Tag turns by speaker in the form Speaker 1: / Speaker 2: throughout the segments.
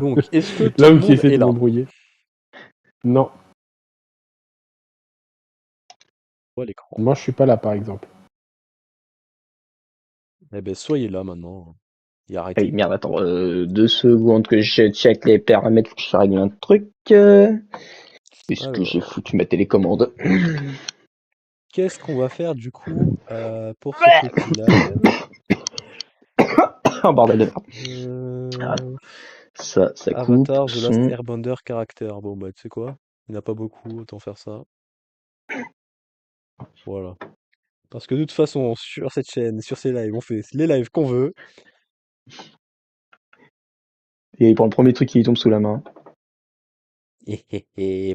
Speaker 1: Donc, est-ce que tout le
Speaker 2: L'homme qui
Speaker 1: monde
Speaker 2: essaie
Speaker 1: est
Speaker 2: de
Speaker 1: là?
Speaker 2: m'embrouiller. Non,
Speaker 1: Ouais, l'écran.
Speaker 2: moi je suis pas là par exemple.
Speaker 1: Eh ben, soyez là maintenant. Et
Speaker 3: Ah oui,
Speaker 1: arrêtez.
Speaker 3: merde, attends, 2 secondes que je check les paramètres, faut que je règle un truc. Est-ce que j'ai
Speaker 1: Alors,
Speaker 3: foutu ma télécommande?
Speaker 1: qu'est-ce qu'on va faire du coup pour ce petit live?
Speaker 3: Oh bordel de merde. Ah,
Speaker 1: Euh,
Speaker 3: ça coupe,
Speaker 1: Avatar The Last
Speaker 3: son.
Speaker 1: Airbender Character. Bon, bah, tu sais quoi? Il n'y en a pas beaucoup, autant faire ça. Voilà. Parce que de toute façon, sur cette chaîne, sur ces lives, on fait les lives qu'on veut.
Speaker 3: Et il prend le premier truc qui lui tombe sous la main.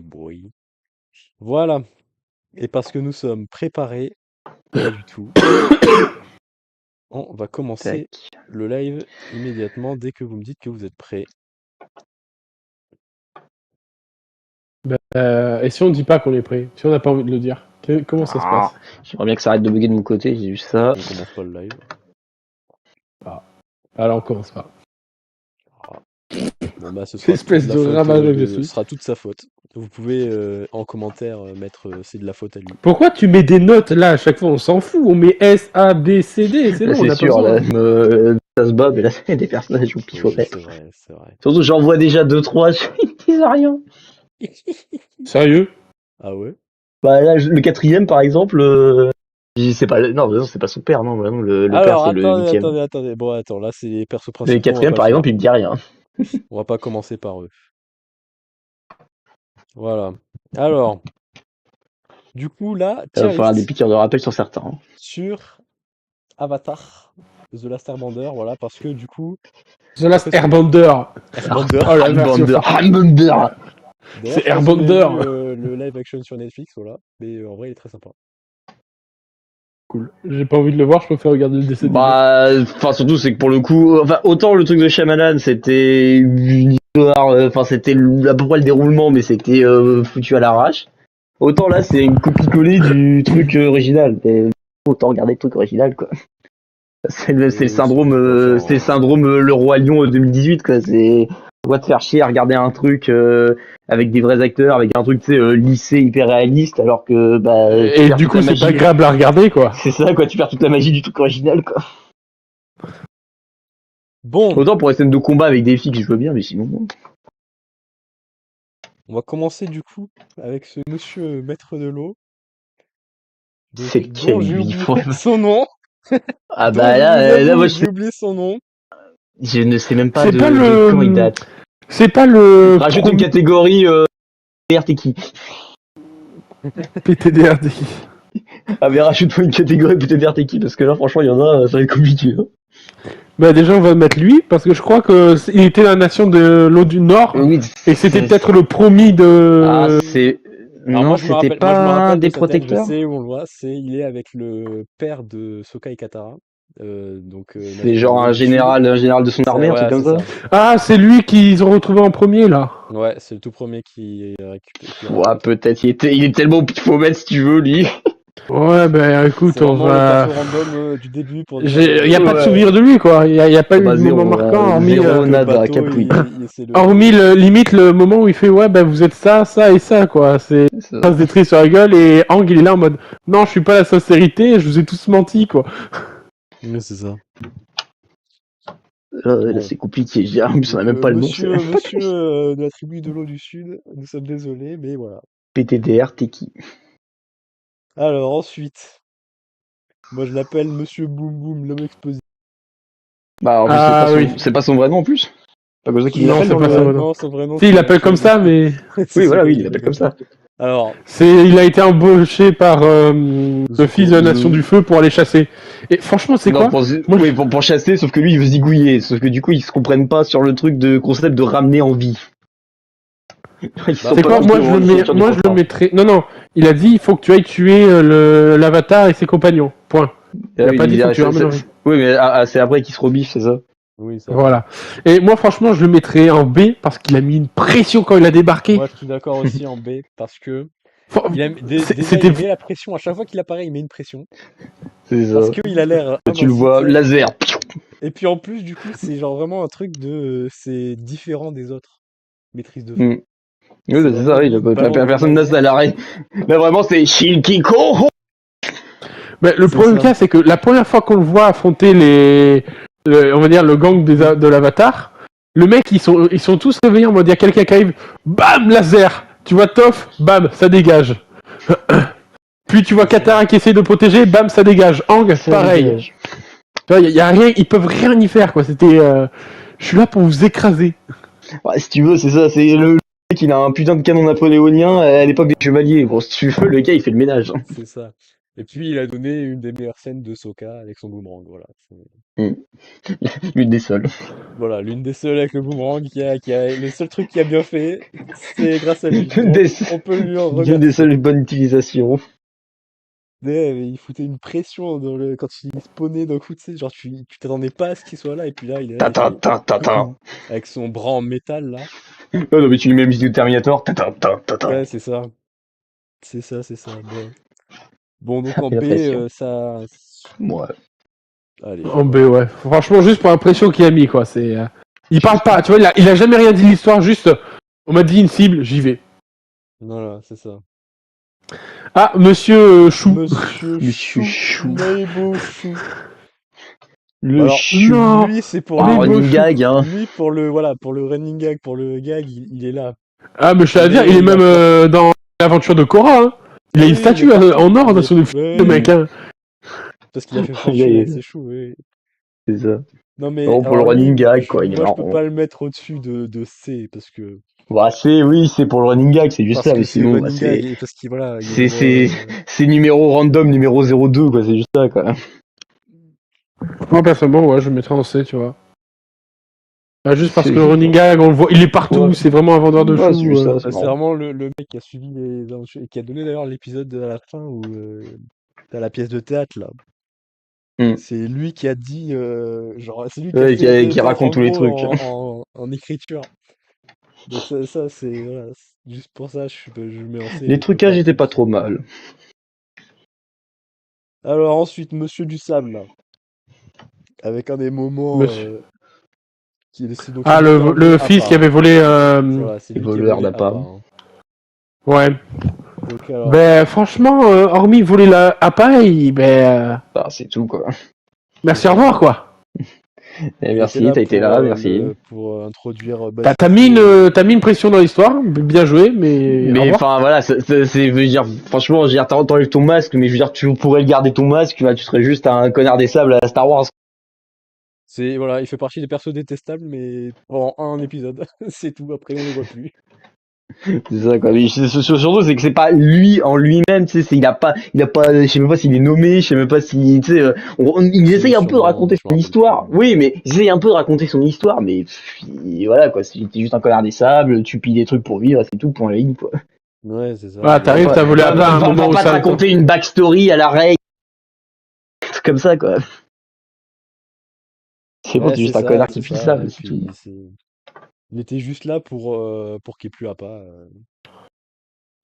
Speaker 1: Boy. Voilà. Et parce que nous sommes préparés, pas du tout, on va commencer
Speaker 3: Tac.
Speaker 1: le live immédiatement dès que vous me dites que vous êtes prêts.
Speaker 2: Et si on dit pas qu'on est prêt? Si on n'a pas envie de le dire? Comment ça se
Speaker 3: Ah,
Speaker 2: passe?
Speaker 3: j'aimerais bien que ça arrête de bugger de mon côté, j'ai vu ça.
Speaker 1: On commence pas le live.
Speaker 2: Alors on commence pas.
Speaker 1: Bon bah ce sera
Speaker 2: Espèce de ravageur que je
Speaker 1: ce
Speaker 2: suis.
Speaker 1: sera toute sa faute. Vous pouvez en commentaire mettre c'est de la faute à lui.
Speaker 2: Pourquoi tu mets des notes là à chaque fois? On s'en fout. On met S, A, B, C, D. C'est
Speaker 3: Là,
Speaker 2: bon, on
Speaker 3: c'est
Speaker 2: a
Speaker 3: sûr,
Speaker 2: pas
Speaker 3: là,
Speaker 2: besoin.
Speaker 3: ça se bat, mais là, c'est des personnages au
Speaker 1: Oui,
Speaker 3: pifomètre.
Speaker 1: c'est vrai, c'est vrai.
Speaker 3: Surtout, j'en vois déjà 2-3, ils disent rien.
Speaker 2: Sérieux?
Speaker 1: Ah ouais?
Speaker 3: Bah là, le quatrième, par exemple, c'est pas, non, c'est pas son père, non, vraiment, le père,
Speaker 1: Alors
Speaker 3: c'est le huitième.
Speaker 1: attendez. Bon attends, là c'est les persos
Speaker 3: Le
Speaker 1: principaux, on va
Speaker 3: quatrième,
Speaker 1: pas
Speaker 3: par
Speaker 1: faire.
Speaker 3: exemple, il me dit rien.
Speaker 1: On va pas commencer par eux. Voilà. Alors, du coup là,
Speaker 3: Il va
Speaker 1: tier
Speaker 3: falloir des
Speaker 1: list
Speaker 3: piqûres de rappel sur certains. Hein.
Speaker 1: sur Avatar The Last Airbender, voilà, parce que du coup,
Speaker 2: The Last
Speaker 1: après,
Speaker 2: Airbender.
Speaker 1: Airbender.
Speaker 2: Oh la version.
Speaker 3: Airbender.
Speaker 1: D'ailleurs,
Speaker 2: C'est
Speaker 1: je sais pas si vous
Speaker 2: Airbender.
Speaker 1: avez vu, le live action sur Netflix, voilà. Mais en vrai, il est très sympa.
Speaker 2: Cool. J'ai pas envie de le voir, je préfère regarder le dessin animé.
Speaker 3: Bah, enfin, surtout, c'est que pour le coup, enfin, autant le truc de Shyamalan, c'était une histoire, enfin, c'était à peu près le déroulement, mais c'était foutu à l'arrache. Autant là, c'est une copie-collée du truc original. Et autant regarder le truc original, quoi. C'est le
Speaker 1: Oui,
Speaker 3: syndrome, c'est le syndrome Le Roi Lion 2018, quoi. C'est, on va te faire chier à regarder un truc avec des vrais acteurs, avec un truc, tu sais, lissé, hyper réaliste, alors que, bah,
Speaker 2: Et du coup, c'est pas agréable à regarder, quoi.
Speaker 3: C'est ça, quoi. Tu perds toute la magie du truc original, quoi.
Speaker 1: Bon,
Speaker 3: Autant pour les scènes de combat avec des filles que je veux bien, mais sinon.
Speaker 1: on va commencer du coup avec ce monsieur maître de l'eau. Donc,
Speaker 3: C'est
Speaker 1: dont
Speaker 3: quel
Speaker 1: j'ai oublié
Speaker 3: bifon.
Speaker 1: son nom.
Speaker 3: Ah
Speaker 1: Dont
Speaker 3: bah
Speaker 1: je
Speaker 3: là,
Speaker 1: vous avoue,
Speaker 3: moi
Speaker 1: j'ai oublié son nom.
Speaker 3: je ne sais même pas
Speaker 2: C'est
Speaker 3: de
Speaker 2: pas le-
Speaker 3: quand il date.
Speaker 2: C'est pas le.
Speaker 3: Rajoute une catégorie t'es qui.
Speaker 2: PTDRD.
Speaker 3: Ah mais rajoute-moi une catégorie t'es qui, parce que là franchement il y en a, ça va être compliqué. Hein.
Speaker 2: Bah déjà on va mettre lui parce que je crois que il était la nation de l'eau du Nord
Speaker 3: Oui,
Speaker 2: et c'était peut-être le promis de.
Speaker 3: Ah c'est...
Speaker 1: Alors
Speaker 3: Non,
Speaker 1: moi, je me
Speaker 3: c'était
Speaker 1: rappelle,
Speaker 3: pas un
Speaker 1: de
Speaker 3: des
Speaker 1: sa tête, je
Speaker 3: protecteurs.
Speaker 1: sais où on le voit. Il est avec le père de Sokka et Katara.
Speaker 3: C'est genre un général de son armée, un truc comme ça.
Speaker 2: Ah, c'est lui qu'ils ont retrouvé en premier là.
Speaker 1: Ouais, c'est le tout premier qui récupère.
Speaker 3: Ouais, peut-être, il est tellement au pifomètre si tu veux, lui.
Speaker 2: Ouais, bah écoute,
Speaker 1: C'est
Speaker 2: on
Speaker 1: vraiment
Speaker 2: va.
Speaker 1: le perso random du début pour.
Speaker 2: Il y a pas de souvenir de lui quoi. Il y a pas eu de
Speaker 3: Zéro,
Speaker 2: moment marquant hormis.
Speaker 3: zéro,
Speaker 1: Le
Speaker 3: nada,
Speaker 1: bateau,
Speaker 3: capouille.
Speaker 2: Hormis limite le moment où il fait ouais bah vous êtes ça, ça et ça quoi. C'est ça se détruit sur la gueule et Ang il est là en mode non je suis pas la sincérité, je vous ai tous menti quoi.
Speaker 1: Mais c'est ça.
Speaker 3: Là c'est compliqué, j'ai en plus on a même pas le nom.
Speaker 1: Monsieur de la tribu de l'eau du Sud, nous sommes désolés, mais voilà.
Speaker 3: PTDR, t'es qui?
Speaker 1: Alors ensuite, moi je l'appelle Monsieur Boum Boum, l'homme explosif.
Speaker 3: Bah en plus c'est pas son vrai nom en plus. Pas comme ça qu'il
Speaker 2: Non,
Speaker 3: l'appelle
Speaker 2: c'est pas son vrai nom.
Speaker 1: Non, son vrai nom.
Speaker 2: Si, il l'appelle comme ça, mais.
Speaker 3: Oui, voilà, oui, il l'appelle comme ça.
Speaker 1: Alors.
Speaker 2: Il a été embauché par le fils de la Nation du Feu pour aller chasser. Et franchement, c'est quoi
Speaker 3: pour chasser, sauf que lui, il veut zigouiller. Sauf que du coup, ils se comprennent pas sur le truc de concept de ramener en vie.
Speaker 2: C'est quoi moi, je le mettrais. Non, il a dit il faut que tu ailles tuer l'avatar et ses compagnons. Point. Il a pas dit faut que tu ramènes en vie.
Speaker 3: Oui, mais c'est après qu'il se rebiffe, c'est ça.
Speaker 1: Oui, ça
Speaker 2: voilà. Et moi, franchement, je le mettrais en B parce qu'il a mis une pression quand il a débarqué.
Speaker 1: Moi, je suis d'accord aussi en B parce que il met la pression à chaque fois qu'il apparaît, il met une pression.
Speaker 3: C'est ça.
Speaker 1: Parce qu'il a l'air.
Speaker 3: Tu le vois, laser.
Speaker 1: Et puis en plus, du coup, c'est genre vraiment un truc de. C'est différent des autres maîtrises de feu.
Speaker 3: Mm. Oui,
Speaker 1: C'est
Speaker 3: bah, c'est
Speaker 1: vraiment
Speaker 3: ça, oui,
Speaker 1: lui, il balance des
Speaker 3: personne n'a ça à
Speaker 1: lasers.
Speaker 3: l'arrêt. Mais vraiment, c'est Shilkiko.
Speaker 2: Mais le
Speaker 1: C'est
Speaker 2: premier
Speaker 1: ça.
Speaker 2: cas, c'est que la première fois qu'on le voit affronter on va dire le gang de l'Avatar, le mec, ils sont tous réveillés en mode il y a quelqu'un qui arrive, bam, laser. Tu vois Toph, bam, ça dégage. Puis tu vois
Speaker 1: C'est ça.
Speaker 2: Katara qui essaie de protéger, bam, ça dégage. Ang,
Speaker 3: Ça
Speaker 2: pareil.
Speaker 3: dégage.
Speaker 2: Tu vois, y a rien, ils peuvent rien y faire, quoi. C'était, je suis là pour vous écraser.
Speaker 3: Ouais, si tu veux, c'est ça, c'est le mec, il a un putain de canon napoléonien à l'époque des chevaliers. Bon, si tu veux, le gars, il fait le ménage.
Speaker 1: C'est ça. Et puis, il a donné une des meilleures scènes de Sokka avec son boomerang. Voilà.
Speaker 3: L'une des seules.
Speaker 1: Voilà, l'une des seules avec le boomerang le seul truc qui a bien fait, c'est grâce à lui.
Speaker 3: L'une
Speaker 1: Donc,
Speaker 3: des,
Speaker 1: on peut lui en
Speaker 3: l'une des
Speaker 1: remercier.
Speaker 3: seules bonnes utilisations.
Speaker 1: Mais il foutait une pression quand il spawnait d'un coup, tu sais, genre tu t'attendais pas à ce qu'il soit là, et puis là, il est là, il
Speaker 3: Tata,
Speaker 1: fait
Speaker 3: tata, tata.
Speaker 1: coucou, avec son bras en métal, là.
Speaker 3: Oh non, mais tu lui mets la musique de Terminator. Tata, tata, tata.
Speaker 1: Ouais, c'est ça. C'est ça, c'est ça. Bon. Bon, donc en
Speaker 3: Et la
Speaker 1: B,
Speaker 3: pression.
Speaker 1: ça...
Speaker 3: Ouais.
Speaker 1: Allez,
Speaker 2: En B,
Speaker 1: voilà.
Speaker 2: ouais. Franchement, juste pour l'impression qu'il a mis, quoi. C'est, il parle pas, tu vois, il a jamais rien dit de l'histoire, juste, on m'a dit une cible, j'y vais.
Speaker 1: Voilà, c'est ça.
Speaker 2: Ah, monsieur Chou.
Speaker 1: Monsieur
Speaker 3: Monsieur
Speaker 1: Chou,
Speaker 3: Chou.
Speaker 1: Neighbor Chou.
Speaker 3: Le
Speaker 1: Alors,
Speaker 3: chou.
Speaker 2: Non.
Speaker 1: lui, c'est pour
Speaker 3: Ah,
Speaker 2: Neighbor
Speaker 3: running
Speaker 2: Chou.
Speaker 3: gag, hein.
Speaker 1: Lui, pour le, voilà, pour le running gag, pour le gag, il est là.
Speaker 2: Ah, mais je t'allais dire,
Speaker 1: Mais
Speaker 2: il est
Speaker 1: il
Speaker 2: même
Speaker 1: apporte...
Speaker 2: dans l'aventure de Korra, hein. Il a
Speaker 1: Ah
Speaker 2: une
Speaker 1: oui, il est
Speaker 2: statue
Speaker 1: partout.
Speaker 2: en or
Speaker 1: Il
Speaker 2: dans
Speaker 1: est...
Speaker 2: son
Speaker 1: Ouais,
Speaker 2: le
Speaker 1: oui,
Speaker 2: mec,
Speaker 1: oui.
Speaker 2: hein.
Speaker 1: Parce qu'il a fait
Speaker 3: Le gars,
Speaker 1: fortune avec ses choux, oui.
Speaker 3: c'est ça.
Speaker 1: Non, mais
Speaker 3: Bon, pour le
Speaker 1: alors lui,
Speaker 3: running gag, quoi, il est
Speaker 1: moi, je peux
Speaker 3: marrant.
Speaker 1: pas le mettre au-dessus de C,
Speaker 3: Bah, oui, c'est pour le running gag, c'est juste
Speaker 1: parce
Speaker 3: ça, mais
Speaker 1: que c'est
Speaker 3: sinon, bah,
Speaker 1: running gag, et parce qu'il, voilà, il
Speaker 3: c'est,
Speaker 1: ouvre...
Speaker 3: c'est, c'est numéro random, numéro 02, quoi, c'est juste ça, quoi.
Speaker 2: Moi, personnellement, ouais, je le mettrais en C, tu vois. Ah, juste parce
Speaker 3: C'est
Speaker 2: que le
Speaker 3: juste
Speaker 2: running
Speaker 3: ça.
Speaker 2: gag, on le voit, il est partout,
Speaker 3: Ouais.
Speaker 2: c'est vraiment un vendeur de
Speaker 3: Ouais, c'est
Speaker 2: choux.
Speaker 3: juste ça, c'est
Speaker 1: Bah, c'est
Speaker 3: marrant.
Speaker 1: vraiment le mec qui a suivi les aventures, et qui a donné d'ailleurs l'épisode à la fin où t'as la pièce de théâtre, là.
Speaker 3: Hmm.
Speaker 1: C'est lui qui a dit, genre, c'est lui qui a
Speaker 3: Ouais,
Speaker 1: fait la pièce de
Speaker 3: qui
Speaker 1: théâtre
Speaker 3: raconte
Speaker 1: en
Speaker 3: tous les
Speaker 1: gros
Speaker 3: trucs.
Speaker 1: en écriture. Donc ça c'est, voilà, juste pour ça, je le mets en C,
Speaker 3: Les
Speaker 1: je peux pas
Speaker 3: trucages étaient pas
Speaker 1: plus.
Speaker 3: trop mal.
Speaker 1: Alors ensuite, Monsieur du Sable, là, avec un des moments
Speaker 2: Monsieur.
Speaker 1: donc c'est
Speaker 2: Ah,
Speaker 1: lui qui a enlevé
Speaker 2: le fils
Speaker 1: Appa,
Speaker 2: qui
Speaker 1: hein.
Speaker 2: avait volé.
Speaker 1: Voilà, c'est
Speaker 3: Les
Speaker 1: lui qui a
Speaker 3: voleurs
Speaker 1: volé
Speaker 3: d'appât.
Speaker 1: Appa, hein.
Speaker 2: Ouais.
Speaker 1: Donc alors,
Speaker 2: Ben, franchement, hormis voler la appareil,
Speaker 3: Bah, c'est tout, quoi.
Speaker 1: c'est
Speaker 2: merci, au
Speaker 1: ça.
Speaker 2: revoir, quoi.
Speaker 3: Et
Speaker 1: Il était
Speaker 3: merci,
Speaker 1: là
Speaker 3: t'as été là, merci.
Speaker 1: pour introduire
Speaker 2: T'as
Speaker 1: Basilico.
Speaker 2: mis une pression dans l'histoire, bien joué, mais au
Speaker 3: Mais
Speaker 2: revoir.
Speaker 3: enfin voilà, je veux dire, franchement, je veux dire, t'enlèves ton masque, mais je veux dire, tu pourrais le garder ton masque, bah, tu serais juste un connard des sables à Star Wars.
Speaker 1: C'est, voilà, il fait partie des persos détestables, mais pendant un épisode, c'est tout. Après, on les voit plus.
Speaker 3: C'est ça, quoi. Mais surtout, c'est que c'est pas lui en lui-même, tu sais, il a pas, je sais même pas s'il est nommé, je sais même pas si, tu sais, il
Speaker 1: Si,
Speaker 3: essaye un peu de
Speaker 1: sûrement,
Speaker 3: raconter
Speaker 1: je me
Speaker 3: son
Speaker 1: rappelle plus.
Speaker 3: histoire. Oui, mais il essaye un peu de raconter son histoire, mais voilà, quoi. T'es juste un connard des sables, tu pilles des trucs pour vivre, c'est tout, point la ligne, quoi.
Speaker 1: Ouais, c'est ça.
Speaker 2: Voilà, t'arrives, t'as volé à part à un moment
Speaker 3: Va
Speaker 2: où
Speaker 3: pas te
Speaker 2: ça.
Speaker 3: raconter une backstory à la règle, comme ça, quoi. C'est bon,
Speaker 1: Ouais,
Speaker 3: t'es juste un connard qui
Speaker 1: c'est
Speaker 3: pile ça,
Speaker 1: ça.
Speaker 3: mais
Speaker 1: Et
Speaker 3: c'est tout.
Speaker 1: puis, il était juste là pour qu'il plue à pas.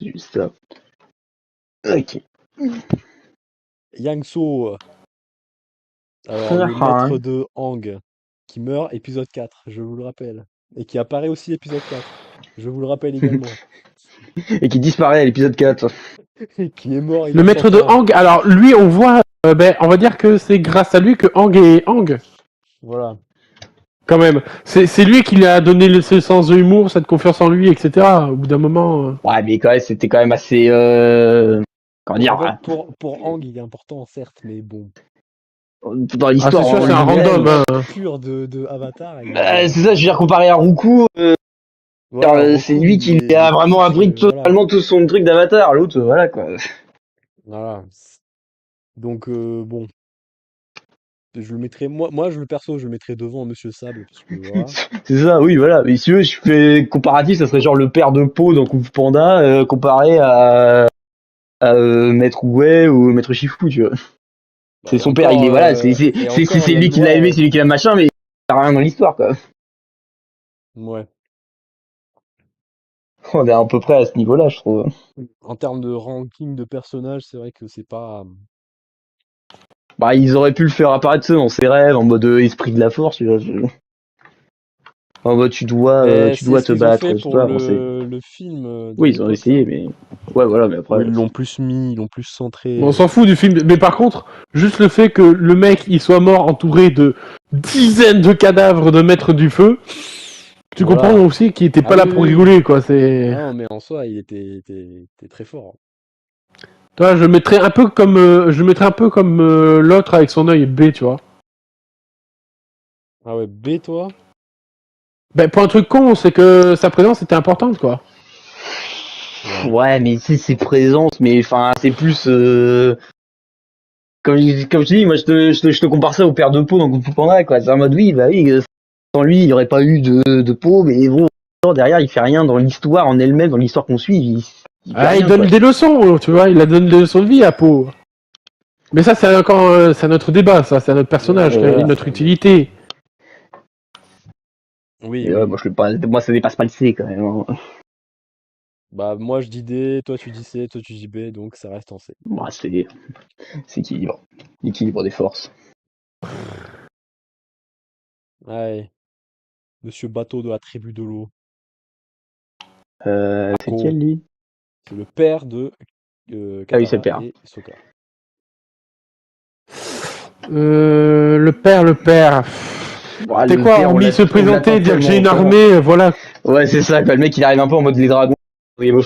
Speaker 3: C'est juste ça. Ok.
Speaker 1: Yang-So, alors le maître de Hang, qui meurt épisode 4, je vous le rappelle. Et qui apparaît aussi épisode 4, je vous le rappelle également.
Speaker 3: Et qui disparaît à l'épisode 4.
Speaker 1: Et qui est mort
Speaker 2: Le maître de
Speaker 1: innocentement.
Speaker 2: Hang, alors lui, on voit, on va dire que c'est grâce à lui que Hang est Hang.
Speaker 1: Voilà.
Speaker 2: Quand même. C'est lui qui lui a donné ce sens de l'humour, cette confiance en lui, etc. Au bout d'un moment.
Speaker 3: Ouais, mais quand même, c'était quand même assez. Comment dire,
Speaker 1: En fait, pour Hang, il est important, certes, mais bon.
Speaker 3: dans
Speaker 2: Ah,
Speaker 3: l'histoire
Speaker 2: c'est sûr,
Speaker 3: en
Speaker 2: c'est un
Speaker 1: Le
Speaker 3: lui-même.
Speaker 2: random. Hein.
Speaker 1: personnage pur de Avatar, il est.
Speaker 3: C'est ça, je veux dire, comparé à Ruku,
Speaker 1: Voilà,
Speaker 3: c'est
Speaker 1: Roku,
Speaker 3: lui qui lui a
Speaker 1: il est
Speaker 3: vraiment
Speaker 1: plus.
Speaker 3: appris
Speaker 1: Voilà.
Speaker 3: totalement tout son truc d'Avatar. L'autre, voilà quoi.
Speaker 1: Voilà. Donc, bon. Je le mettrais. Moi, je le perso, je le mettrais devant Monsieur Sable, parce que voilà.
Speaker 3: C'est ça, oui, voilà. Mais si tu veux, je fais comparatif, ça serait genre le père de Po dans Kung Fu Panda comparé à Maître Ouai ou Maître Shifu, tu vois.
Speaker 1: Bah,
Speaker 3: C'est
Speaker 1: et
Speaker 3: son père, il
Speaker 1: encore,
Speaker 3: est voilà,
Speaker 1: et encore,
Speaker 3: c'est
Speaker 1: il y a le
Speaker 3: lui qui l'a
Speaker 1: doigt.
Speaker 3: élevé, c'est lui qui l'a machin, mais il a rien dans l'histoire quoi.
Speaker 1: Ouais.
Speaker 3: On est à peu près à ce niveau-là, je trouve.
Speaker 1: En termes de ranking de personnages, c'est vrai que c'est pas.
Speaker 3: Bah, ils auraient pu le faire apparaître dans ses rêves, en mode esprit de la force, tu vois. En mode tu dois
Speaker 1: C'est ce
Speaker 3: te
Speaker 1: qu'ils ont
Speaker 3: battre,
Speaker 1: fait
Speaker 3: je sais
Speaker 1: pour
Speaker 3: pas, bon, c'est...
Speaker 1: le film de
Speaker 3: Oui, ils ont
Speaker 1: l'époque, là.
Speaker 3: essayé, mais... Ouais, voilà, mais
Speaker 1: Où
Speaker 3: après...
Speaker 1: ils l'ont plus centré.
Speaker 2: Bon, on s'en fout du film, mais par contre, juste le fait que le mec il soit mort entouré de dizaines de cadavres de maîtres du feu, tu
Speaker 1: Voilà.
Speaker 2: comprends aussi qu'il était pas là
Speaker 1: oui,
Speaker 2: pour
Speaker 1: oui.
Speaker 2: rigoler, quoi. C'est.
Speaker 1: Non, mais en soi, il était très fort.
Speaker 2: Toi, je mettrais un peu comme, l'autre avec son œil B, tu vois.
Speaker 1: Ah ouais, B, toi?
Speaker 2: Ben, pour un truc con, c'est que sa présence était importante, quoi.
Speaker 3: Ouais, mais si c'est présence, mais enfin, c'est plus... Comme je dis, moi, je te compare ça au père de peau dans Kung Fu Panda, quoi. C'est en mode, oui, bah oui, sans lui, il n'y aurait pas eu de peau, mais bon, derrière, il fait rien dans l'histoire en elle-même, dans l'histoire qu'on suit, il fait
Speaker 2: Ah,
Speaker 3: rien,
Speaker 2: il donne
Speaker 3: quoi.
Speaker 2: des leçons, tu vois, il a donné des leçons de vie à Po. Mais ça, c'est encore, c'est un autre débat, ça, c'est un autre personnage,
Speaker 3: Ouais,
Speaker 2: qui a
Speaker 3: voilà.
Speaker 2: une autre utilité.
Speaker 1: Oui,
Speaker 3: Et
Speaker 1: oui.
Speaker 3: moi, ça dépasse pas le C, quand même, hein.
Speaker 1: Bah, moi, je dis D, toi, tu dis C, toi, tu dis B, donc ça reste en C.
Speaker 3: Bah, c'est équilibre. L'équilibre des forces.
Speaker 1: Ouais. Monsieur Bateau de la tribu de l'eau.
Speaker 3: C'est
Speaker 1: Ako.
Speaker 3: quel, lui?
Speaker 1: C'est le père de
Speaker 3: Ah oui, c'est
Speaker 1: Katara
Speaker 3: le père.
Speaker 1: et Sokka.
Speaker 2: Le père.
Speaker 3: Bah,
Speaker 2: C'est
Speaker 3: le
Speaker 2: quoi,
Speaker 3: père, on
Speaker 2: hormis se
Speaker 3: l'attend
Speaker 2: présenter, dire que j'ai une
Speaker 3: tellement longtemps.
Speaker 2: armée, voilà.
Speaker 3: Ouais, c'est ça, quoi. Le mec, il arrive un peu en mode les dragons.
Speaker 2: Vous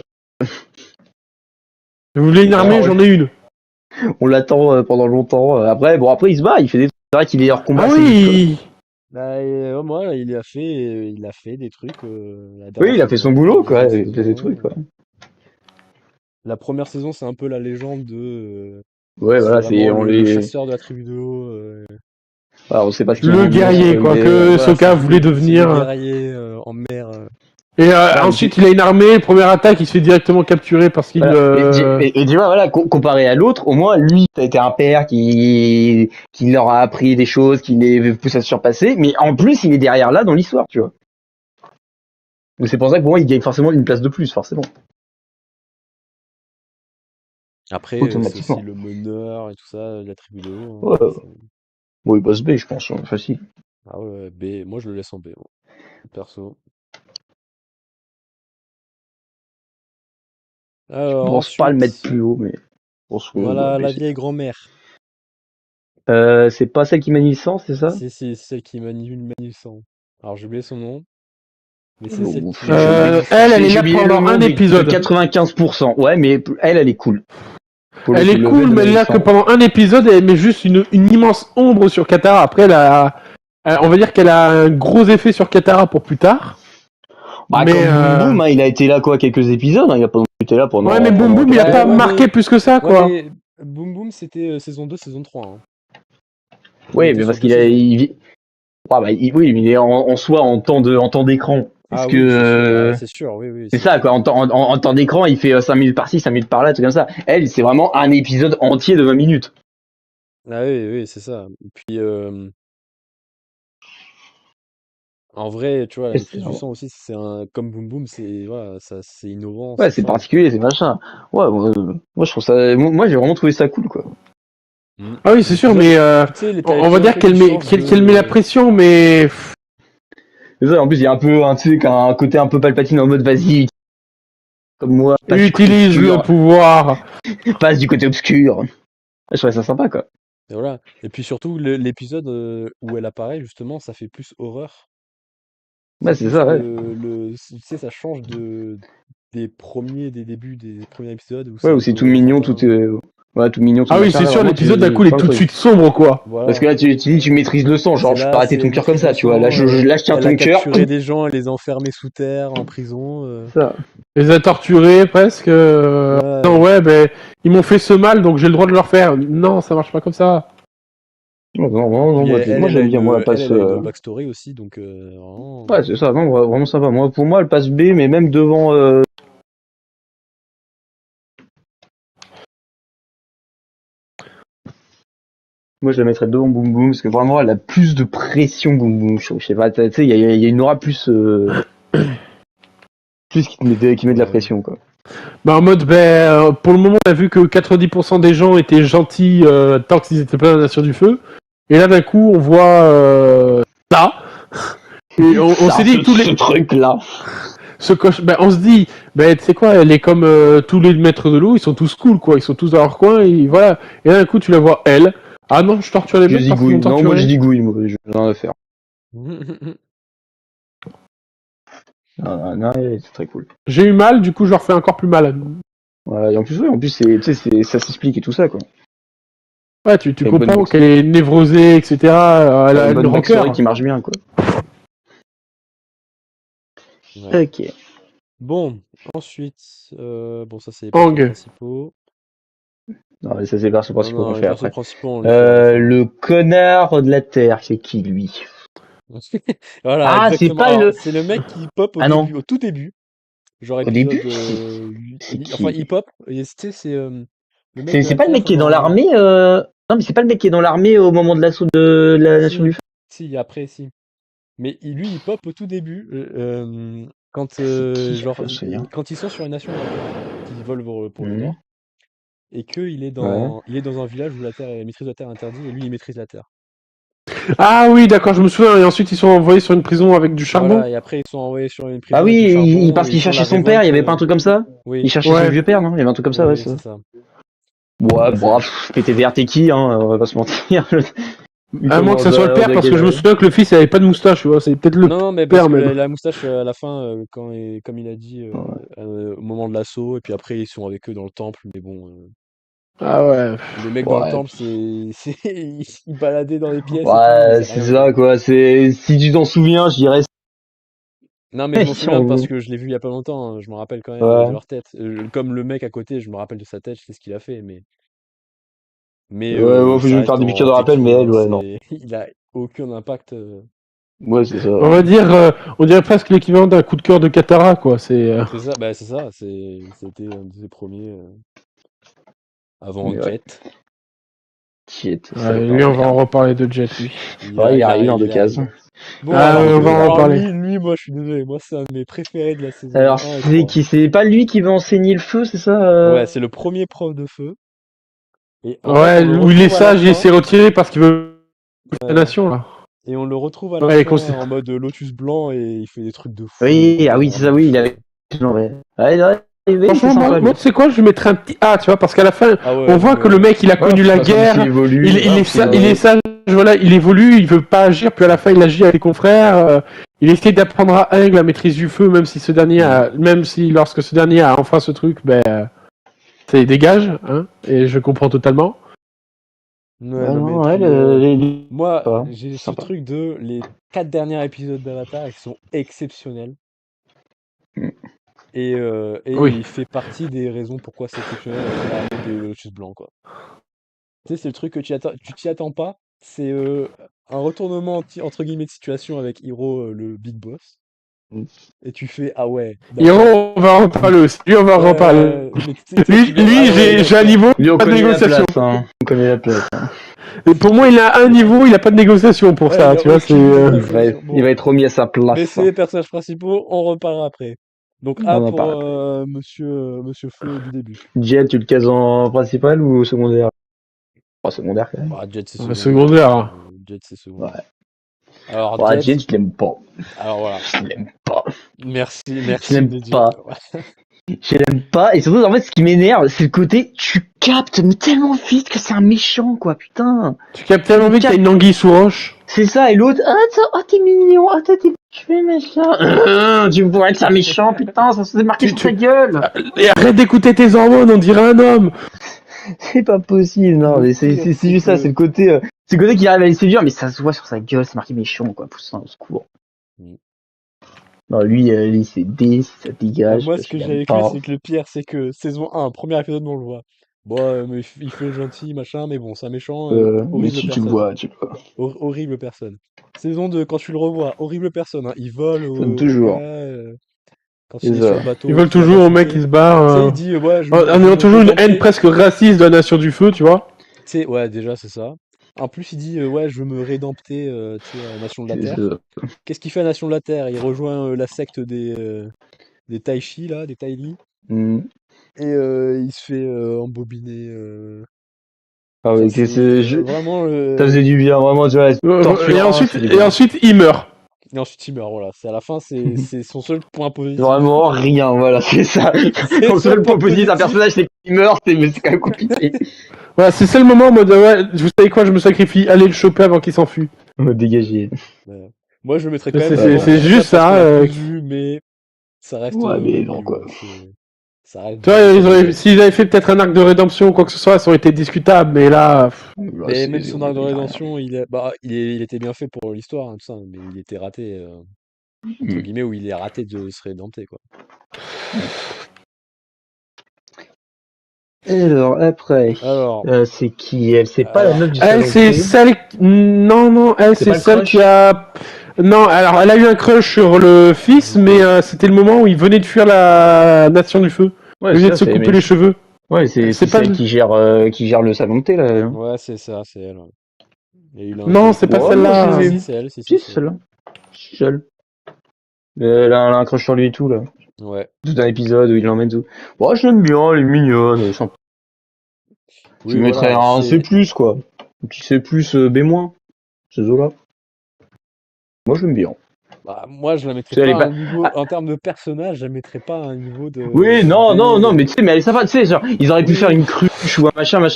Speaker 2: voulez une armée,
Speaker 3: Alors,
Speaker 2: j'en ai une.
Speaker 3: on l'attend pendant longtemps. Après, il se bat, il fait des trucs. C'est vrai qu'il est hors combat
Speaker 2: Ah
Speaker 3: assez vite, quoi.
Speaker 2: oui.
Speaker 1: Bah, moi, il a fait des trucs la
Speaker 3: Oui,
Speaker 1: dernière
Speaker 3: il a fait son
Speaker 1: saison,
Speaker 3: boulot,
Speaker 1: la
Speaker 3: quoi.
Speaker 1: deuxième
Speaker 3: Il fait des trucs,
Speaker 1: saison.
Speaker 3: quoi.
Speaker 1: La première saison, c'est un peu la légende de.
Speaker 3: Ouais,
Speaker 1: C'est
Speaker 3: voilà,
Speaker 1: vraiment
Speaker 3: on
Speaker 1: le
Speaker 3: les...
Speaker 1: chasseur de la tribu de l'eau.
Speaker 3: on sait pas ce qu'il
Speaker 2: Le
Speaker 3: vaut, lui,
Speaker 2: guerrier, quoi,
Speaker 3: mais
Speaker 2: que
Speaker 1: Voilà,
Speaker 2: Sokka voulait
Speaker 1: c'est le
Speaker 2: devenir.
Speaker 1: guerrier en mer.
Speaker 2: Et
Speaker 3: voilà,
Speaker 2: ensuite, il a une armée, première attaque, il se fait directement capturer parce qu'il...
Speaker 3: voilà. Et tu vois, voilà, comparé à l'autre, au moins, lui, ça a été un père qui leur a appris des choses, qui les pousse à se surpasser, mais en plus, il est derrière là dans l'histoire, tu vois. Donc c'est pour ça que pour moi, il gagne forcément une place de plus, forcément.
Speaker 1: Après, c'est
Speaker 3: Automatiquement.
Speaker 1: aussi le meneur et tout ça, de la tribu de l'eau.
Speaker 3: Ouais. Bon, il bosse B, je pense, hein, facile.
Speaker 1: Ah ouais, B, moi je le laisse en B, moi, perso.
Speaker 3: Je
Speaker 1: Alors
Speaker 3: pense pas le mettre
Speaker 1: ensuite,
Speaker 3: plus haut, mais je pense que bah,
Speaker 1: voilà
Speaker 3: B,
Speaker 1: la
Speaker 3: c'est...
Speaker 1: vieille grand-mère.
Speaker 3: C'est pas celle qui manie le sang, c'est ça?
Speaker 1: C'est celle qui manie le sang. Alors j'ai oublié son nom, mais c'est celle
Speaker 3: Ouf,
Speaker 1: qui
Speaker 3: j'ai oublié,
Speaker 2: elle est
Speaker 3: j'ai
Speaker 2: là
Speaker 3: oublié le
Speaker 2: pendant
Speaker 3: nom
Speaker 2: un
Speaker 3: de
Speaker 2: épisode.
Speaker 3: 95%. Ouais, mais elle est cool. Pour le
Speaker 2: Elle
Speaker 3: coup,
Speaker 2: est
Speaker 3: le
Speaker 2: cool,
Speaker 3: fait de
Speaker 2: mais elle est
Speaker 3: manier
Speaker 2: là
Speaker 3: le
Speaker 2: que
Speaker 3: sang.
Speaker 2: pendant un épisode, elle met juste une immense ombre sur Katara. Après, on va dire qu'elle a un gros effet sur Katara pour plus tard.
Speaker 3: Bah,
Speaker 2: mais,
Speaker 3: comme Boom Boom, hein, il a été là, quoi, quelques épisodes, hein, il a pas non plus été là pendant...
Speaker 2: Ouais, mais Boom Boom, il a pas marqué
Speaker 1: mais...
Speaker 2: plus que ça,
Speaker 1: Ouais,
Speaker 2: quoi.
Speaker 1: mais Boom Boom, c'était saison 2, saison 3. Hein. Il
Speaker 3: Oui,
Speaker 1: était
Speaker 3: mais
Speaker 1: sur
Speaker 3: parce
Speaker 1: 2
Speaker 3: qu'il a...
Speaker 1: saisons.
Speaker 3: oui, mais il est en soi en temps d'écran. Parce
Speaker 1: Ah
Speaker 3: que...
Speaker 1: oui, c'est sûr, oui, oui.
Speaker 3: c'est ça, quoi, en temps d'écran, il fait 5 minutes par-ci, 5 minutes par-là, tout comme ça. Elle, c'est vraiment un épisode entier de 20 minutes.
Speaker 1: Ah oui, oui, c'est ça. Et puis, en vrai, tu vois, la
Speaker 3: Ouais,
Speaker 1: maîtrise du sang aussi, c'est comme Boom Boom, c'est voilà, ça, c'est innovant,
Speaker 3: ouais,
Speaker 1: ça
Speaker 3: c'est
Speaker 1: change.
Speaker 3: particulier, c'est machin. Ouais, moi je trouve ça... Moi j'ai vraiment trouvé ça cool, quoi.
Speaker 2: Ah oui, c'est sûr,
Speaker 1: L'épisode,
Speaker 2: mais
Speaker 1: tu sais, t'as
Speaker 2: on va
Speaker 1: l'épisode
Speaker 2: dire
Speaker 1: après qui change
Speaker 2: qu'elle met la
Speaker 1: de.
Speaker 2: pression, mais
Speaker 3: C'est ça, en plus, il y a un peu un truc, un côté un peu Palpatine en mode vas-y, comme moi, passe du côté
Speaker 2: utilise le
Speaker 3: obscur,
Speaker 2: pouvoir.
Speaker 3: passe du côté obscur. Je trouvais ça sympa, quoi.
Speaker 1: Et voilà. Et puis surtout, l'épisode où elle apparaît, justement, ça fait plus horreur.
Speaker 3: Ouais,
Speaker 1: C'est
Speaker 3: c'est
Speaker 1: plus
Speaker 3: ça, ouais.
Speaker 1: tu sais, ça change des débuts des premiers épisodes où
Speaker 3: Ouais,
Speaker 1: c'est
Speaker 3: où
Speaker 1: un
Speaker 3: c'est
Speaker 1: peu
Speaker 3: tout mignon,
Speaker 1: enfantin.
Speaker 3: ouais, tout mignon, tout
Speaker 2: Ah oui,
Speaker 3: machin.
Speaker 2: c'est
Speaker 3: Là,
Speaker 2: sûr,
Speaker 3: vraiment,
Speaker 2: l'épisode d'un coup, il est
Speaker 3: changes
Speaker 2: tout
Speaker 3: le
Speaker 2: de
Speaker 3: truc.
Speaker 2: suite sombre, quoi.
Speaker 3: Parce
Speaker 1: Voilà.
Speaker 3: que là, tu dis, tu maîtrises le sang, genre,
Speaker 1: C'est
Speaker 3: je peux
Speaker 1: là,
Speaker 3: arrêter
Speaker 1: c'est
Speaker 3: ton cœur comme
Speaker 1: maîtrise du
Speaker 3: ça, tu vois. Là,
Speaker 1: sang.
Speaker 3: là, je tiens
Speaker 1: Elle a
Speaker 3: ton cœur.
Speaker 1: capturé des gens, elle les a enfermés sous terre, en prison.
Speaker 3: Ça.
Speaker 2: Elle les a torturés presque. Non,
Speaker 1: Ouais.
Speaker 2: ouais, ben, ils m'ont fait ce mal, donc j'ai le droit de leur faire. Non, ça marche pas comme ça.
Speaker 3: Non, non, non, non,
Speaker 1: Puis elle,
Speaker 3: moi
Speaker 1: elle a
Speaker 3: j'aime bien, moi, elle
Speaker 1: elle
Speaker 3: passe.
Speaker 1: a une backstory aussi, donc vraiment.
Speaker 3: Ouais, c'est ça, non, vraiment sympa. Moi, pour moi, elle passe B, mais même devant. Moi, je la mettrais devant Boom Boom, parce que vraiment, elle a plus de pression, Boom Boom, je trouve. Je sais pas, tu sais, il y a une aura plus. plus qui met de la
Speaker 1: Ouais.
Speaker 3: pression, quoi.
Speaker 2: Bah en mode, pour le moment, on a vu que 90% des gens étaient gentils tant qu'ils étaient pas dans la Nation du Feu. Et là, d'un coup, on voit ça. Et on s'est dit que tous
Speaker 3: ce
Speaker 2: les...
Speaker 3: truc-là.
Speaker 2: on se dit, tu sais quoi, elle est comme tous les maîtres de l'eau, ils sont tous cool, quoi. Ils sont tous dans leur coin, et voilà. Et là, d'un coup, tu la vois, elle. Ah non, je torture les
Speaker 3: Je
Speaker 2: mecs parce qu'ils
Speaker 3: zigouille.
Speaker 2: m'ont
Speaker 3: Non, moi
Speaker 2: torturé.
Speaker 3: je zigouille, moi, je n'ai rien à faire. Non, c'est très cool.
Speaker 2: J'ai eu mal, du coup, je leur fais encore plus mal.
Speaker 3: Ouais, et en plus, ça s'explique et tout ça, quoi.
Speaker 2: Ouais, tu
Speaker 3: Il y a une bonne
Speaker 2: comprends
Speaker 3: boxe.
Speaker 2: qu'elle est névrosée, etc. Elle a
Speaker 3: Une
Speaker 2: une
Speaker 3: bonne backstory
Speaker 2: rancœur.
Speaker 3: qui marche bien, quoi.
Speaker 1: Ouais.
Speaker 3: Ok.
Speaker 1: Bon, ensuite, bon, ça c'est les
Speaker 2: Hang.
Speaker 1: personnages principaux.
Speaker 3: Non, mais ça, c'est le perso
Speaker 1: Non,
Speaker 3: principal qu'on
Speaker 1: les
Speaker 3: fait
Speaker 1: personnages
Speaker 3: après.
Speaker 1: principaux, on les fait à la fin.
Speaker 3: Le connard de la Terre, c'est qui, lui?
Speaker 1: Voilà,
Speaker 3: Ah, c'est
Speaker 1: exactement.
Speaker 3: pas
Speaker 1: Alors,
Speaker 3: le...
Speaker 1: c'est le mec qui pop au
Speaker 3: Ah non.
Speaker 1: début, au tout début. Genre
Speaker 3: Au
Speaker 1: épisode
Speaker 3: début, c'est
Speaker 1: enfin,
Speaker 3: qui?
Speaker 1: il pop. Et tu sais, c'est le mec de
Speaker 3: C'est
Speaker 1: la
Speaker 3: pas le mec
Speaker 1: Terre
Speaker 3: qui est dans
Speaker 1: dans.
Speaker 3: l'armée, Non, mais c'est pas le mec qui est dans l'armée au moment de l'assaut de la Nation
Speaker 1: Si,
Speaker 3: du Feu.
Speaker 1: si, après, si. Mais lui, il pop au tout début. Quand,
Speaker 3: C'est qui?
Speaker 1: genre,
Speaker 3: Je me souviens.
Speaker 1: quand ils sont sur une nation de la Terre, qu'ils volent pour le
Speaker 3: Mhm.
Speaker 1: Nord, et qu'il est
Speaker 3: Ouais.
Speaker 1: il est dans un village où la Terre maîtrise la Terre interdit, et lui, il maîtrise la Terre.
Speaker 2: Ah oui, d'accord, je me souviens. Et ensuite, ils sont envoyés sur une prison avec du charbon.
Speaker 1: Voilà, et après, ils sont envoyés sur une
Speaker 3: Ah
Speaker 1: prison
Speaker 3: oui,
Speaker 1: avec du charbon,
Speaker 3: parce
Speaker 1: et ils
Speaker 3: qu'il
Speaker 1: font
Speaker 3: cherchait
Speaker 1: la
Speaker 3: son père, il y
Speaker 1: révolte.
Speaker 3: avait pas un truc comme ça? Il
Speaker 1: Oui,
Speaker 3: cherchait son
Speaker 2: Ouais.
Speaker 3: vieux père, non? Il y avait un truc comme ça,
Speaker 1: oui,
Speaker 3: ouais,
Speaker 1: oui,
Speaker 3: ça.
Speaker 1: c'est ça.
Speaker 3: Ouais,
Speaker 1: Et
Speaker 3: bon, PTVR, t'es qui, hein? On va pas se mentir.
Speaker 2: À moins que ça soit le père, parce que je me souviens que le fils avait pas de moustache, tu vois. C'est peut-être le
Speaker 1: Non, non, mais parce
Speaker 2: père
Speaker 1: que
Speaker 2: même.
Speaker 1: la moustache à la fin, comme il a dit au moment de l'assaut, et puis après ils sont avec eux dans le temple, mais bon,
Speaker 2: Ah ouais.
Speaker 1: les mecs dans le
Speaker 3: Ouais,
Speaker 1: temple, ils baladaient dans les pièces et tout, ils
Speaker 3: ouais,
Speaker 1: faisaient
Speaker 3: c'est
Speaker 1: rien
Speaker 3: ça,
Speaker 1: quoi.
Speaker 3: quoi. Si tu t'en souviens, je dirais.
Speaker 1: Non, mais je m'en
Speaker 3: Si
Speaker 1: souviens parce
Speaker 3: on-
Speaker 1: que je l'ai vu il y a pas longtemps, hein, je me rappelle quand même de
Speaker 3: Ouais,
Speaker 1: leur tête. Comme le mec à côté, je me rappelle de sa tête, je sais ce qu'il a fait, mais
Speaker 3: ouais, faut que je
Speaker 1: ça
Speaker 3: vais me faire
Speaker 1: reste
Speaker 3: des piqûres
Speaker 1: en
Speaker 3: de rappel, mais
Speaker 1: fiction,
Speaker 3: elle,
Speaker 1: hein,
Speaker 3: ouais, non.
Speaker 1: il a aucun impact.
Speaker 3: Ouais, c'est ça.
Speaker 2: On va dire, on dirait presque l'équivalent d'un coup de cœur de Katara, quoi.
Speaker 1: C'est ça, bah c'est ça, c'était un de ses premiers avant
Speaker 3: Mais ouais,
Speaker 1: Jet.
Speaker 3: shit,
Speaker 2: Lui,
Speaker 3: salopard de
Speaker 2: on va en
Speaker 3: merde.
Speaker 2: reparler de Jet, lui.
Speaker 3: Ouais, il
Speaker 1: Il
Speaker 3: arrive en
Speaker 1: arrive,
Speaker 3: deux
Speaker 1: il
Speaker 3: cases.
Speaker 1: arrive. Bon,
Speaker 2: Ah,
Speaker 3: En
Speaker 2: on
Speaker 3: deux,
Speaker 2: va en
Speaker 3: ouais.
Speaker 2: reparler.
Speaker 1: moi, je suis désolé. Moi, c'est un de mes préférés de la saison
Speaker 3: Alors,
Speaker 1: 1 et
Speaker 3: c'est
Speaker 1: 3.
Speaker 3: qui? C'est pas lui qui veut enseigner le feu, c'est ça?
Speaker 1: Ouais, c'est le premier prof de feu. Et en fait,
Speaker 2: Ouais,
Speaker 1: on le
Speaker 2: où il est
Speaker 1: retrouve à la
Speaker 2: sage, il
Speaker 1: fin.
Speaker 2: s'est retiré parce qu'il veut la
Speaker 1: Ouais.
Speaker 2: nation, là.
Speaker 1: Et on le retrouve à la
Speaker 2: Ouais,
Speaker 1: fin en mode Lotus blanc et il fait des trucs de fou,
Speaker 3: Oui, ah oui, c'est ça, oui, il
Speaker 1: machin.
Speaker 3: avait. Ouais, ouais, oui, c'est
Speaker 2: Franchement,
Speaker 3: sympa,
Speaker 2: moi,
Speaker 3: lui.
Speaker 2: tu sais quoi, je lui mettrais un petit A, tu vois, parce qu'à la fin,
Speaker 1: Ah ouais,
Speaker 2: on
Speaker 1: non
Speaker 2: voit
Speaker 1: mais
Speaker 2: que le mec, il a connu la
Speaker 3: Parce qu'en plus, il
Speaker 2: guerre,
Speaker 3: évolue.
Speaker 2: il est sage, voilà, il évolue, il veut pas agir, puis à la fin, il agit avec ses confrères, il essaie d'apprendre à Aang la maîtrise du feu, même si lorsque ce dernier a enfin ce truc, ça les dégage, hein, et je comprends totalement.
Speaker 1: Ouais,
Speaker 3: Ah
Speaker 1: non mais
Speaker 3: non, ouais,
Speaker 1: puis moi,
Speaker 3: sympa,
Speaker 1: j'ai ce
Speaker 3: sympa.
Speaker 1: truc de les 4 derniers épisodes d'Avatar qui sont exceptionnels.
Speaker 3: Mm.
Speaker 1: Et
Speaker 2: Oui.
Speaker 1: il fait partie des raisons pourquoi c'est exceptionnel après l'arrivée de Lotus Blanc, quoi. Tu sais, c'est le truc que tu t'y attends pas. C'est un retournement entre guillemets de situation avec Hiro, le big boss. Et tu fais, ah ouais,
Speaker 2: Hiro,
Speaker 1: d'accord.
Speaker 2: on va en reparler aussi, lui, on va en reparler.
Speaker 1: Mais tu sais,
Speaker 2: Lui,
Speaker 1: tu dis, ah ouais,
Speaker 2: j'ai un
Speaker 1: d'accord.
Speaker 2: niveau,
Speaker 3: Lui, on
Speaker 2: pas de
Speaker 3: connaît la
Speaker 2: négociation.
Speaker 3: place, hein. On connaît la place. Hein.
Speaker 2: Et pour moi, il a un niveau, il a pas de négociation pour
Speaker 1: Ouais, il
Speaker 2: ça,
Speaker 1: y a
Speaker 2: tu vois, c'est...
Speaker 1: aucune
Speaker 3: Il
Speaker 1: négociation.
Speaker 3: va
Speaker 1: Bon,
Speaker 3: être remis à sa
Speaker 1: mais
Speaker 3: place.
Speaker 1: c'est les personnages principaux, on reparlera après. Donc A
Speaker 3: On en
Speaker 1: pour
Speaker 3: parle après.
Speaker 1: Monsieur Feu du début.
Speaker 3: Jet, tu le cases en principal ou secondaire? Oh, secondaire quand même.
Speaker 1: Bah, Jet, c'est
Speaker 2: Ouais,
Speaker 1: secondaire.
Speaker 2: secondaire. Hein.
Speaker 1: Jet, c'est
Speaker 3: Ouais.
Speaker 1: secondaire. Alors,
Speaker 3: Ouais,
Speaker 1: Jet,
Speaker 3: Jet, je l'aime pas.
Speaker 1: alors voilà.
Speaker 3: Je l'aime pas.
Speaker 1: Merci
Speaker 3: Je
Speaker 1: de
Speaker 3: l'aime
Speaker 1: le dire.
Speaker 3: pas. Je l'aime pas. Et surtout, en fait, ce qui m'énerve, c'est le côté, tu captes mais tellement vite que c'est un méchant, quoi, putain.
Speaker 2: Tu captes tellement vite qu'il y a une anguille sous roche.
Speaker 3: C'est ça, et l'autre, oh, t'es mignon, oh, t'es tué, machin. Tu vois que c'est un méchant, putain, ça s'est marqué sur ta gueule.
Speaker 2: Et arrête d'écouter tes hormones, on dirait un homme.
Speaker 3: C'est pas possible, non, mais c'est juste ça, c'est le côté qui arrive à les séduire, mais ça se voit sur sa gueule, c'est marqué méchant, quoi, putain, au secours. Non, lui, c'est D, ça dégage.
Speaker 1: Moi, ce que
Speaker 3: je
Speaker 1: j'ai
Speaker 3: l'aime
Speaker 1: avec lui,
Speaker 3: pas.
Speaker 1: c'est que le pire, c'est que saison 1, premier épisode, on le voit. Bon, mais il fait le gentil, machin, mais bon, c'est un méchant,
Speaker 3: Mais
Speaker 1: horrible
Speaker 3: si tu le
Speaker 1: personne.
Speaker 3: vois, tu le vois.
Speaker 1: Horrible personne. Saison 2, quand tu le revois, horrible personne, hein. Il vole
Speaker 3: Comme
Speaker 1: au gars,
Speaker 3: toujours.
Speaker 1: quand il
Speaker 3: C'est
Speaker 1: est sur
Speaker 3: ça.
Speaker 1: le bateau
Speaker 2: Ils
Speaker 1: et
Speaker 2: veulent
Speaker 1: qu'il va pas
Speaker 2: toujours au mec qui
Speaker 1: shooter.
Speaker 2: se
Speaker 1: Tu sais,
Speaker 2: barre.
Speaker 1: il dit, ouais,
Speaker 2: En
Speaker 1: je
Speaker 2: ayant
Speaker 1: me
Speaker 2: toujours une haine
Speaker 1: rédempter.
Speaker 2: presque raciste de la Nation du Feu, tu vois.
Speaker 1: Tu sais, ouais, déjà, c'est ça. En plus, il dit, ouais, je veux me rédempter, tu sais, à la Nation de la
Speaker 3: C'est
Speaker 1: Terre.
Speaker 3: ça.
Speaker 1: Qu'est-ce qu'il fait à la Nation de la Terre? Il rejoint la secte des tai chi, là, des tai li.
Speaker 3: Hmm.
Speaker 1: Et il se fait embobiner.
Speaker 3: Ah
Speaker 1: Enfin,
Speaker 3: ouais,
Speaker 1: vraiment.
Speaker 3: ça faisait du bien, vraiment, tu vois,
Speaker 2: Et
Speaker 3: torture, hein,
Speaker 2: ensuite,
Speaker 3: c'était
Speaker 2: et
Speaker 3: bien.
Speaker 2: ensuite, il meurt.
Speaker 1: Et ensuite, il meurt, voilà. C'est à la fin, c'est son seul point positif.
Speaker 3: Vraiment rien, voilà, c'est ça.
Speaker 1: C'est
Speaker 3: Quand le
Speaker 1: le seul
Speaker 3: seul
Speaker 1: point
Speaker 3: point positif d'un
Speaker 1: positif.
Speaker 3: personnage, c'est qu'il meurt, mais c'est quand même compliqué.
Speaker 2: Voilà, c'est ça le moment en mode, ouais, vous savez quoi, je me sacrifie, allez le choper avant qu'il s'enfuit.
Speaker 3: On va dégager.
Speaker 1: Ouais. Moi, je le mettrais quand
Speaker 2: C'est
Speaker 1: même
Speaker 2: c'est-
Speaker 1: devant
Speaker 2: c'est
Speaker 1: Alissa
Speaker 2: juste
Speaker 1: parce
Speaker 2: ça.
Speaker 1: qu'elle a plus vu, mais ça reste
Speaker 3: Ouais, mais non,
Speaker 1: nul.
Speaker 3: quoi.
Speaker 1: Ça reste
Speaker 2: Tu vois,
Speaker 1: du
Speaker 2: s'ils avaient fait peut-être un arc de rédemption ou quoi que ce soit, ça aurait été discutable, mais là,
Speaker 3: Là,
Speaker 1: Mais
Speaker 3: c'est
Speaker 1: même son arc de
Speaker 3: il y a rien.
Speaker 1: rédemption, il était bien fait pour l'histoire, hein, tout ça, mais il était raté, entre
Speaker 3: Hmm.
Speaker 1: guillemets, où il est raté de se rédempter, quoi.
Speaker 3: Alors, après,
Speaker 1: Alors,
Speaker 3: c'est qui elle? C'est pas la
Speaker 1: alors,
Speaker 3: meuf du
Speaker 2: elle,
Speaker 3: salon de
Speaker 2: c'est
Speaker 3: thé.
Speaker 2: celle. Non, elle,
Speaker 3: C'est
Speaker 2: c'est
Speaker 3: pas le
Speaker 2: celle
Speaker 3: crush?
Speaker 2: qui a. Non, alors elle a eu un crush sur le fils,
Speaker 1: du
Speaker 2: mais
Speaker 1: coup,
Speaker 2: c'était le moment où il venait de fuir la Nation du Feu.
Speaker 3: Ouais,
Speaker 2: Il
Speaker 3: c'est
Speaker 2: venait de
Speaker 3: ça,
Speaker 2: se couper les cheveux.
Speaker 3: ouais, c'est
Speaker 2: C'est pas.
Speaker 3: celle qui gère le salon de thé, là. Hein.
Speaker 1: ouais, c'est ça, c'est elle. Ouais. Il y a eu
Speaker 2: Non,
Speaker 1: l'intrigue.
Speaker 2: c'est pas
Speaker 3: Ouais, moi, je
Speaker 2: celle-là.
Speaker 3: les ai
Speaker 1: Si,
Speaker 3: vus.
Speaker 1: c'est elle, si,
Speaker 3: Si, c'est
Speaker 1: c'est elle.
Speaker 3: celle-là. Si, celle. Elle a un crush sur lui et tout, là.
Speaker 1: Ouais.
Speaker 3: Tout un épisode où il l'emmène tout. Ouais, je l'aime bien, elle est mignonne, elle est sympa. Je
Speaker 1: Oui,
Speaker 3: mettrais
Speaker 1: voilà,
Speaker 3: un C+, quoi. Un petit C+, B-, ces eaux-là. Moi, j'aime bien.
Speaker 1: Bah, moi, je la
Speaker 3: Tu
Speaker 1: mettrais
Speaker 3: sais, elle
Speaker 1: pas
Speaker 3: est
Speaker 1: à
Speaker 3: pas...
Speaker 1: un niveau,
Speaker 3: Ah,
Speaker 1: en termes de personnage, je la mettrais pas à un niveau
Speaker 3: oui,
Speaker 1: de B.
Speaker 3: non, mais tu sais, mais elle est sympa, tu sais, genre, ils auraient pu faire
Speaker 1: Oui,
Speaker 3: une cruche ou un machin.
Speaker 1: oui,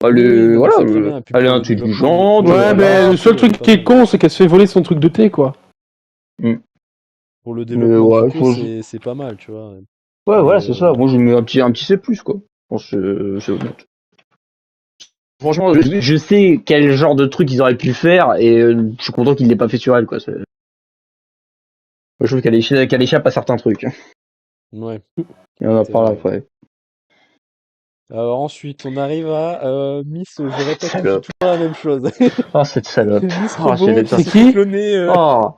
Speaker 1: non, mais
Speaker 3: Voilà,
Speaker 1: c'est très bien. Et puis
Speaker 3: elle est
Speaker 1: pour le développement du,
Speaker 3: intelligente,
Speaker 1: pour le
Speaker 2: Ouais, mais
Speaker 3: voilà.
Speaker 1: développement
Speaker 2: le
Speaker 1: du
Speaker 2: seul
Speaker 1: coup, elle est
Speaker 2: truc
Speaker 1: pas
Speaker 2: qui est
Speaker 1: mal.
Speaker 2: con, c'est qu'elle se fait voler son truc de thé, quoi.
Speaker 3: Mm.
Speaker 1: Pour le
Speaker 3: Mais
Speaker 1: développement du
Speaker 3: ouais,
Speaker 1: coup, c'est pas mal, tu vois.
Speaker 3: ouais,
Speaker 1: Mais
Speaker 3: voilà, c'est ça. Moi, je mets un petit C+, quoi. Je pense que c'est honnête. Franchement, je sais quel genre de truc ils auraient pu faire et je suis content qu'ils l'aient pas fait sur elle, quoi. Je trouve qu'elle échappe à certains trucs.
Speaker 1: ouais,
Speaker 3: Et on en
Speaker 1: c'est
Speaker 3: parle
Speaker 1: vrai.
Speaker 3: après.
Speaker 1: Alors ensuite, on arrive à Miss, je répète toujours
Speaker 3: Salope.
Speaker 1: la même chose.
Speaker 3: Oh, cette salope.
Speaker 1: Miss
Speaker 3: Oh,
Speaker 1: Robot qui
Speaker 3: putain.
Speaker 2: C'est
Speaker 1: s'est fait
Speaker 2: qui?
Speaker 1: cloner.
Speaker 3: Oh,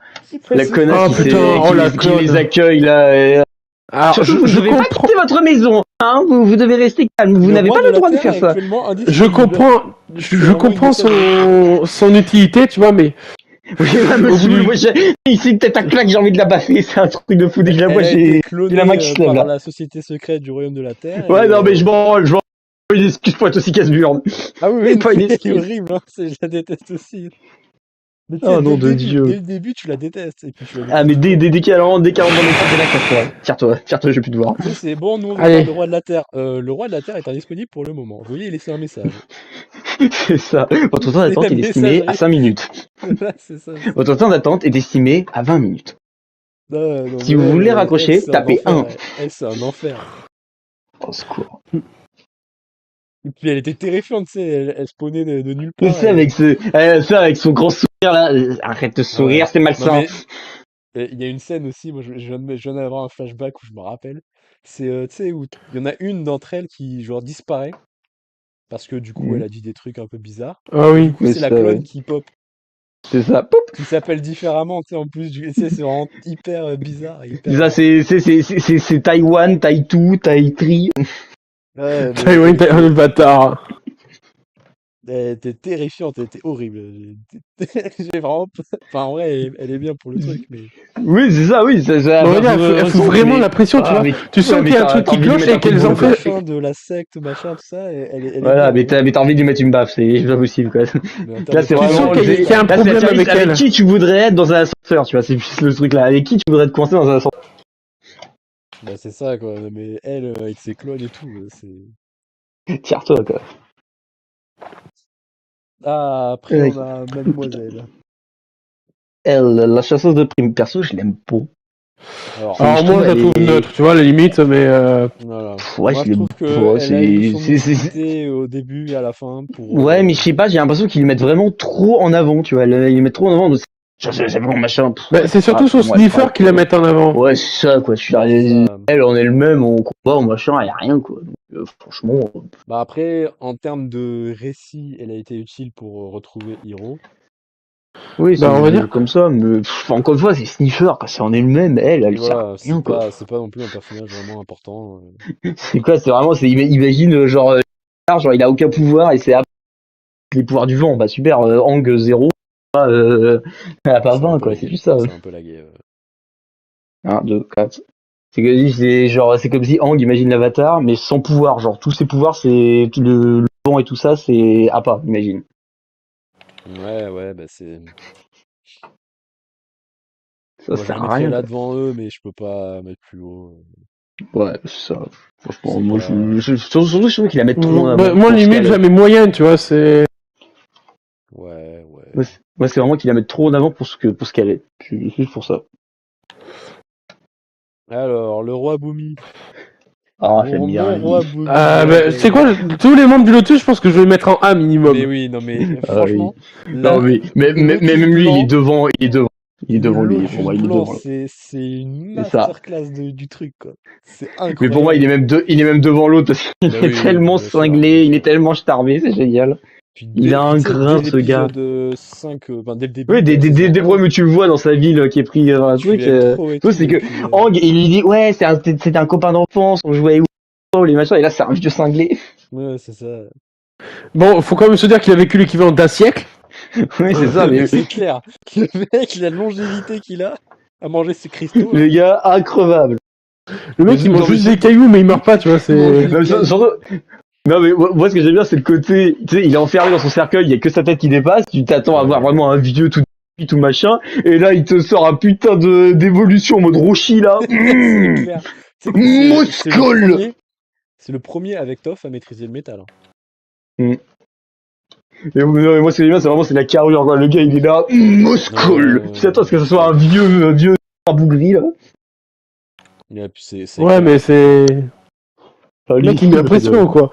Speaker 1: Elle
Speaker 3: la
Speaker 1: s'est fait
Speaker 3: connasse
Speaker 2: Oh
Speaker 1: cloner.
Speaker 2: putain, oh la
Speaker 3: qui les
Speaker 2: conne.
Speaker 3: accueille, là.
Speaker 2: Alors,
Speaker 3: Surtout, vous ne
Speaker 2: je
Speaker 3: devez pas
Speaker 2: comprends.
Speaker 3: quitter votre maison, hein. Vous devez rester calme. Vous
Speaker 1: Le
Speaker 3: n'avez
Speaker 1: roi
Speaker 3: pas
Speaker 1: de
Speaker 3: le
Speaker 1: la
Speaker 3: droit de
Speaker 1: Terre
Speaker 3: faire
Speaker 1: est
Speaker 3: ça.
Speaker 1: actuellement
Speaker 2: Je
Speaker 1: indisponible.
Speaker 2: comprends,
Speaker 1: C'est
Speaker 2: je
Speaker 1: vraiment une
Speaker 2: comprends
Speaker 1: méthode de...
Speaker 2: son utilité, tu vois, mais
Speaker 3: Oui, elle me
Speaker 2: au bout
Speaker 3: saoule.
Speaker 2: du,
Speaker 3: Moi, ici, tête à claque, j'ai envie de la baffer. C'est un truc de fou. Dès que je la vois,
Speaker 1: Elle a été
Speaker 3: j'ai la main
Speaker 1: clonée
Speaker 3: qui se lève,
Speaker 1: par
Speaker 3: là.
Speaker 1: la société secrète du royaume de la Terre
Speaker 3: Ouais,
Speaker 1: et...
Speaker 3: non, mais je m'en une excuse pour être aussi casse-burne.
Speaker 1: Ah oui, oui, non,
Speaker 3: Pas une
Speaker 1: mais c'est
Speaker 3: excuse.
Speaker 1: horrible, hein, je la déteste aussi. Mais tu sais,
Speaker 3: Oh, nom de Dieu.
Speaker 1: dès le début, tu la détestes, et puis tu la
Speaker 3: Ah,
Speaker 1: détestes
Speaker 3: mais
Speaker 1: toujours.
Speaker 3: dès qu'elle rentre dans mes pattes, t'es là, tire-toi, je vais plus te voir.
Speaker 1: Tu sais, c'est bon, nous on veut voir
Speaker 2: allez,
Speaker 1: le roi de la Terre. Le roi de la Terre est indisponible pour le moment. Veuillez laisser un message.
Speaker 3: C'est ça. Votre temps
Speaker 1: C'est la
Speaker 3: d'attente est estimé à
Speaker 1: messagerie.
Speaker 3: 5 minutes.
Speaker 1: Voilà, c'est ça.
Speaker 3: Votre temps d'attente est estimé à 20 minutes.
Speaker 1: Non, non,
Speaker 3: Si
Speaker 1: mais
Speaker 3: vous voulez
Speaker 1: elle,
Speaker 3: raccrocher,
Speaker 1: c'est un
Speaker 3: tapez
Speaker 1: enfer.
Speaker 3: 1.
Speaker 1: Elle, c'est un enfer.
Speaker 3: Au secours.
Speaker 1: Et puis elle était terrifiante, tu sais, elle spawnait de nulle
Speaker 3: Mais
Speaker 1: part.
Speaker 3: ça avec son grand sourire là. Arrête de
Speaker 1: Ouais.
Speaker 3: sourire, c'est
Speaker 1: Non,
Speaker 3: malsain.
Speaker 1: mais il y a une scène aussi, moi je viens d'avoir un flashback où je me rappelle. C'est, tu sais, où il y en a une d'entre elles qui, genre, disparaît. Parce que du coup, elle
Speaker 3: Mhm.
Speaker 1: a dit des trucs un peu bizarres.
Speaker 2: ah
Speaker 1: Et
Speaker 2: oui.
Speaker 1: du coup,
Speaker 3: Mais
Speaker 1: c'est la
Speaker 3: ça,
Speaker 1: clone
Speaker 3: ouais.
Speaker 1: qui pop,
Speaker 3: C'est ça. Poup.
Speaker 1: qui s'appelle différemment, tu sais, en plus, tu sais, c'est vraiment hyper bizarre,
Speaker 3: C'est
Speaker 1: hyper...
Speaker 3: ça, c'est Taïwan, Taïtou, Taïtri.
Speaker 1: Ouais, mais
Speaker 2: Taïwan, le bâtard.
Speaker 1: elle était terrifiante, elle était horrible. J'ai vraiment... Enfin, en vrai, elle est bien pour le truc, mais...
Speaker 3: Oui, c'est ça, oui, ça
Speaker 2: On
Speaker 3: va
Speaker 2: va dire,
Speaker 3: faire
Speaker 2: elle fout
Speaker 3: ressent,
Speaker 2: vraiment
Speaker 3: mais.
Speaker 2: la pression, tu
Speaker 3: Ah,
Speaker 2: vois.
Speaker 3: mais,
Speaker 2: Tu
Speaker 3: ouais,
Speaker 2: sens
Speaker 3: mais
Speaker 2: qu'il y a un truc
Speaker 3: t'as
Speaker 2: qui
Speaker 3: envie de lui
Speaker 2: cloche
Speaker 3: mettre
Speaker 2: et
Speaker 3: un coup de
Speaker 2: qu'elles
Speaker 1: Le
Speaker 2: en
Speaker 3: boule, quoi.
Speaker 2: fait.
Speaker 1: machin de la secte, machin, tout ça, elle est
Speaker 3: Voilà,
Speaker 1: bien,
Speaker 3: mais
Speaker 1: hein.
Speaker 3: t'as envie de lui mettre une baffe, c'est pas possible, quoi.
Speaker 1: Mais en termes
Speaker 3: Là,
Speaker 1: de
Speaker 3: c'est
Speaker 2: Tu sens
Speaker 3: vraiment.
Speaker 1: personnage,
Speaker 2: qu'il y a un
Speaker 3: Là,
Speaker 2: problème avec
Speaker 3: avec
Speaker 2: elle.
Speaker 3: qui tu voudrais être dans un ascenseur, tu vois, c'est plus le truc là. Avec qui tu voudrais te coincer dans un ascenseur.
Speaker 1: bah, c'est ça, quoi. Mais elle, avec ses clones et tout, c'est...
Speaker 3: Tire-toi, quoi.
Speaker 1: Ah, après,
Speaker 3: Ouais.
Speaker 1: on a Mademoiselle.
Speaker 3: Elle, la chasseuse de prime perso, je l'aime pas.
Speaker 1: Alors,
Speaker 2: Alors
Speaker 3: Je
Speaker 2: moi,
Speaker 3: trouve
Speaker 2: je la
Speaker 3: elle
Speaker 2: trouve
Speaker 3: est.
Speaker 2: neutre, tu vois, à la limite, mais
Speaker 1: voilà.
Speaker 3: Ouais,
Speaker 1: Moi,
Speaker 3: je
Speaker 1: je
Speaker 3: l'aime
Speaker 1: trouve que
Speaker 3: pas.
Speaker 1: elle a eu son
Speaker 3: C'est.
Speaker 1: utilité au début et à la fin pour...
Speaker 3: Ouais, mais je sais pas, j'ai l'impression qu'ils le mettent vraiment trop en avant, tu vois. Ils le mettent trop en avant. Donc c'est vraiment machin.
Speaker 2: bah, c'est surtout son
Speaker 3: Pour moi, elle
Speaker 2: sniffer
Speaker 3: s'arrête,
Speaker 2: qui la
Speaker 3: quoi.
Speaker 2: met en avant.
Speaker 3: Ouais, c'est ça, quoi. Je suis
Speaker 1: Bah, c'est ça.
Speaker 3: elle en elle-même, en combat, en machin, y a rien, quoi. Donc, franchement.
Speaker 1: Bah, après, en termes de récit, elle a été utile pour retrouver Hiro.
Speaker 3: Oui,
Speaker 2: Bah, on va dire.
Speaker 3: comme ça, mais encore une fois, c'est Sniffer, quoi. C'est en elle-même,
Speaker 1: Oui,
Speaker 3: elle sert à
Speaker 1: voilà,
Speaker 3: rien, quoi.
Speaker 1: c'est pas non plus un personnage vraiment important.
Speaker 3: C'est quoi, c'est vraiment, imagine, genre, il a aucun pouvoir et c'est les pouvoirs du vent. Bah, super, Hang 0, elle a pas
Speaker 1: C'est un
Speaker 3: 20,
Speaker 1: peu
Speaker 3: quoi. C'est
Speaker 1: lagué.
Speaker 3: juste ça.
Speaker 1: C'est un peu lagué.
Speaker 3: 1, 2, 4. C'est comme si Aang imagine l'avatar, mais sans pouvoir. Genre, tous ses pouvoirs, c'est le vent et tout ça, c'est Appa, imagine.
Speaker 1: Ouais, bah c'est.
Speaker 3: Ça
Speaker 1: Moi, je
Speaker 3: sert
Speaker 1: le
Speaker 3: à
Speaker 1: mettrais
Speaker 3: rien,
Speaker 1: là
Speaker 3: quoi.
Speaker 1: devant eux, mais je peux pas mettre plus haut.
Speaker 3: Ouais, c'est ça. Franchement,
Speaker 1: C'est
Speaker 3: moi,
Speaker 1: pas.
Speaker 3: surtout, je trouve qu'il la met trop en avant.
Speaker 2: Moi,
Speaker 3: Pour ce
Speaker 2: limite,
Speaker 3: qu'elle est.
Speaker 2: jamais moyenne, tu vois, c'est...
Speaker 1: Ouais.
Speaker 3: Moi, c'est vraiment qu'il la met trop en avant pour ce qu'elle est. C'est juste pour ça.
Speaker 1: Alors, le roi Boomy.
Speaker 3: Ah, j'aime bien.
Speaker 1: Mon roi Boomy.
Speaker 2: Tu sais quoi, tous les membres du Lotus, je pense que je vais les mettre en A
Speaker 1: Mais
Speaker 2: minimum.
Speaker 1: oui, non, mais
Speaker 3: Ah oui.
Speaker 1: franchement,
Speaker 3: Non,
Speaker 1: là,
Speaker 3: mais
Speaker 1: Lotus
Speaker 3: même lui, il est
Speaker 1: blanc,
Speaker 3: devant, il est devant. Il est
Speaker 1: le
Speaker 3: devant lui, pour
Speaker 1: Lotus
Speaker 3: moi, il est
Speaker 1: blanc,
Speaker 3: devant. Là.
Speaker 1: c'est une
Speaker 3: C'est ça.
Speaker 1: masterclass du truc, quoi. C'est
Speaker 3: Mais pour moi,
Speaker 1: incroyable.
Speaker 3: il est même devant l'autre parce qu'il
Speaker 1: Bah
Speaker 3: est
Speaker 1: oui,
Speaker 3: tellement
Speaker 1: bien sûr,
Speaker 3: cinglé,
Speaker 1: bien
Speaker 3: il
Speaker 1: sûr.
Speaker 3: est tellement starbé, c'est génial.
Speaker 1: Puis,
Speaker 3: Il a un
Speaker 1: tu sais, dès
Speaker 3: grain, ce gars.
Speaker 1: l'épisode 5, enfin, dès le
Speaker 3: Oui,
Speaker 1: début, quoi, c'est
Speaker 3: des
Speaker 1: genre,
Speaker 3: problèmes où tu le vois dans sa ville qui est pris dans un
Speaker 1: tu
Speaker 3: truc.
Speaker 1: l'aimes trop et
Speaker 3: Toi,
Speaker 1: tout,
Speaker 3: c'est
Speaker 1: et
Speaker 3: que
Speaker 1: puis,
Speaker 3: Hang, il lui dit, ouais, c'était un copain d'enfance, on jouait où les machins, et là, c'est un vieux cinglé.
Speaker 1: ouais, c'est ça.
Speaker 2: Bon, faut quand même se dire qu'il a vécu l'équivalent d'un siècle.
Speaker 3: Oui, c'est ça, mais
Speaker 1: C'est clair. Le mec, la longévité qu'il a à manger ses cristaux, là.
Speaker 3: le gars, increvable.
Speaker 2: Le mec, il
Speaker 3: Non,
Speaker 2: mange
Speaker 3: mais
Speaker 2: juste des cailloux, mais il meurt pas, tu vois,
Speaker 1: Il mange
Speaker 2: c'est...
Speaker 1: des
Speaker 3: Non,
Speaker 1: cailloux.
Speaker 3: surtout, non, mais moi, ce que j'aime bien, c'est le côté, tu sais, il est enfermé dans son cercueil, il y a que sa tête qui dépasse, tu t'attends à voir vraiment un vieux tout machin, et là, il te sort un putain d'évolution en mode Roshi, là.
Speaker 1: C'est clair. Tu sais que c'est le
Speaker 3: Muscle!
Speaker 1: premier. C'est le premier avec Toph à maîtriser le métal, hein.
Speaker 3: Et moi, ce que j'aime bien, c'est la carrure, quoi. Le gars, il est là, muscle! Tu t'attends à ce que ce soit un vieux rabougri, là.
Speaker 1: Et puis c'est
Speaker 2: Ouais,
Speaker 1: clair.
Speaker 2: mais c'est...
Speaker 3: Ah,
Speaker 2: Le
Speaker 3: lui,
Speaker 2: mec, il met la pression, quoi.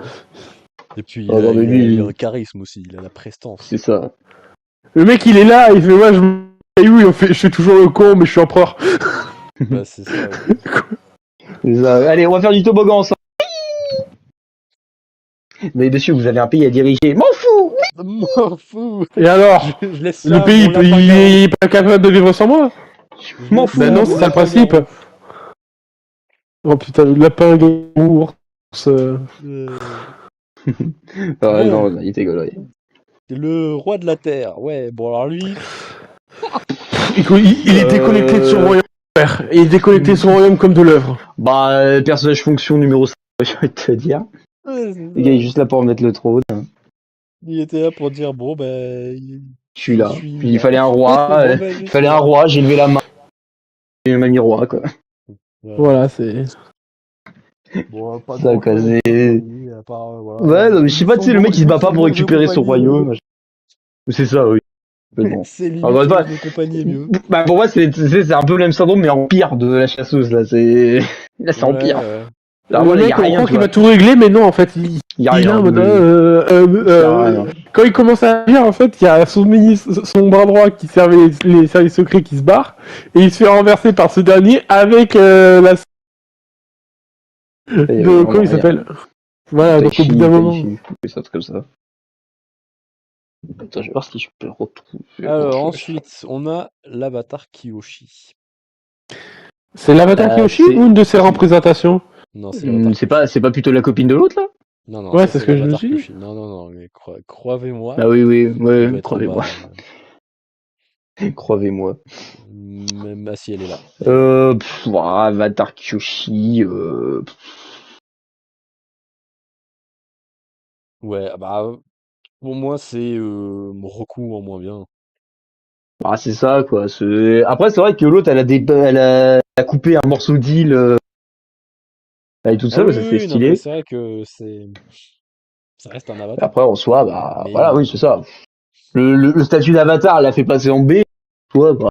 Speaker 1: Et puis
Speaker 3: Ah, non, mais lui,
Speaker 1: il a un charisme aussi, il a la prestance.
Speaker 3: c'est ça.
Speaker 2: Le mec, il est là, il fait, ouais, je mange des cailloux, et je fais toujours le con, mais je suis empereur.
Speaker 1: Bah, c'est ça. Ouais.
Speaker 3: C'est ça. Allez, on va faire du toboggan ensemble. Mais dessus, vous avez un pays à diriger. M'en fous!
Speaker 1: M'en fous.
Speaker 2: Et alors
Speaker 1: Je laisse ça
Speaker 2: Le
Speaker 1: à
Speaker 2: pays,
Speaker 1: mon lapin
Speaker 2: il
Speaker 1: garou.
Speaker 2: est pas capable de vivre sans moi.
Speaker 1: Je
Speaker 3: M'en
Speaker 1: laisse
Speaker 3: fous.
Speaker 1: ça à
Speaker 2: Bah non,
Speaker 1: mon
Speaker 2: c'est ça le
Speaker 1: lapin
Speaker 2: principe.
Speaker 1: garou.
Speaker 2: Oh putain, le lapin ours.
Speaker 3: Ouais,
Speaker 1: Bon.
Speaker 3: non, il était gaulerie.
Speaker 1: C'est le roi de la terre. Ouais, bon alors lui,
Speaker 2: Il est déconnecté de son royaume, frère. Il est déconnecté de son royaume comme de l'œuvre.
Speaker 3: Bah, personnage fonction numéro 5, j'ai envie de te dire. Le gars, il est juste là pour mettre le trône.
Speaker 1: il était là pour dire bon ben
Speaker 3: Je suis là.
Speaker 1: suis
Speaker 3: Il
Speaker 1: là.
Speaker 3: fallait un roi.
Speaker 1: Bon, ben, je
Speaker 3: Il
Speaker 1: suis
Speaker 3: fallait un
Speaker 1: là.
Speaker 3: roi, j'ai levé la main. J'ai mis roi, quoi.
Speaker 2: Voilà, c'est...
Speaker 1: Bon, pas
Speaker 3: Ça,
Speaker 1: grand
Speaker 3: quoi,
Speaker 1: chose
Speaker 3: c'est-
Speaker 1: à part voilà.
Speaker 3: Ouais, non, mais je sais pas, tu sais, le mec, il se bat pas pour récupérer son
Speaker 1: royaume.
Speaker 3: royaume. C'est ça, oui. Complètement.
Speaker 1: C'est limite
Speaker 3: Encore une fois,
Speaker 1: de compagnie est mieux.
Speaker 3: bah, pour moi, c'est un peu le même syndrome, mais en pire de la chasseuse, là. Là, c'est en pire.
Speaker 1: Ouais.
Speaker 3: Là,
Speaker 2: le
Speaker 3: voilà,
Speaker 2: mec,
Speaker 3: y a
Speaker 2: on
Speaker 3: rien,
Speaker 2: croit
Speaker 3: tu
Speaker 2: qu'il
Speaker 3: vois.
Speaker 2: va tout régler, mais non, en fait, il
Speaker 3: Y a
Speaker 2: est
Speaker 3: rien.
Speaker 2: là en mode...
Speaker 3: Y a rien.
Speaker 2: quand il commence à dire, en fait, il y a son ministre, son bras droit qui servait les services secrets qui se barre, et il se fait renverser par ce dernier avec la... comment il s'appelle? Voilà, donc au bout d'un moment...
Speaker 3: Ça, comme ça. Attends, je vais voir si je peux le retrouver.
Speaker 1: Alors ensuite, on a l'avatar Kyoshi.
Speaker 2: C'est l'avatar Kyoshi
Speaker 3: c'est-
Speaker 2: ou une de ses représentations?
Speaker 1: Non, c'est l'avatar
Speaker 3: C'est pas plutôt la copine de l'autre, là?
Speaker 1: Non,
Speaker 2: Ouais,
Speaker 1: ça,
Speaker 2: c'est ce que je me
Speaker 1: l'avatar
Speaker 2: suis dit.
Speaker 1: Kyoshi. Non, mais croyez-moi,
Speaker 3: Ah oui,
Speaker 1: il doit
Speaker 3: ouais,
Speaker 1: être
Speaker 3: croyez-moi.
Speaker 1: bas,
Speaker 3: Croyez-moi.
Speaker 1: même si elle est là.
Speaker 3: Avatar Kyoshi,
Speaker 1: Ouais, bah pour moi c'est Roku en moins bien.
Speaker 3: c'est ça, quoi. Après, c'est vrai que l'autre, elle a coupé un morceau d'île, elle est toute seule,
Speaker 1: Oui,
Speaker 3: ça c'est
Speaker 1: non, mais
Speaker 3: stylé.
Speaker 1: c'est vrai que ça reste un avatar.
Speaker 3: Après, en soi, bah,
Speaker 1: Mais
Speaker 3: voilà, oui, c'est ça. Le statut d'avatar, elle l'a fait passer en B. Toi, bah,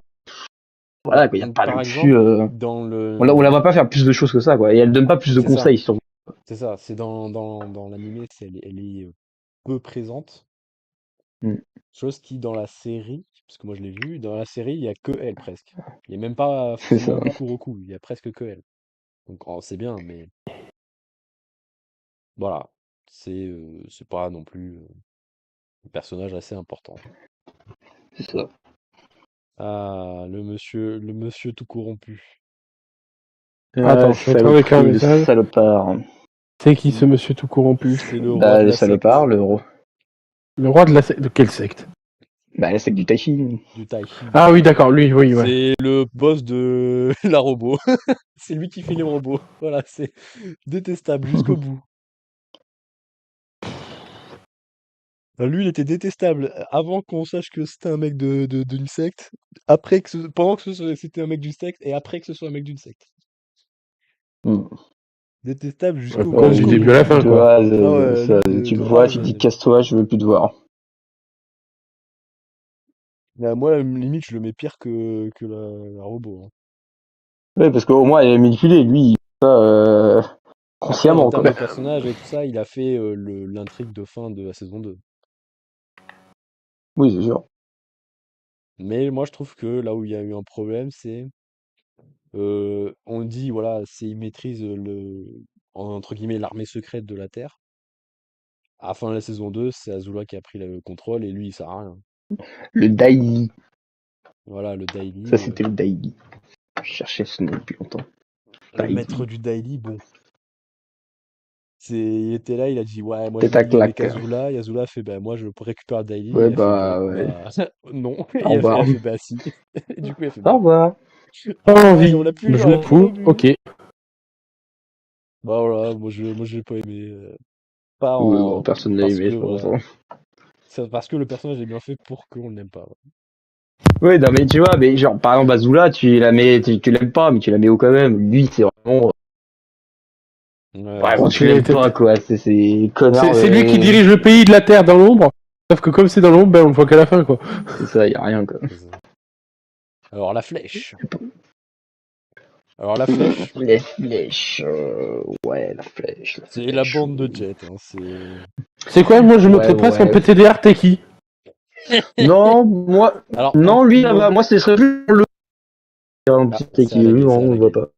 Speaker 3: voilà, quoi, y a pas
Speaker 1: par
Speaker 3: non
Speaker 1: exemple,
Speaker 3: plus,
Speaker 1: dans le
Speaker 3: on la voit pas faire plus de choses que ça, quoi. Et elle donne pas plus de
Speaker 1: C'est ça.
Speaker 3: conseils sur.
Speaker 1: c'est ça, c'est dans l'animé, elle est peu présente.
Speaker 3: Mm.
Speaker 1: Chose qui dans la série, parce que moi je l'ai vu, dans la série, il y a que elle presque. Il n'y a même pas
Speaker 3: C'est
Speaker 1: forcément
Speaker 3: ça.
Speaker 1: beaucoup Roku, il y a presque que elle. Donc c'est bien, mais voilà, c'est pas non plus un personnage assez important.
Speaker 3: C'est ça.
Speaker 1: Ah, le monsieur tout corrompu.
Speaker 2: Attends, je vais te avec un
Speaker 3: Saloperie, le
Speaker 2: message.
Speaker 3: salopard.
Speaker 2: C'est qui ce monsieur tout corrompu?
Speaker 1: C'est le roi
Speaker 3: Bah,
Speaker 1: de
Speaker 3: le
Speaker 1: la secte.
Speaker 3: salopard, le roi.
Speaker 2: Le roi de la secte. De quelle secte?
Speaker 3: Bah, c'est que du Taichi.
Speaker 1: du Taichi.
Speaker 2: Ah oui, d'accord, lui, oui, ouais.
Speaker 1: C'est le boss de la robot. C'est lui qui fait les robots. Voilà, c'est détestable jusqu'au bout. Lui, il était détestable avant qu'on sache que c'était un mec d'une secte, pendant que c'était un mec d'une secte, et après que ce soit un mec d'une secte.
Speaker 3: Hmm.
Speaker 1: Détestable
Speaker 2: Ouais,
Speaker 1: jusqu'au
Speaker 2: quoi,
Speaker 3: Oh,
Speaker 2: du
Speaker 1: jusqu'au
Speaker 3: lui,
Speaker 2: début
Speaker 1: bout.
Speaker 2: à la fin,
Speaker 3: de
Speaker 2: quoi.
Speaker 3: A à
Speaker 1: Ah
Speaker 3: Z,
Speaker 1: ouais, lui,
Speaker 3: tu
Speaker 1: de
Speaker 3: le
Speaker 1: A
Speaker 3: vois,
Speaker 1: à
Speaker 3: tu te dis
Speaker 1: Z.
Speaker 3: casse-toi, je veux plus te voir.
Speaker 1: Moi, limite, je le mets pire que la robot, hein.
Speaker 3: Ouais, parce qu'au moins, elle est manipulée, lui, il fait ça
Speaker 1: Après, en
Speaker 3: consciemment,
Speaker 1: termes
Speaker 3: quoi.
Speaker 1: de personnage et tout ça, il a fait l'intrigue de fin de la saison 2.
Speaker 3: Oui, c'est sûr.
Speaker 1: Mais moi, je trouve que là où il y a eu un problème, c'est on dit, voilà, c'est il maîtrise entre guillemets, l'armée secrète de la Terre. À la fin de la saison 2, c'est Azula qui a pris le contrôle et lui, il sert à rien.
Speaker 3: Le Daily.
Speaker 1: Voilà, le
Speaker 3: Ça,
Speaker 1: Daily,
Speaker 3: c'était le Daily. Je cherchais ce nom depuis longtemps.
Speaker 1: le maître
Speaker 3: Daily.
Speaker 1: du Daily, bon. Il était là, il a dit, ouais, moi je
Speaker 3: Tête
Speaker 1: vais
Speaker 3: à
Speaker 1: dealer avec
Speaker 3: claque.
Speaker 1: Azula. Et Azula a fait, bah, moi je récupère le Daily.
Speaker 3: Ouais,
Speaker 1: Il a fait, bon,
Speaker 3: bah, ouais.
Speaker 1: bah, non. Et
Speaker 3: Au
Speaker 1: elle
Speaker 3: revoir.
Speaker 1: a fait, bah, si. Et du coup, il a fait,
Speaker 3: Au
Speaker 1: bon,
Speaker 3: revoir.
Speaker 1: au
Speaker 2: Pas
Speaker 1: revoir, et
Speaker 2: envie. Je
Speaker 1: on
Speaker 2: m'en
Speaker 1: l'a plus
Speaker 2: fous.
Speaker 1: revu.
Speaker 2: Ok.
Speaker 1: Bah voilà, moi je l'ai pas aimé. Pas
Speaker 3: Oui, bon,
Speaker 1: en.
Speaker 3: personne l'a
Speaker 1: Parce
Speaker 3: aimé,
Speaker 1: que,
Speaker 3: je pense.
Speaker 1: voilà.
Speaker 3: Hein.
Speaker 1: Parce que le personnage est bien fait pour qu'on ne l'aime pas.
Speaker 3: Ouais, non, mais tu vois, mais genre, par exemple, Azula, tu la mets, tu l'aimes pas, mais tu la mets haut quand même. Lui, c'est vraiment,
Speaker 1: Ouais,
Speaker 3: vraiment,
Speaker 1: c'est
Speaker 3: tu
Speaker 2: C'est
Speaker 1: ça.
Speaker 3: l'aimes pas, quoi. C'est connard,
Speaker 2: c'est lui qui
Speaker 3: mais
Speaker 2: dirige le pays de la Terre dans l'ombre. Sauf que comme c'est dans l'ombre, ben, on le voit qu'à la fin, quoi.
Speaker 3: c'est ça, y a rien, quoi.
Speaker 1: C'est ça. Alors, la flèche. Alors, la flèche,
Speaker 3: Les flèches, ouais, la flèche, la
Speaker 1: c'est la
Speaker 3: flèche.
Speaker 1: bande de Jet, hein.
Speaker 2: C'est quoi, moi je
Speaker 3: Ouais,
Speaker 2: mettrais presque en
Speaker 3: ouais.
Speaker 2: PTDR, t'es qui?
Speaker 3: Non, moi,
Speaker 1: Alors,
Speaker 3: non, lui,
Speaker 1: moi,
Speaker 3: moi, ce serait plus le un
Speaker 1: ah,
Speaker 3: petit Teki, non,
Speaker 1: c'est à
Speaker 3: on
Speaker 1: la
Speaker 3: voit
Speaker 1: gueule.
Speaker 3: pas.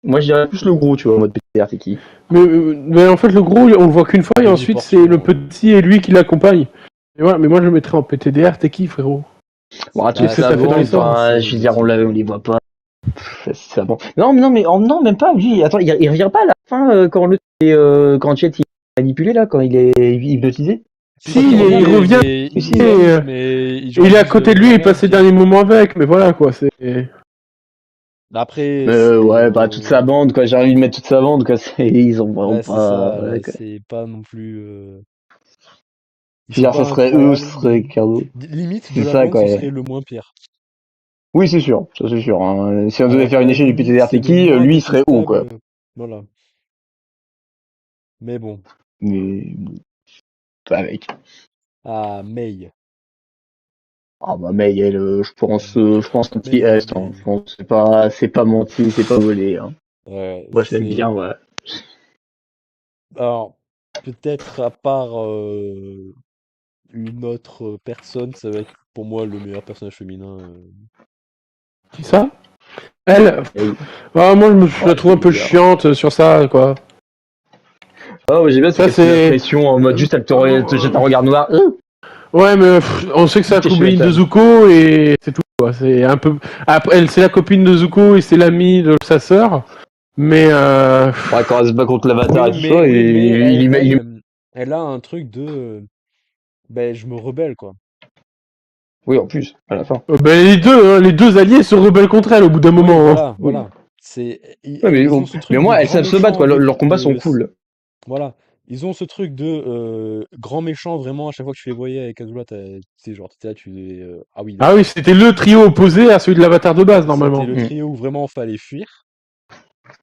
Speaker 3: Moi, je dirais plus le gros, tu vois, en mode PTR Teki.
Speaker 2: Mais en fait, le gros, on le voit qu'une fois et ensuite c'est le
Speaker 1: Demi-portion.
Speaker 2: petit et lui qui l'accompagne. Et voilà, mais moi je le mettrais en PTDR, t'es qui, frérot?
Speaker 3: Bon, un
Speaker 2: Qu'est-ce
Speaker 3: truc
Speaker 1: Bah,
Speaker 2: que t'as fait dans
Speaker 3: savant,
Speaker 2: l'histoire?
Speaker 3: enfin, je veux dire, on les voit pas. C'est savant. Non, mais non, mais oh, non, même pas, lui. Attends, il revient pas à la fin quand quand Jet il est manipulé, là, quand il est hypnotisé.
Speaker 1: Si,
Speaker 3: Quand
Speaker 1: si,
Speaker 3: il
Speaker 1: il revient,
Speaker 3: revient,
Speaker 2: Il revient
Speaker 1: mais
Speaker 3: si,
Speaker 1: il
Speaker 3: si.
Speaker 1: visualise, mais
Speaker 2: et il est à
Speaker 1: juste
Speaker 2: côté de lui, il
Speaker 1: vraiment
Speaker 2: passe ses
Speaker 1: dire.
Speaker 2: derniers moments avec, mais voilà quoi, c'est.
Speaker 1: Après, c'est.
Speaker 3: Ouais, bah, toute sa bande, quoi. J'ai envie de mettre toute sa bande, quoi. Ils ont vraiment
Speaker 1: Ouais, c'est
Speaker 3: pas.
Speaker 1: ça,
Speaker 3: Ouais,
Speaker 1: là,
Speaker 3: quoi.
Speaker 1: c'est pas non plus. Ils
Speaker 3: Je veux
Speaker 1: sont
Speaker 3: dire, ça
Speaker 1: pas
Speaker 3: serait eux, ce
Speaker 1: incroyables,
Speaker 3: serait
Speaker 1: mais.
Speaker 3: Ricardo.
Speaker 1: Limite, de
Speaker 3: C'est
Speaker 1: la
Speaker 3: ça,
Speaker 1: bande,
Speaker 3: quoi.
Speaker 1: ce serait le moins pire.
Speaker 3: Oui, c'est sûr, ça c'est sûr. Hein. Si on devait faire
Speaker 1: À
Speaker 3: une
Speaker 1: la
Speaker 3: échelle du
Speaker 1: limite,
Speaker 3: PTDR
Speaker 1: c'est le
Speaker 3: Teki,
Speaker 1: moins
Speaker 3: lui il serait haut, quoi.
Speaker 1: détestable. Voilà. Mais bon.
Speaker 3: Mais bon, pas mec.
Speaker 1: Ah, Mei.
Speaker 3: Ah bah mais elle, je pense un petit
Speaker 1: Mei,
Speaker 3: S. Hein. Je
Speaker 1: Mei.
Speaker 3: pense que c'est pas menti, c'est pas volé. Hein.
Speaker 1: Ouais,
Speaker 3: Moi je l'aime bien, ouais.
Speaker 1: Alors, peut-être à part une autre personne, ça va être pour moi le meilleur personnage féminin.
Speaker 2: Qui ça? Elle?
Speaker 3: Et-
Speaker 2: Ah, moi je
Speaker 3: oh,
Speaker 2: la
Speaker 3: elle est
Speaker 2: trouve un peu
Speaker 3: bizarre.
Speaker 2: chiante sur ça, quoi.
Speaker 3: Ah ouais, j'aime bien, c'est
Speaker 2: Ça
Speaker 3: qu'elle te met la
Speaker 2: c'est.
Speaker 3: pression en mode juste elle te jette un regard noir.
Speaker 2: Ouais, mais on sait que c'est la
Speaker 3: Qu'est-ce que je
Speaker 2: copine de
Speaker 3: l'attends.
Speaker 2: Zuko et c'est tout, quoi. C'est un peu. Après, elle, c'est la copine de Zuko et c'est l'amie de sa sœur. Mais
Speaker 3: Ouais, quand elle se bat contre l'avatar et tout ça,
Speaker 1: Oui, mais
Speaker 3: et
Speaker 1: elle a un truc de, ben, je me rebelle, quoi.
Speaker 3: oui, en plus, à la fin.
Speaker 2: ben, les deux alliés se rebellent contre elle au bout d'un
Speaker 1: Oui,
Speaker 2: moment. Hein.
Speaker 1: voilà,
Speaker 3: Oui.
Speaker 1: voilà.
Speaker 3: Ouais,
Speaker 1: Ils ont ce
Speaker 3: mais
Speaker 1: truc
Speaker 3: au
Speaker 1: de
Speaker 3: moins elles
Speaker 1: grand
Speaker 3: savent se battre,
Speaker 1: méchant,
Speaker 3: quoi. Leurs combats sont cool.
Speaker 1: voilà. Ils ont ce truc de grand méchant, vraiment, à chaque fois que tu les voyais avec Azula, tu sais, genre, t'étais là, ah oui,
Speaker 2: Ah oui,
Speaker 1: d'accord.
Speaker 2: c'était le trio opposé à celui de l'avatar de base,
Speaker 1: C'était
Speaker 2: normalement.
Speaker 1: le
Speaker 3: Mm.
Speaker 1: trio où vraiment fallait fuir.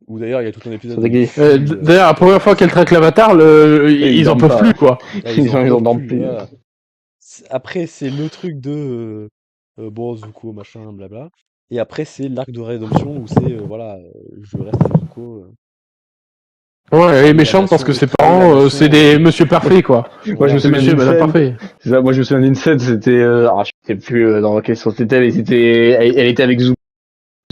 Speaker 1: Où d'ailleurs, il y a tout un épisode
Speaker 3: Sans
Speaker 1: où ils
Speaker 3: dégueuler.
Speaker 1: fuient
Speaker 2: D'ailleurs, la première fois qu'elle traque l'avatar,
Speaker 3: Et ils
Speaker 2: ils en
Speaker 3: dorment
Speaker 2: peuvent
Speaker 3: pas.
Speaker 2: plus, quoi.
Speaker 1: ah, ils
Speaker 3: Ils
Speaker 1: en
Speaker 3: en
Speaker 1: peuvent
Speaker 3: dorment
Speaker 1: plus,
Speaker 3: plus.
Speaker 1: voilà. Après, c'est le truc de bon, Zuko, machin, blabla. Et après, c'est l'arc de rédemption où c'est voilà, je reste avec Zuko.
Speaker 2: Ouais, elle est
Speaker 1: Et la
Speaker 2: méchante parce que
Speaker 1: nation,
Speaker 2: ses
Speaker 1: et la
Speaker 2: parents, c'est
Speaker 1: nation,
Speaker 2: des monsieur parfaits, quoi.
Speaker 3: Moi, je me
Speaker 1: voilà.
Speaker 2: C'est
Speaker 3: souviens
Speaker 2: monsieur et
Speaker 3: d'une
Speaker 2: madame
Speaker 3: scène.
Speaker 2: parfait.
Speaker 3: C'est ça, moi, je me souviens d'une scène, c'était, je sais plus dans quelle sorte c'était, mais c'était, elle était avec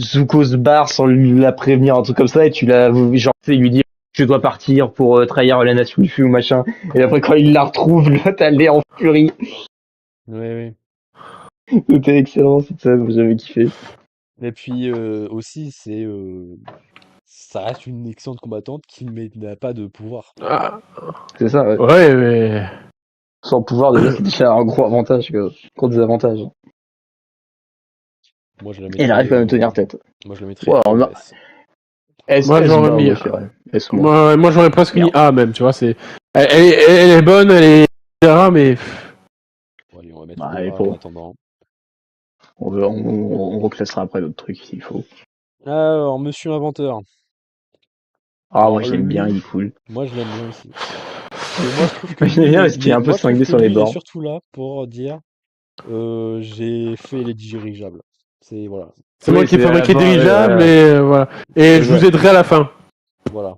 Speaker 3: Zuko se barre sans la prévenir, un truc comme ça, et tu l'as, genre, tu sais, il lui dit, je dois partir pour trahir la nation du feu ou machin. Et après, quand il la retrouve, l'autre, elle est en furie.
Speaker 1: Oui, oui.
Speaker 3: C'était excellent, cette scène, j'avais kiffé.
Speaker 1: Et puis aussi, ça reste une excellente combattante qui n'a pas de pouvoir.
Speaker 2: Ah,
Speaker 3: C'est ça, ouais.
Speaker 2: ouais, mais
Speaker 3: Sans pouvoir, déjà, c'est déjà un gros avantage, gros désavantage.
Speaker 1: Moi, je la
Speaker 3: Et
Speaker 1: mettrais,
Speaker 3: il arrive quand même à tenir tête.
Speaker 1: moi, je la mettrais
Speaker 3: Ouais,
Speaker 1: en
Speaker 3: alors,
Speaker 1: S.
Speaker 2: Moi, j'aurais
Speaker 3: bah,
Speaker 2: mis.
Speaker 3: ouais, c'est vrai. S, moi.
Speaker 2: Moi, j'aurais presque mis
Speaker 3: Merde.
Speaker 2: A même, tu vois. Elle est bonne, elle est etc. Mais
Speaker 1: Bon, allez, on va mettre
Speaker 3: Bah,
Speaker 1: le
Speaker 3: il
Speaker 1: A en
Speaker 3: faut.
Speaker 1: attendant.
Speaker 3: On reclassera après d'autres trucs s'il faut.
Speaker 1: Alors, Monsieur Inventeur.
Speaker 3: Ah,
Speaker 1: Alors,
Speaker 3: moi, je l'aime bien,
Speaker 1: lui,
Speaker 3: il est cool.
Speaker 1: moi, je l'aime bien aussi. Et moi, je trouve que
Speaker 3: J'aime
Speaker 1: lui,
Speaker 3: bien parce qu'il est un peu
Speaker 1: moi, je trouve
Speaker 3: cinglé
Speaker 1: que
Speaker 3: sur les
Speaker 1: lui, il est
Speaker 3: bords.
Speaker 1: surtout là pour dire j'ai fait les dirigeables. C'est voilà.
Speaker 2: c'est moi
Speaker 3: Oui,
Speaker 2: qui ai
Speaker 3: c'est à la
Speaker 2: fabriqué
Speaker 3: fin,
Speaker 2: dirigeable, et voilà. Et
Speaker 3: c'est
Speaker 2: je vous
Speaker 3: ça.
Speaker 2: aiderai à la fin.
Speaker 1: Voilà.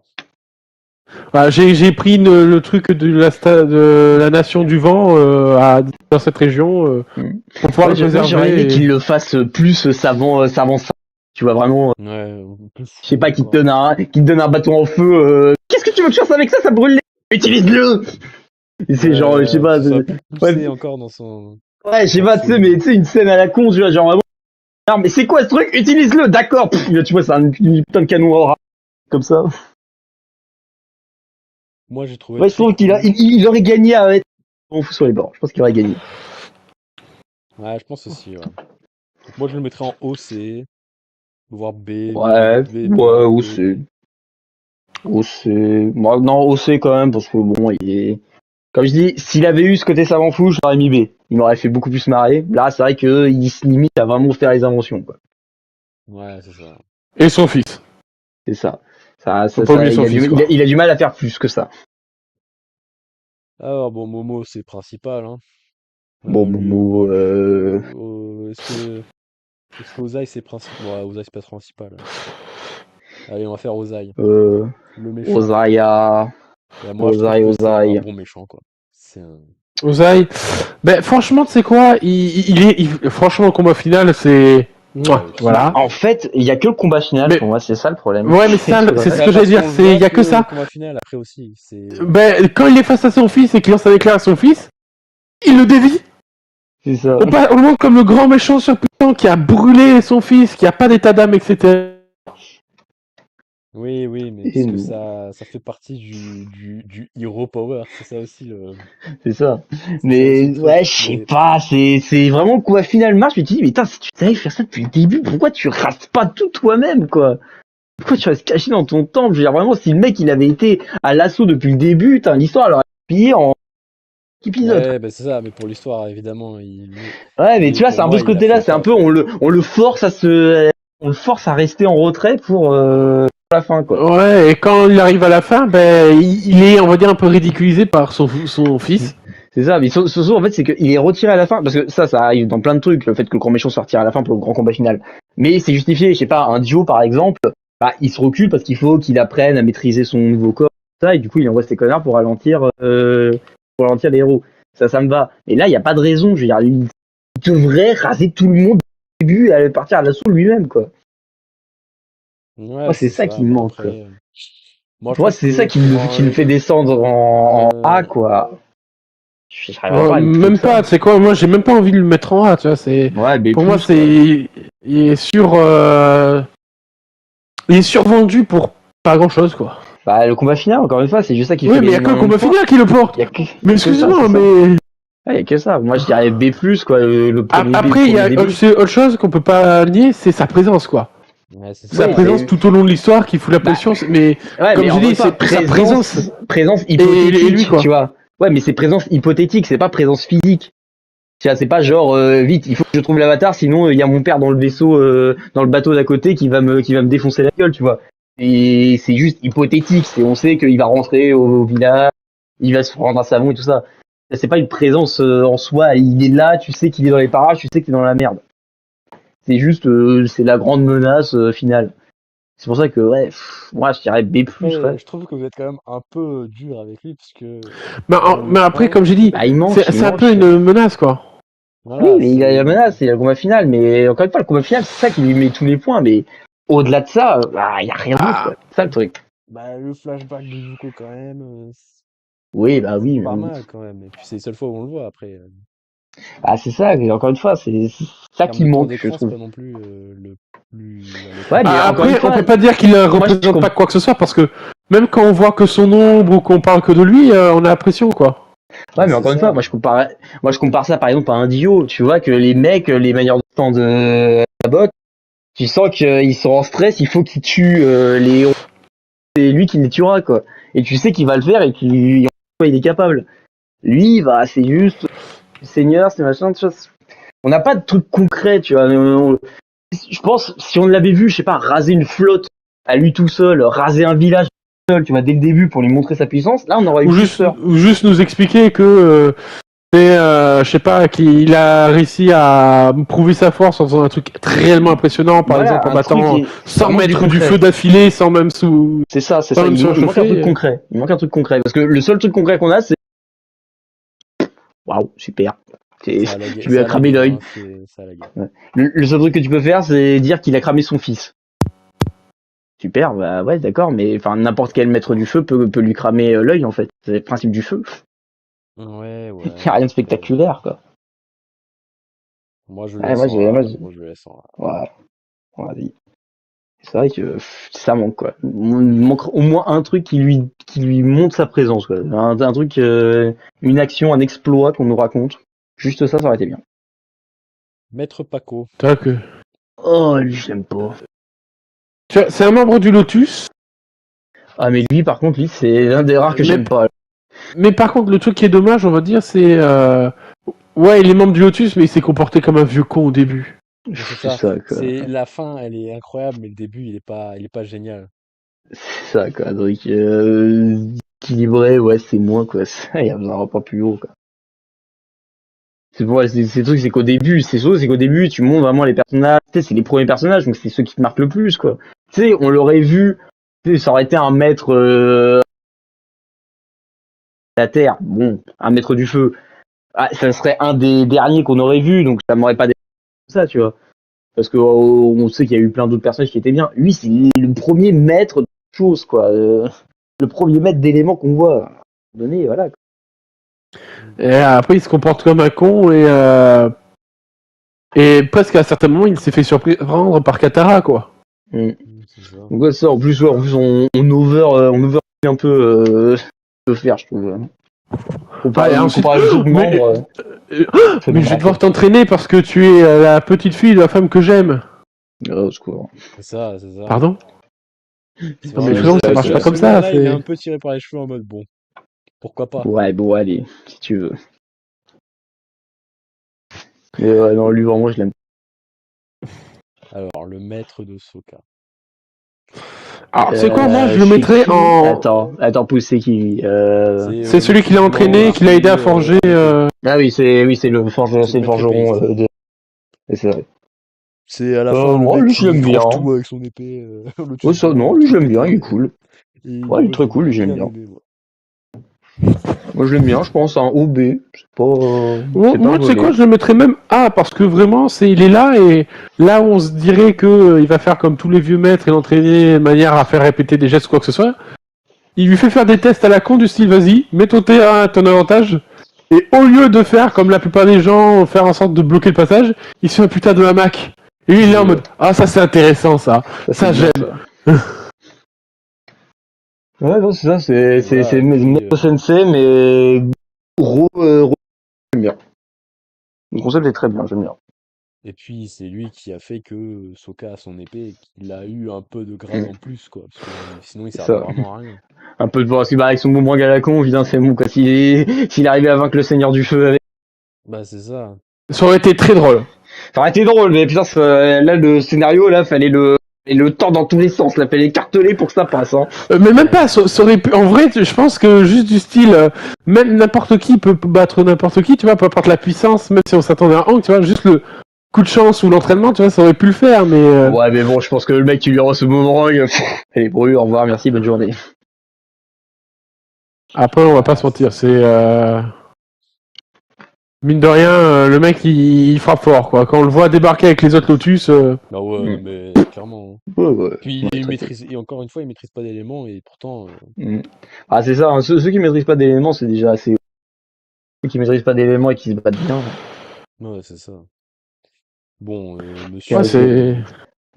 Speaker 2: Voilà, j'ai pris le truc de la nation du vent dans cette région
Speaker 3: Mm.
Speaker 2: pour pouvoir
Speaker 3: Ouais,
Speaker 2: le
Speaker 3: moi, j'aurais aimé
Speaker 2: préserver.
Speaker 3: qu'il le fasse plus savant, tu vois, vraiment.
Speaker 1: Ouais, plus
Speaker 3: Je sais
Speaker 1: fou
Speaker 3: pas, qu'il
Speaker 1: encore.
Speaker 3: te donne un bâton en feu. Qu'est-ce que tu veux que je fasse avec ça? Ça brûle les. Utilise-le! Et c'est genre, je sais
Speaker 1: Ouais,
Speaker 3: pas.
Speaker 1: ça soit plus poussé
Speaker 3: Ouais,
Speaker 1: encore dans son
Speaker 3: ouais, je sais
Speaker 1: sa
Speaker 3: pas, tu sais,
Speaker 1: folie.
Speaker 3: mais tu sais, une scène à la con, tu vois, genre vraiment. Non, mais c'est quoi ce truc? Utilise-le, d'accord. Pff, là, tu vois, c'est un putain de canon à comme ça.
Speaker 1: Moi, j'ai trouvé
Speaker 3: Ouais, je
Speaker 1: très
Speaker 3: trouve
Speaker 1: cool.
Speaker 3: il aurait gagné à être on fout sur les bords. Je pense qu'il aurait gagné.
Speaker 1: Ouais, je pense aussi, ouais. Donc moi, je le mettrais en O, C, voire B,
Speaker 3: Ouais,
Speaker 1: B, B,
Speaker 3: ouais,
Speaker 1: B, B.
Speaker 3: OC. Moi, non, OC quand même, parce que bon, il est. Comme je dis, s'il avait eu ce côté savant fou, je l'aurais mis B. Il m'aurait fait beaucoup plus marrer. Là, c'est vrai qu'il se limite à vraiment faire les inventions, quoi.
Speaker 1: Ouais, c'est ça.
Speaker 2: Et son fils.
Speaker 3: C'est ça.
Speaker 2: Faut pas oublier son
Speaker 3: Il a
Speaker 2: fils, quoi.
Speaker 3: il a du mal à faire plus que ça.
Speaker 1: Alors, bon, Momo, c'est principal, hein.
Speaker 3: Bon,
Speaker 1: Lui,
Speaker 3: Momo,
Speaker 1: bon, est-ce que Ozai, c'est principal? Ouais, Ozai, c'est pas principal, hein. Allez, on va faire Ozai.
Speaker 3: euh,
Speaker 1: Le méchant.
Speaker 3: Ozaya,
Speaker 1: Et moi, je trouve que c'est un
Speaker 3: Ozai.
Speaker 1: bon méchant, quoi. C'est un...
Speaker 2: Ozai, ben franchement, tu sais quoi, franchement, le combat final, c'est,
Speaker 1: Ouais,
Speaker 3: Bah,
Speaker 2: voilà.
Speaker 3: en fait, il y a que le combat final
Speaker 2: Mais
Speaker 3: pour moi, c'est ça le problème.
Speaker 2: ouais, mais
Speaker 3: C'est tout le
Speaker 2: c'est ce
Speaker 1: Bah,
Speaker 2: que j'allais
Speaker 1: parce
Speaker 2: dire,
Speaker 1: qu'on le
Speaker 2: c'est,
Speaker 1: voit
Speaker 2: il y a
Speaker 1: que
Speaker 2: que
Speaker 1: au
Speaker 2: ça.
Speaker 1: combat final, après aussi. C'est...
Speaker 2: Ben quand il est face à son fils et qu'il lance un éclair à son fils, il le dévie.
Speaker 3: C'est ça.
Speaker 2: Au moins comme le grand méchant surpuissant qui a brûlé son fils, qui a pas d'état d'âme, etc.
Speaker 1: Oui, oui, mais parce que ça fait partie du hero power. C'est ça aussi
Speaker 3: C'est ça.
Speaker 1: c'est ça aussi le
Speaker 3: Mais ouais,
Speaker 1: truc.
Speaker 3: je sais
Speaker 1: Mais
Speaker 3: pas, c'est vraiment le combat final marche, mais tu te dis, mais putain, si tu savais faire ça depuis le début, pourquoi tu rates pas tout toi-même, quoi? Pourquoi tu restes caché dans ton temple? Je veux dire, vraiment, si le mec il avait été à l'assaut depuis le début, l'histoire elle aurait plié en épisode.
Speaker 1: ouais, bah, c'est ça. Mais pour l'histoire, évidemment,
Speaker 3: Ouais, mais
Speaker 1: mais
Speaker 3: tu vois,
Speaker 1: pour
Speaker 3: c'est un peu
Speaker 1: moi,
Speaker 3: ce
Speaker 1: il a fait
Speaker 3: côté-là,
Speaker 1: le
Speaker 3: c'est un
Speaker 1: taf,
Speaker 3: peu,
Speaker 1: quoi.
Speaker 3: on le force on le force à rester en retrait pour la fin, quoi.
Speaker 2: Ouais, et quand il arrive à la fin, ben il est, on va dire, un peu ridiculisé par son fils.
Speaker 3: C'est ça, mais surtout en fait c'est qu'il est retiré à la fin, parce que ça arrive dans plein de trucs, le fait que le grand méchant soit retiré à la fin pour le grand combat final. Mais c'est justifié, je sais pas, un Dio par exemple, bah, il se recule parce qu'il faut qu'il apprenne à maîtriser son nouveau corps, ça, et du coup il envoie ses connards pour ralentir les héros. Ça me va. Mais là il n'y a pas de raison, je veux dire, il devrait raser tout le monde au début et aller partir à l'assaut lui-même, quoi.
Speaker 1: Ouais,
Speaker 3: Moi c'est
Speaker 1: c'est
Speaker 3: ça
Speaker 1: ça.
Speaker 3: qui me
Speaker 1: Bon,
Speaker 3: manque,
Speaker 1: après,
Speaker 3: quoi.
Speaker 1: moi, je
Speaker 3: Pour moi
Speaker 1: trouve
Speaker 3: c'est ça
Speaker 1: que pour
Speaker 3: qui le
Speaker 1: un,
Speaker 3: fait descendre en A,
Speaker 1: euh,
Speaker 3: quoi. Je n'arriverai pas à aller plus haut que
Speaker 2: Même
Speaker 3: ça.
Speaker 2: pas, tu sais quoi, moi j'ai même pas envie de le mettre en A, tu vois, c'est,
Speaker 3: Ouais, B+,
Speaker 2: pour moi
Speaker 3: quoi.
Speaker 2: c'est, il est survendu pour pas grand chose, quoi.
Speaker 3: Bah, le combat final, encore une fois, c'est juste ça qui
Speaker 2: Oui,
Speaker 3: fait
Speaker 2: mais il y a que le
Speaker 3: l'énormément de
Speaker 2: combat
Speaker 3: points.
Speaker 2: final qui le porte.
Speaker 3: Il y a que,
Speaker 2: Mais
Speaker 3: y a que ça,
Speaker 2: excuse-moi,
Speaker 3: c'est ça.
Speaker 2: mais
Speaker 3: Ouais, y a que ça. Moi, je dirais B+, quoi, le premier
Speaker 2: après, il y a
Speaker 3: début.
Speaker 2: c'est autre chose qu'on peut pas nier, c'est sa présence, quoi.
Speaker 1: ouais, c'est
Speaker 2: Sa
Speaker 3: Oui,
Speaker 1: ça.
Speaker 2: présence tout au long de l'histoire qui fout la
Speaker 3: bah,
Speaker 2: pression, mais
Speaker 3: ouais,
Speaker 2: comme
Speaker 3: mais
Speaker 2: j'ai
Speaker 3: encore
Speaker 2: dit,
Speaker 3: une fois,
Speaker 2: c'est sa présence
Speaker 3: présence
Speaker 2: et lui,
Speaker 3: hypothétique,
Speaker 2: quoi.
Speaker 3: tu vois. Ouais, mais c'est présence hypothétique, c'est pas présence physique. Tu vois, c'est pas genre, vite, il faut que je trouve l'avatar, sinon, il y a mon père dans le vaisseau, dans le bateau d'à côté qui va me défoncer la gueule, tu vois. Et c'est juste hypothétique, on sait qu'il va rentrer au village, il va se prendre un savon et tout ça. C'est pas une présence en soi, il est là, tu sais qu'il est dans les parages, tu sais qu'il est dans la merde. C'est juste, c'est la grande menace finale. C'est pour ça que, ouais, moi je dirais B+,
Speaker 1: Après,
Speaker 3: ouais.
Speaker 1: je trouve que vous êtes quand même un peu dur avec lui, parce que
Speaker 2: Mais,
Speaker 1: dans le
Speaker 2: mais après,
Speaker 1: 1,
Speaker 2: comme j'ai dit,
Speaker 3: Bah, il
Speaker 2: c'est un peu
Speaker 3: manque.
Speaker 2: une menace, quoi.
Speaker 3: Oui,
Speaker 1: voilà,
Speaker 3: mais il a la
Speaker 1: c'est...
Speaker 3: menace, c'est le combat final, mais encore une fois, le combat final, c'est ça qui lui met tous les points, mais au-delà de ça, bah, y a rien d'autre,
Speaker 2: Ah,
Speaker 3: quoi. C'est ça le truc.
Speaker 1: Bah, le flashback de Zuko, quand même,
Speaker 3: Oui, bah oui,
Speaker 1: c'est
Speaker 3: mais
Speaker 1: pas mal, quand même. Et puis, c'est les seules fois où on le voit, après.
Speaker 3: bah, c'est ça, et encore une fois, c'est
Speaker 1: En
Speaker 3: ça
Speaker 1: termes
Speaker 3: qui
Speaker 1: de temps
Speaker 3: manque, je
Speaker 1: d'écran, c'est
Speaker 3: trouve.
Speaker 1: pas non plus le plus à
Speaker 3: Ouais,
Speaker 1: l'écran.
Speaker 3: mais encore une
Speaker 2: après, on
Speaker 3: fois,
Speaker 2: peut pas dire qu'il
Speaker 3: moi, je
Speaker 2: représente pas quoi que ce soit, parce que même quand on voit que son ombre ou qu'on parle que de lui, on a l'impression, quoi.
Speaker 3: Ouais, mais
Speaker 1: c'est
Speaker 3: encore une
Speaker 1: ça.
Speaker 3: fois, moi je compare ça par exemple à un Dio. Tu vois que les mecs, les manières de temps de la botte, tu sens qu'ils sont en stress, il faut qu'ils tuent les héros. C'est lui qui les tuera, quoi. Et tu sais qu'il va le faire et qu'il il est capable. Lui, bah, c'est juste Seigneur, c'est machin, tu vois. On n'a pas de truc concret, tu vois. Je pense, si on l'avait vu, je sais pas, raser une flotte à lui tout seul, raser un village tout seul, tu vois, dès le début pour lui montrer sa puissance, là on aurait eu plus peur.
Speaker 2: Ou juste nous expliquer que je sais pas, qu'il a réussi à prouver sa force en faisant un truc réellement impressionnant, par
Speaker 3: Voilà,
Speaker 2: exemple en
Speaker 3: un truc
Speaker 2: battant
Speaker 3: et
Speaker 2: 100
Speaker 3: ça manque du
Speaker 2: mètres du
Speaker 3: concret.
Speaker 2: feu d'affilée sans même
Speaker 3: C'est ça, c'est
Speaker 2: sans
Speaker 3: ça.
Speaker 2: même
Speaker 3: Il manque un truc
Speaker 2: surchauffer.
Speaker 3: concret. Il manque un truc concret. Parce que le seul truc concret qu'on a, c'est waouh, super.
Speaker 1: C'est à la
Speaker 3: Tu lui as cramé
Speaker 1: guerre,
Speaker 3: l'œil.
Speaker 1: hein, c'est à la guerre.
Speaker 3: Ouais. Le seul truc que tu peux faire, c'est dire qu'il a cramé son fils. Super, bah ouais, d'accord, mais enfin n'importe quel maître du feu peut lui cramer l'œil en fait. C'est le principe du feu.
Speaker 1: Ouais,
Speaker 3: Il y a rien de
Speaker 1: mais bon.
Speaker 3: spectaculaire quoi.
Speaker 1: Moi, je le
Speaker 3: Ouais,
Speaker 1: laisse en rade.
Speaker 3: moi,
Speaker 1: Moi, je le laisse en rade.
Speaker 3: ouais, vas-y. C'est vrai que ça manque quoi. Il manque au moins un truc qui lui montre sa présence quoi. Un truc, une action, un exploit qu'on nous raconte. Juste ça aurait été bien.
Speaker 1: Maître Paco.
Speaker 2: C'est-à-dire que-
Speaker 3: Oh, lui, je l'aime pas.
Speaker 2: Tu vois, c'est un membre du Lotus,
Speaker 3: Ah, mais lui, par contre, lui, c'est l'un des rares que
Speaker 2: mais,
Speaker 3: j'aime pas.
Speaker 2: mais par contre, le truc qui est dommage, on va dire, c'est. Ouais, il est membre du Lotus, mais il s'est comporté comme un vieux con au début.
Speaker 1: Mais c'est
Speaker 3: C'est
Speaker 1: ça.
Speaker 3: ça, quoi.
Speaker 1: C'est la fin, elle est incroyable, mais le début, il est pas génial.
Speaker 3: C'est ça, quoi. Donc, équilibré, ouais, c'est moins, quoi. Il y a besoin d'un repas plus haut, quoi. C'est le truc, c'est qu'au début, c'est qu'au début, tu montres vraiment les personnages. Tu sais, c'est les premiers personnages, donc c'est ceux qui te marquent le plus, quoi. Tu sais, on l'aurait vu, tu sais, ça aurait été un maître de la terre, bon, un maître du feu. Ah, ça serait un des derniers qu'on aurait vu, donc ça m'aurait pas déçu comme ça, tu vois. Parce que on sait qu'il y a eu plein d'autres personnages qui étaient bien. Lui, c'est le premier maître de choses, quoi. Le premier maître d'éléments qu'on voit. À un moment donné, voilà.
Speaker 2: Et après, il se comporte comme un con et presque à certains moments, il s'est fait surprendre par Katara, quoi.
Speaker 3: Mm.
Speaker 1: C'est ça.
Speaker 3: Donc ouais, ça, en plus, on over un peu peut faire, je trouve.
Speaker 2: Et ensuite,
Speaker 3: Comparé aux autres
Speaker 2: mais,
Speaker 3: membres, ça
Speaker 2: mais
Speaker 3: nous
Speaker 2: je vais
Speaker 3: manque.
Speaker 2: devoir t'entraîner parce que tu es la petite fille de la femme que j'aime.
Speaker 3: Au secours.
Speaker 1: C'est ça, c'est ça.
Speaker 2: Pardon?
Speaker 1: C'est
Speaker 2: Non mais
Speaker 1: vraiment-
Speaker 2: frérot, ça
Speaker 3: ça,
Speaker 2: marche
Speaker 3: ça-
Speaker 2: pas comme
Speaker 1: ce
Speaker 2: ça.
Speaker 1: gars-là, il est un
Speaker 2: C'est.
Speaker 1: peu tiré par les cheveux en mode bon, pourquoi pas.
Speaker 3: Ouais, bon, allez, si tu veux. Mais non, lui, vraiment, je l'aime.
Speaker 1: Alors, le maître de Sokka.
Speaker 2: Alors, c'est quoi, moi, je le
Speaker 3: C'est
Speaker 2: mettrais
Speaker 3: qui
Speaker 2: en.
Speaker 3: Attends, pousse, c'est qui
Speaker 2: C'est celui qui l'a entraîné, qui l'a aidé à forger.
Speaker 3: Ah oui, c'est le
Speaker 1: C'est le maître
Speaker 3: forgeron
Speaker 1: épéiste.
Speaker 3: c'est vrai.
Speaker 1: C'est à la fin le
Speaker 3: Moi,
Speaker 1: mec
Speaker 3: lui, je
Speaker 1: qui
Speaker 3: l'aime bien.
Speaker 1: forge tout avec son épée. Le
Speaker 3: Oh,
Speaker 1: Lotus
Speaker 3: ça,
Speaker 1: blanc,
Speaker 3: non,
Speaker 1: le
Speaker 3: lui, je
Speaker 1: truc
Speaker 3: l'aime bien, il est
Speaker 1: pété.
Speaker 3: cool.
Speaker 1: Et
Speaker 3: Ouais, il est très
Speaker 1: j'ai
Speaker 3: cool, lui, j'aime bien.
Speaker 1: aimé, moi.
Speaker 3: Moi, je l'aime bien, je pense, un OB. C'est pas, c'est pas
Speaker 2: Moi, tu sais quoi,
Speaker 3: volé.
Speaker 2: je le mettrais même A parce que vraiment, il est là et là où on se dirait que il va faire comme tous les vieux maîtres et l'entraîner de manière à faire répéter des gestes ou quoi que ce soit. Il lui fait faire des tests à la con du style vas-y, mets ton T à ton avantage. Et au lieu de faire comme la plupart des gens, faire en sorte de bloquer le passage, il se fait un putain de hamac. Et lui, il est là en mode ah, ça c'est intéressant ça. Ça,
Speaker 3: c'est bien,
Speaker 2: j'aime.
Speaker 3: ça. Ouais, non, c'est ça, c'est
Speaker 1: Voilà, et puis,
Speaker 3: Maître Sensei, mais j'aime bien. Le concept est très bien, j'aime bien.
Speaker 1: et puis c'est lui qui a fait que Sokka a son épée et qu'il a eu un peu de grade en plus, quoi. Parce que sinon, il
Speaker 3: C'est
Speaker 1: servait
Speaker 3: ça.
Speaker 1: vraiment à rien.
Speaker 3: Un peu de voir ce avec son boomerang à la con, évidemment, c'est bon, quoi. S'il arrivait à vaincre le Seigneur du Feu avec.
Speaker 1: Bah, c'est ça.
Speaker 2: Ça aurait été très drôle.
Speaker 3: Ça aurait été drôle, mais putain, là, le scénario, là, fallait le tordre dans tous les sens, là, fallait écarteler pour que ça passe, hein.
Speaker 2: Mais même pas, ça aurait pu. En vrai, je pense que juste du style, même n'importe qui peut battre n'importe qui, tu vois, peu importe la puissance, même si on s'attendait à un, tu vois, juste le coup de chance ou l'entraînement, tu vois, ça aurait pu le faire, mais.
Speaker 3: Ouais, mais bon, je pense que le mec qui lui rend ce boomerang, allez, pour lui, au revoir, merci, bonne journée.
Speaker 2: Après, on va pas se mentir, c'est. Mine de rien, le mec il frappe fort, quoi. Quand on le voit débarquer avec les autres Lotus.
Speaker 1: Bah ouais,
Speaker 3: Mm.
Speaker 1: mais clairement.
Speaker 3: Ouais.
Speaker 1: Puis
Speaker 3: Ouais,
Speaker 1: il
Speaker 3: très
Speaker 1: maîtrise, et encore une fois, il maîtrise pas d'éléments et pourtant.
Speaker 3: Mm. Ah, c'est ça, hein, ceux qui maîtrisent pas d'éléments, c'est déjà assez. Ceux qui maîtrisent pas d'éléments et qui se battent bien.
Speaker 1: Ouais, c'est ça. Bon,
Speaker 2: Ouais,
Speaker 1: monsieur.
Speaker 2: c'est.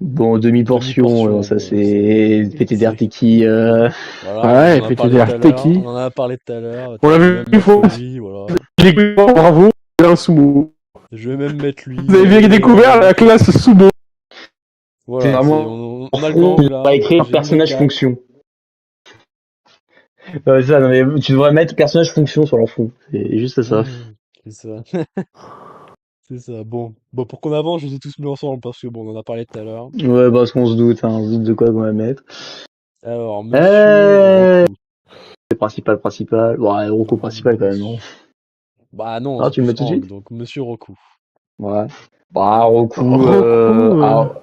Speaker 3: Bon, demi-portion,
Speaker 1: Demi-portion,
Speaker 3: ça
Speaker 1: bon,
Speaker 3: c'est PTDR
Speaker 1: c'est-
Speaker 3: Teki.
Speaker 1: Voilà,
Speaker 2: Ouais,
Speaker 1: on en a
Speaker 2: puis
Speaker 1: parlé
Speaker 2: tu
Speaker 1: tout à l'heure.
Speaker 2: Teki.
Speaker 1: On en a parlé tout à l'heure.
Speaker 2: On l'a
Speaker 1: Je vais
Speaker 2: vu
Speaker 1: même
Speaker 2: une fois.
Speaker 1: mettre lui, voilà.
Speaker 2: J'ai dit, bravo, un sumo.
Speaker 1: Je vais même mettre lui.
Speaker 2: Vous avez bien découvert la classe sumo.
Speaker 1: Voilà,
Speaker 3: C'est
Speaker 1: c'est-
Speaker 3: vraiment
Speaker 1: on a le
Speaker 3: front,
Speaker 1: gang
Speaker 3: tu
Speaker 1: là.
Speaker 3: devrais écrire
Speaker 1: J'ai
Speaker 3: personnage
Speaker 1: le gars.
Speaker 3: fonction. Ça, non, mais tu devrais mettre personnage fonction sur leur front. C'est juste ça.
Speaker 1: C'est ça. C'est ça. Bon, pour qu'on avance, je les ai tous mis ensemble parce que bon, on en a parlé tout à l'heure.
Speaker 3: Ouais, parce qu'on se doute, hein, on se doute de quoi qu'on va mettre.
Speaker 1: Alors, Monsieur
Speaker 3: Euh...
Speaker 1: Roku.
Speaker 3: C'est principal. Bon, ouais, Roku principal quand même, non?
Speaker 1: Bah non,
Speaker 3: Ah,
Speaker 1: c'est
Speaker 3: tu le
Speaker 1: plus
Speaker 3: mets tout de
Speaker 1: Hang,
Speaker 3: suite?
Speaker 1: donc Monsieur Roku.
Speaker 3: Ouais. Bah, Roku,
Speaker 2: Roku,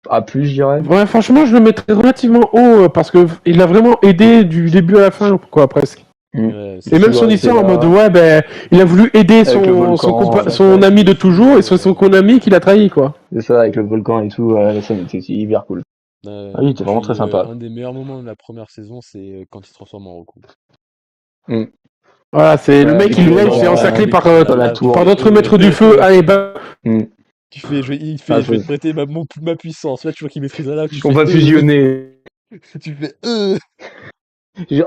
Speaker 3: à plus, je dirais.
Speaker 2: Ouais, franchement, je le mettrais relativement haut parce que il a vraiment aidé du début à la fin, quoi, presque.
Speaker 1: Ouais,
Speaker 3: C'est
Speaker 2: Et même
Speaker 3: sûr,
Speaker 2: son
Speaker 3: c'est
Speaker 2: histoire en
Speaker 3: là.
Speaker 2: mode, ouais, ben, il a voulu aider
Speaker 3: Avec le volcan,
Speaker 2: son ami de toujours et c'est son ami qui l'a trahi, quoi.
Speaker 3: C'est ça, avec le volcan et tout, la scène était hyper cool. Ah, il était vraiment très sympa.
Speaker 1: Un des meilleurs moments de la première saison, c'est quand il se transforme en Roku.
Speaker 2: Voilà, c'est le
Speaker 3: Ouais,
Speaker 2: mec,
Speaker 3: avec
Speaker 2: il
Speaker 3: le-
Speaker 2: il se fait encercler
Speaker 1: avec
Speaker 2: par,
Speaker 3: la tour.
Speaker 2: par d'autres maîtres du feu. Allez, bah,
Speaker 1: Tu fais,
Speaker 3: Ah,
Speaker 1: je vais
Speaker 3: c'est-
Speaker 1: te prêter ma puissance. Là, tu vois qu'il maîtrise la lave.
Speaker 3: On va fusionner.
Speaker 1: Tu fais,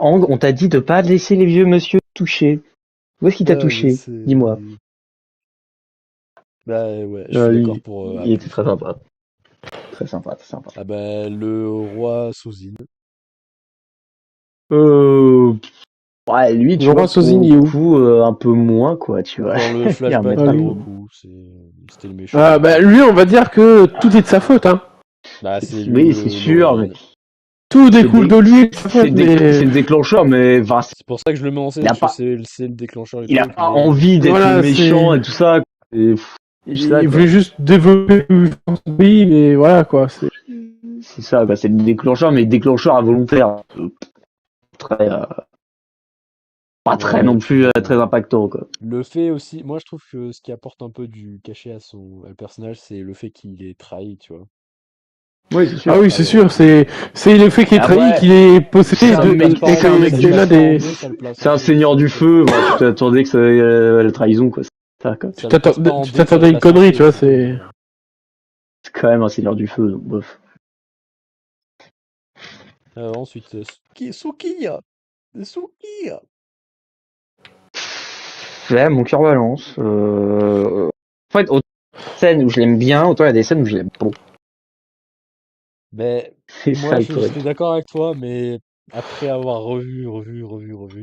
Speaker 3: Hang, on t'a dit de pas laisser les vieux monsieur toucher. Où est-ce qu'il t'a
Speaker 1: Ah, mais
Speaker 3: touché?
Speaker 1: c'est-
Speaker 3: Dis-moi.
Speaker 1: Bah ouais, je suis d'accord pour.
Speaker 3: Il était très sympa. Très sympa.
Speaker 1: Ah bah, le roi Sozin.
Speaker 3: Ouais, lui, tu
Speaker 2: Le
Speaker 3: vois,
Speaker 2: roi Sozin,
Speaker 3: pour
Speaker 2: il est
Speaker 3: le
Speaker 2: où
Speaker 3: coup, un peu moins, quoi, tu vois.
Speaker 1: Dans le
Speaker 3: Il y a un
Speaker 1: flashback
Speaker 3: mètre
Speaker 1: de
Speaker 3: à
Speaker 2: lui.
Speaker 1: Roku, c'était le méchant.
Speaker 2: Ah, bah, lui, on va dire que tout est de sa faute, hein.
Speaker 1: Bah, c'est lui
Speaker 3: Oui, c'est sûr, mais
Speaker 2: Tout découle de lui, de sa faute, mais...
Speaker 3: c'est le décleur, mais enfin,
Speaker 1: C'est pour ça que je le mets en scène,
Speaker 3: Il a
Speaker 1: parce que
Speaker 3: pas-
Speaker 1: c'est le déclencheur du
Speaker 3: il a
Speaker 1: truc.
Speaker 3: pas
Speaker 1: mais-
Speaker 3: envie d'être
Speaker 2: Voilà,
Speaker 3: méchant
Speaker 2: c'est-
Speaker 3: et tout ça. Et,
Speaker 2: Il,
Speaker 3: ça,
Speaker 2: il
Speaker 3: quoi.
Speaker 2: voulait juste développer son pays, mais voilà, quoi.
Speaker 3: C'est ça, quoi. C'est le déclencheur, mais le déclencheur involontaire. Très, pas très
Speaker 1: Ouais,
Speaker 3: non
Speaker 1: puis
Speaker 3: plus
Speaker 1: bon.
Speaker 3: très impactant, quoi.
Speaker 1: Le fait aussi, moi je trouve que ce qui apporte un peu du cachet à le personnage, c'est le fait qu'il est trahi, tu vois.
Speaker 3: Oui, c'est sûr.
Speaker 2: Ah oui, c'est sûr, c'est le fait qu'il est
Speaker 3: Ah
Speaker 2: trahi,
Speaker 3: ouais.
Speaker 2: qu'il est possédé
Speaker 3: C'est un
Speaker 2: de...
Speaker 3: mec-
Speaker 2: et
Speaker 3: c'est un mec
Speaker 2: c'est l'un des...
Speaker 3: C'est un seigneur du feu. Bah, tu t'attendais que ça la trahison, quoi. C'est ça, quoi.
Speaker 2: Tu t'attendais à une connerie, tu vois, c'est...
Speaker 3: C'est quand même un seigneur du feu, donc bof.
Speaker 1: Ensuite, Sukiya! Sukiya!
Speaker 3: Ouais, mon cœur balance. En fait, autant il y a des scènes où je l'aime bien, autant il y a des scènes où je l'aime pas.
Speaker 1: Mais
Speaker 3: C'est
Speaker 1: moi
Speaker 3: ça, le
Speaker 1: je
Speaker 3: truc.
Speaker 1: suis d'accord avec toi, mais après avoir revu,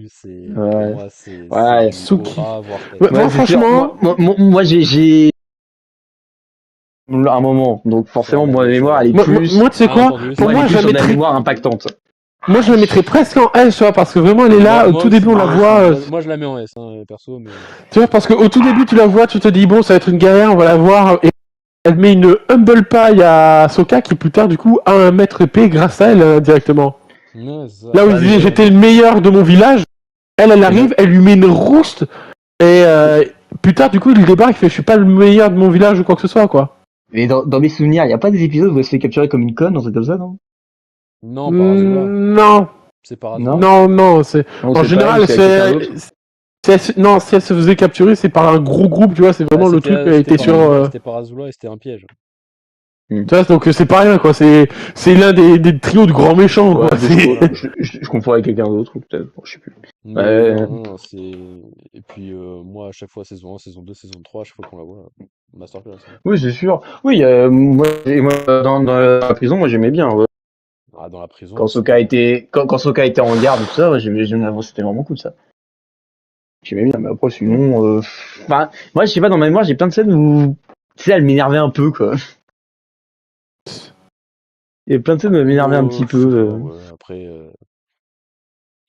Speaker 1: c'est pour
Speaker 3: Ouais.
Speaker 1: moi c'est
Speaker 3: Ouais,
Speaker 1: du
Speaker 2: Suki.
Speaker 1: aura, voire tête.
Speaker 2: Ouais, moi,
Speaker 3: c'est sûr.
Speaker 2: franchement...
Speaker 3: Moi, j'ai un moment, donc forcément,
Speaker 1: Sur la
Speaker 3: moi, la mémoire, elle est
Speaker 2: Moi,
Speaker 3: plus.
Speaker 2: tu sais
Speaker 1: Ah,
Speaker 2: quoi
Speaker 1: entendu,
Speaker 2: Pour
Speaker 3: Moi, elle
Speaker 2: moi,
Speaker 3: est
Speaker 2: je
Speaker 3: plus
Speaker 2: la
Speaker 3: sur de la
Speaker 2: mettrais...
Speaker 3: mémoire impactante.
Speaker 2: Moi, je la mettrais presque en S, tu vois, parce que vraiment, elle est là, au
Speaker 1: Moi
Speaker 2: tout début, on la
Speaker 1: aussi,
Speaker 2: voit...
Speaker 1: moi, je la mets en S, hein, perso, mais...
Speaker 2: Tu vois, parce qu'au tout début, tu la vois, tu te dis, bon, ça va être une guerrière, on va la voir, et elle met une humble pie à Sokka, qui plus tard, du coup, a un maître épée grâce à elle, directement.
Speaker 1: Ouais, c'est ça.
Speaker 2: Là où il disait, j'étais le meilleur de mon village, elle arrive, elle lui met une roast, et plus tard, du coup, il débarque, il fait, je suis pas le meilleur de mon village ou quoi que ce soit, quoi.
Speaker 3: Mais dans mes souvenirs, il n'y a pas des épisodes où elle se fait capturer comme une conne, un truc comme ça, non?
Speaker 1: Non, par Azula.
Speaker 2: Non,
Speaker 1: C'est par Azula.
Speaker 2: non, c'est...
Speaker 3: Non,
Speaker 2: En
Speaker 3: c'est pas
Speaker 2: général,
Speaker 3: elle, c'est avec quelqu'un d'autre.
Speaker 2: non, si elle se faisait capturer, c'est par un gros groupe, tu vois, c'est vraiment le truc qui a été sur...
Speaker 1: C'était par Azula et c'était un piège.
Speaker 2: Tu vois, donc c'est pas rien, quoi, c'est l'un des trios de grands méchants, quoi.
Speaker 3: Ouais, je confonds avec quelqu'un d'autre, ou peut-être, bon, je sais plus.
Speaker 1: Mais
Speaker 3: Ouais.
Speaker 1: non, c'est... Et puis, moi, à chaque fois, saison 1, saison 2, saison 3, à chaque fois qu'on la voit, masterclass. Hein.
Speaker 3: Oui, c'est sûr. Oui, moi, dans la prison, moi, j'aimais bien. Ouais.
Speaker 1: Ah, dans la prison...
Speaker 3: Quand Sokka était en garde, tout ça, ouais, c'était vraiment cool, ça. J'aimais bien, mais après, sinon, enfin, moi, je sais pas, dans ma mémoire, j'ai plein de scènes où, tu sais, elle m'énervait un peu, quoi. Il y a plein de scènes où elle m'énervait un petit peu.
Speaker 1: Ouais, après...